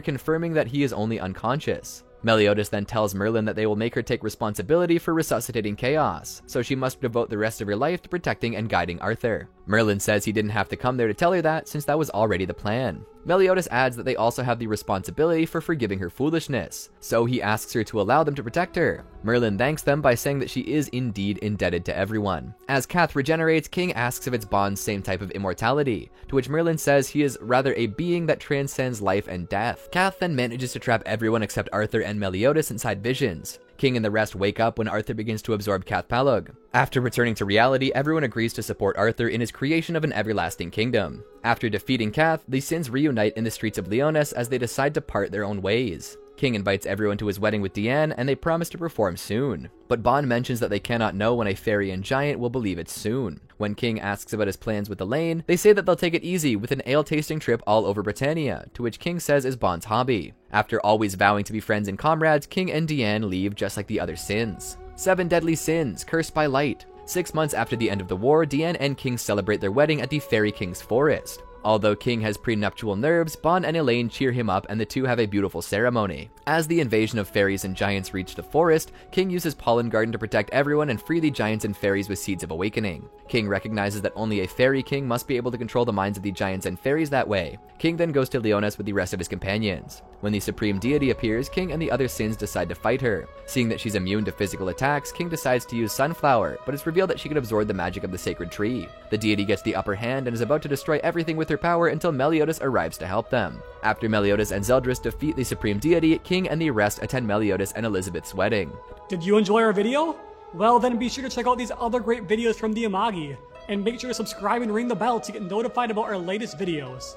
confirming that he is only unconscious. Meliodas then tells Merlin that they will make her take responsibility for resuscitating chaos, so she must devote the rest of her life to protecting and guiding Arthur. Merlin says he didn't have to come there to tell her that, since that was already the plan. Meliodas adds that they also have the responsibility for forgiving her foolishness, so he asks her to allow them to protect her. Merlin thanks them by saying that she is indeed indebted to everyone. As Cath regenerates, King asks if it's Bond's same type of immortality, to which Merlin says he is rather a being that transcends life and death. Cath then manages to trap everyone except Arthur and Meliodas inside visions. King and the rest wake up when Arthur begins to absorb Cath-Palug. After returning to reality, everyone agrees to support Arthur in his creation of an everlasting kingdom. After defeating Cath, the Sins reunite in the streets of Leonis as they decide to part their own ways. King invites everyone to his wedding with Diane, and they promise to perform soon. But Bond mentions that they cannot know when a fairy and giant will believe it soon. When King asks about his plans with Elaine, they say that they'll take it easy with an ale-tasting trip all over Britannia, to which King says is Bond's hobby. After always vowing to be friends and comrades, King and Diane leave just like the other Sins. 7 deadly sins, cursed by light. 6 months after the end of the war, Diane and King celebrate their wedding at the Fairy King's forest. Although King has prenuptial nerves, Bond and Elaine cheer him up and the two have a beautiful ceremony. As the invasion of fairies and giants reach the forest, King uses Pollen Garden to protect everyone and free the giants and fairies with Seeds of Awakening. King recognizes that only a fairy king must be able to control the minds of the giants and fairies that way. King then goes to Leonis with the rest of his companions. When the supreme deity appears, King and the other Sins decide to fight her. Seeing that she's immune to physical attacks, King decides to use Sunflower, but it's revealed that she can absorb the magic of the sacred tree. The deity gets the upper hand and is about to destroy everything with her power until Meliodas arrives to help them. After Meliodas and Zeldris defeat the supreme deity, King and the rest attend Meliodas and Elizabeth's wedding. Did you enjoy our video? Well, then be sure to check out these other great videos from the Amagi, and make sure to subscribe and ring the bell to get notified about our latest videos.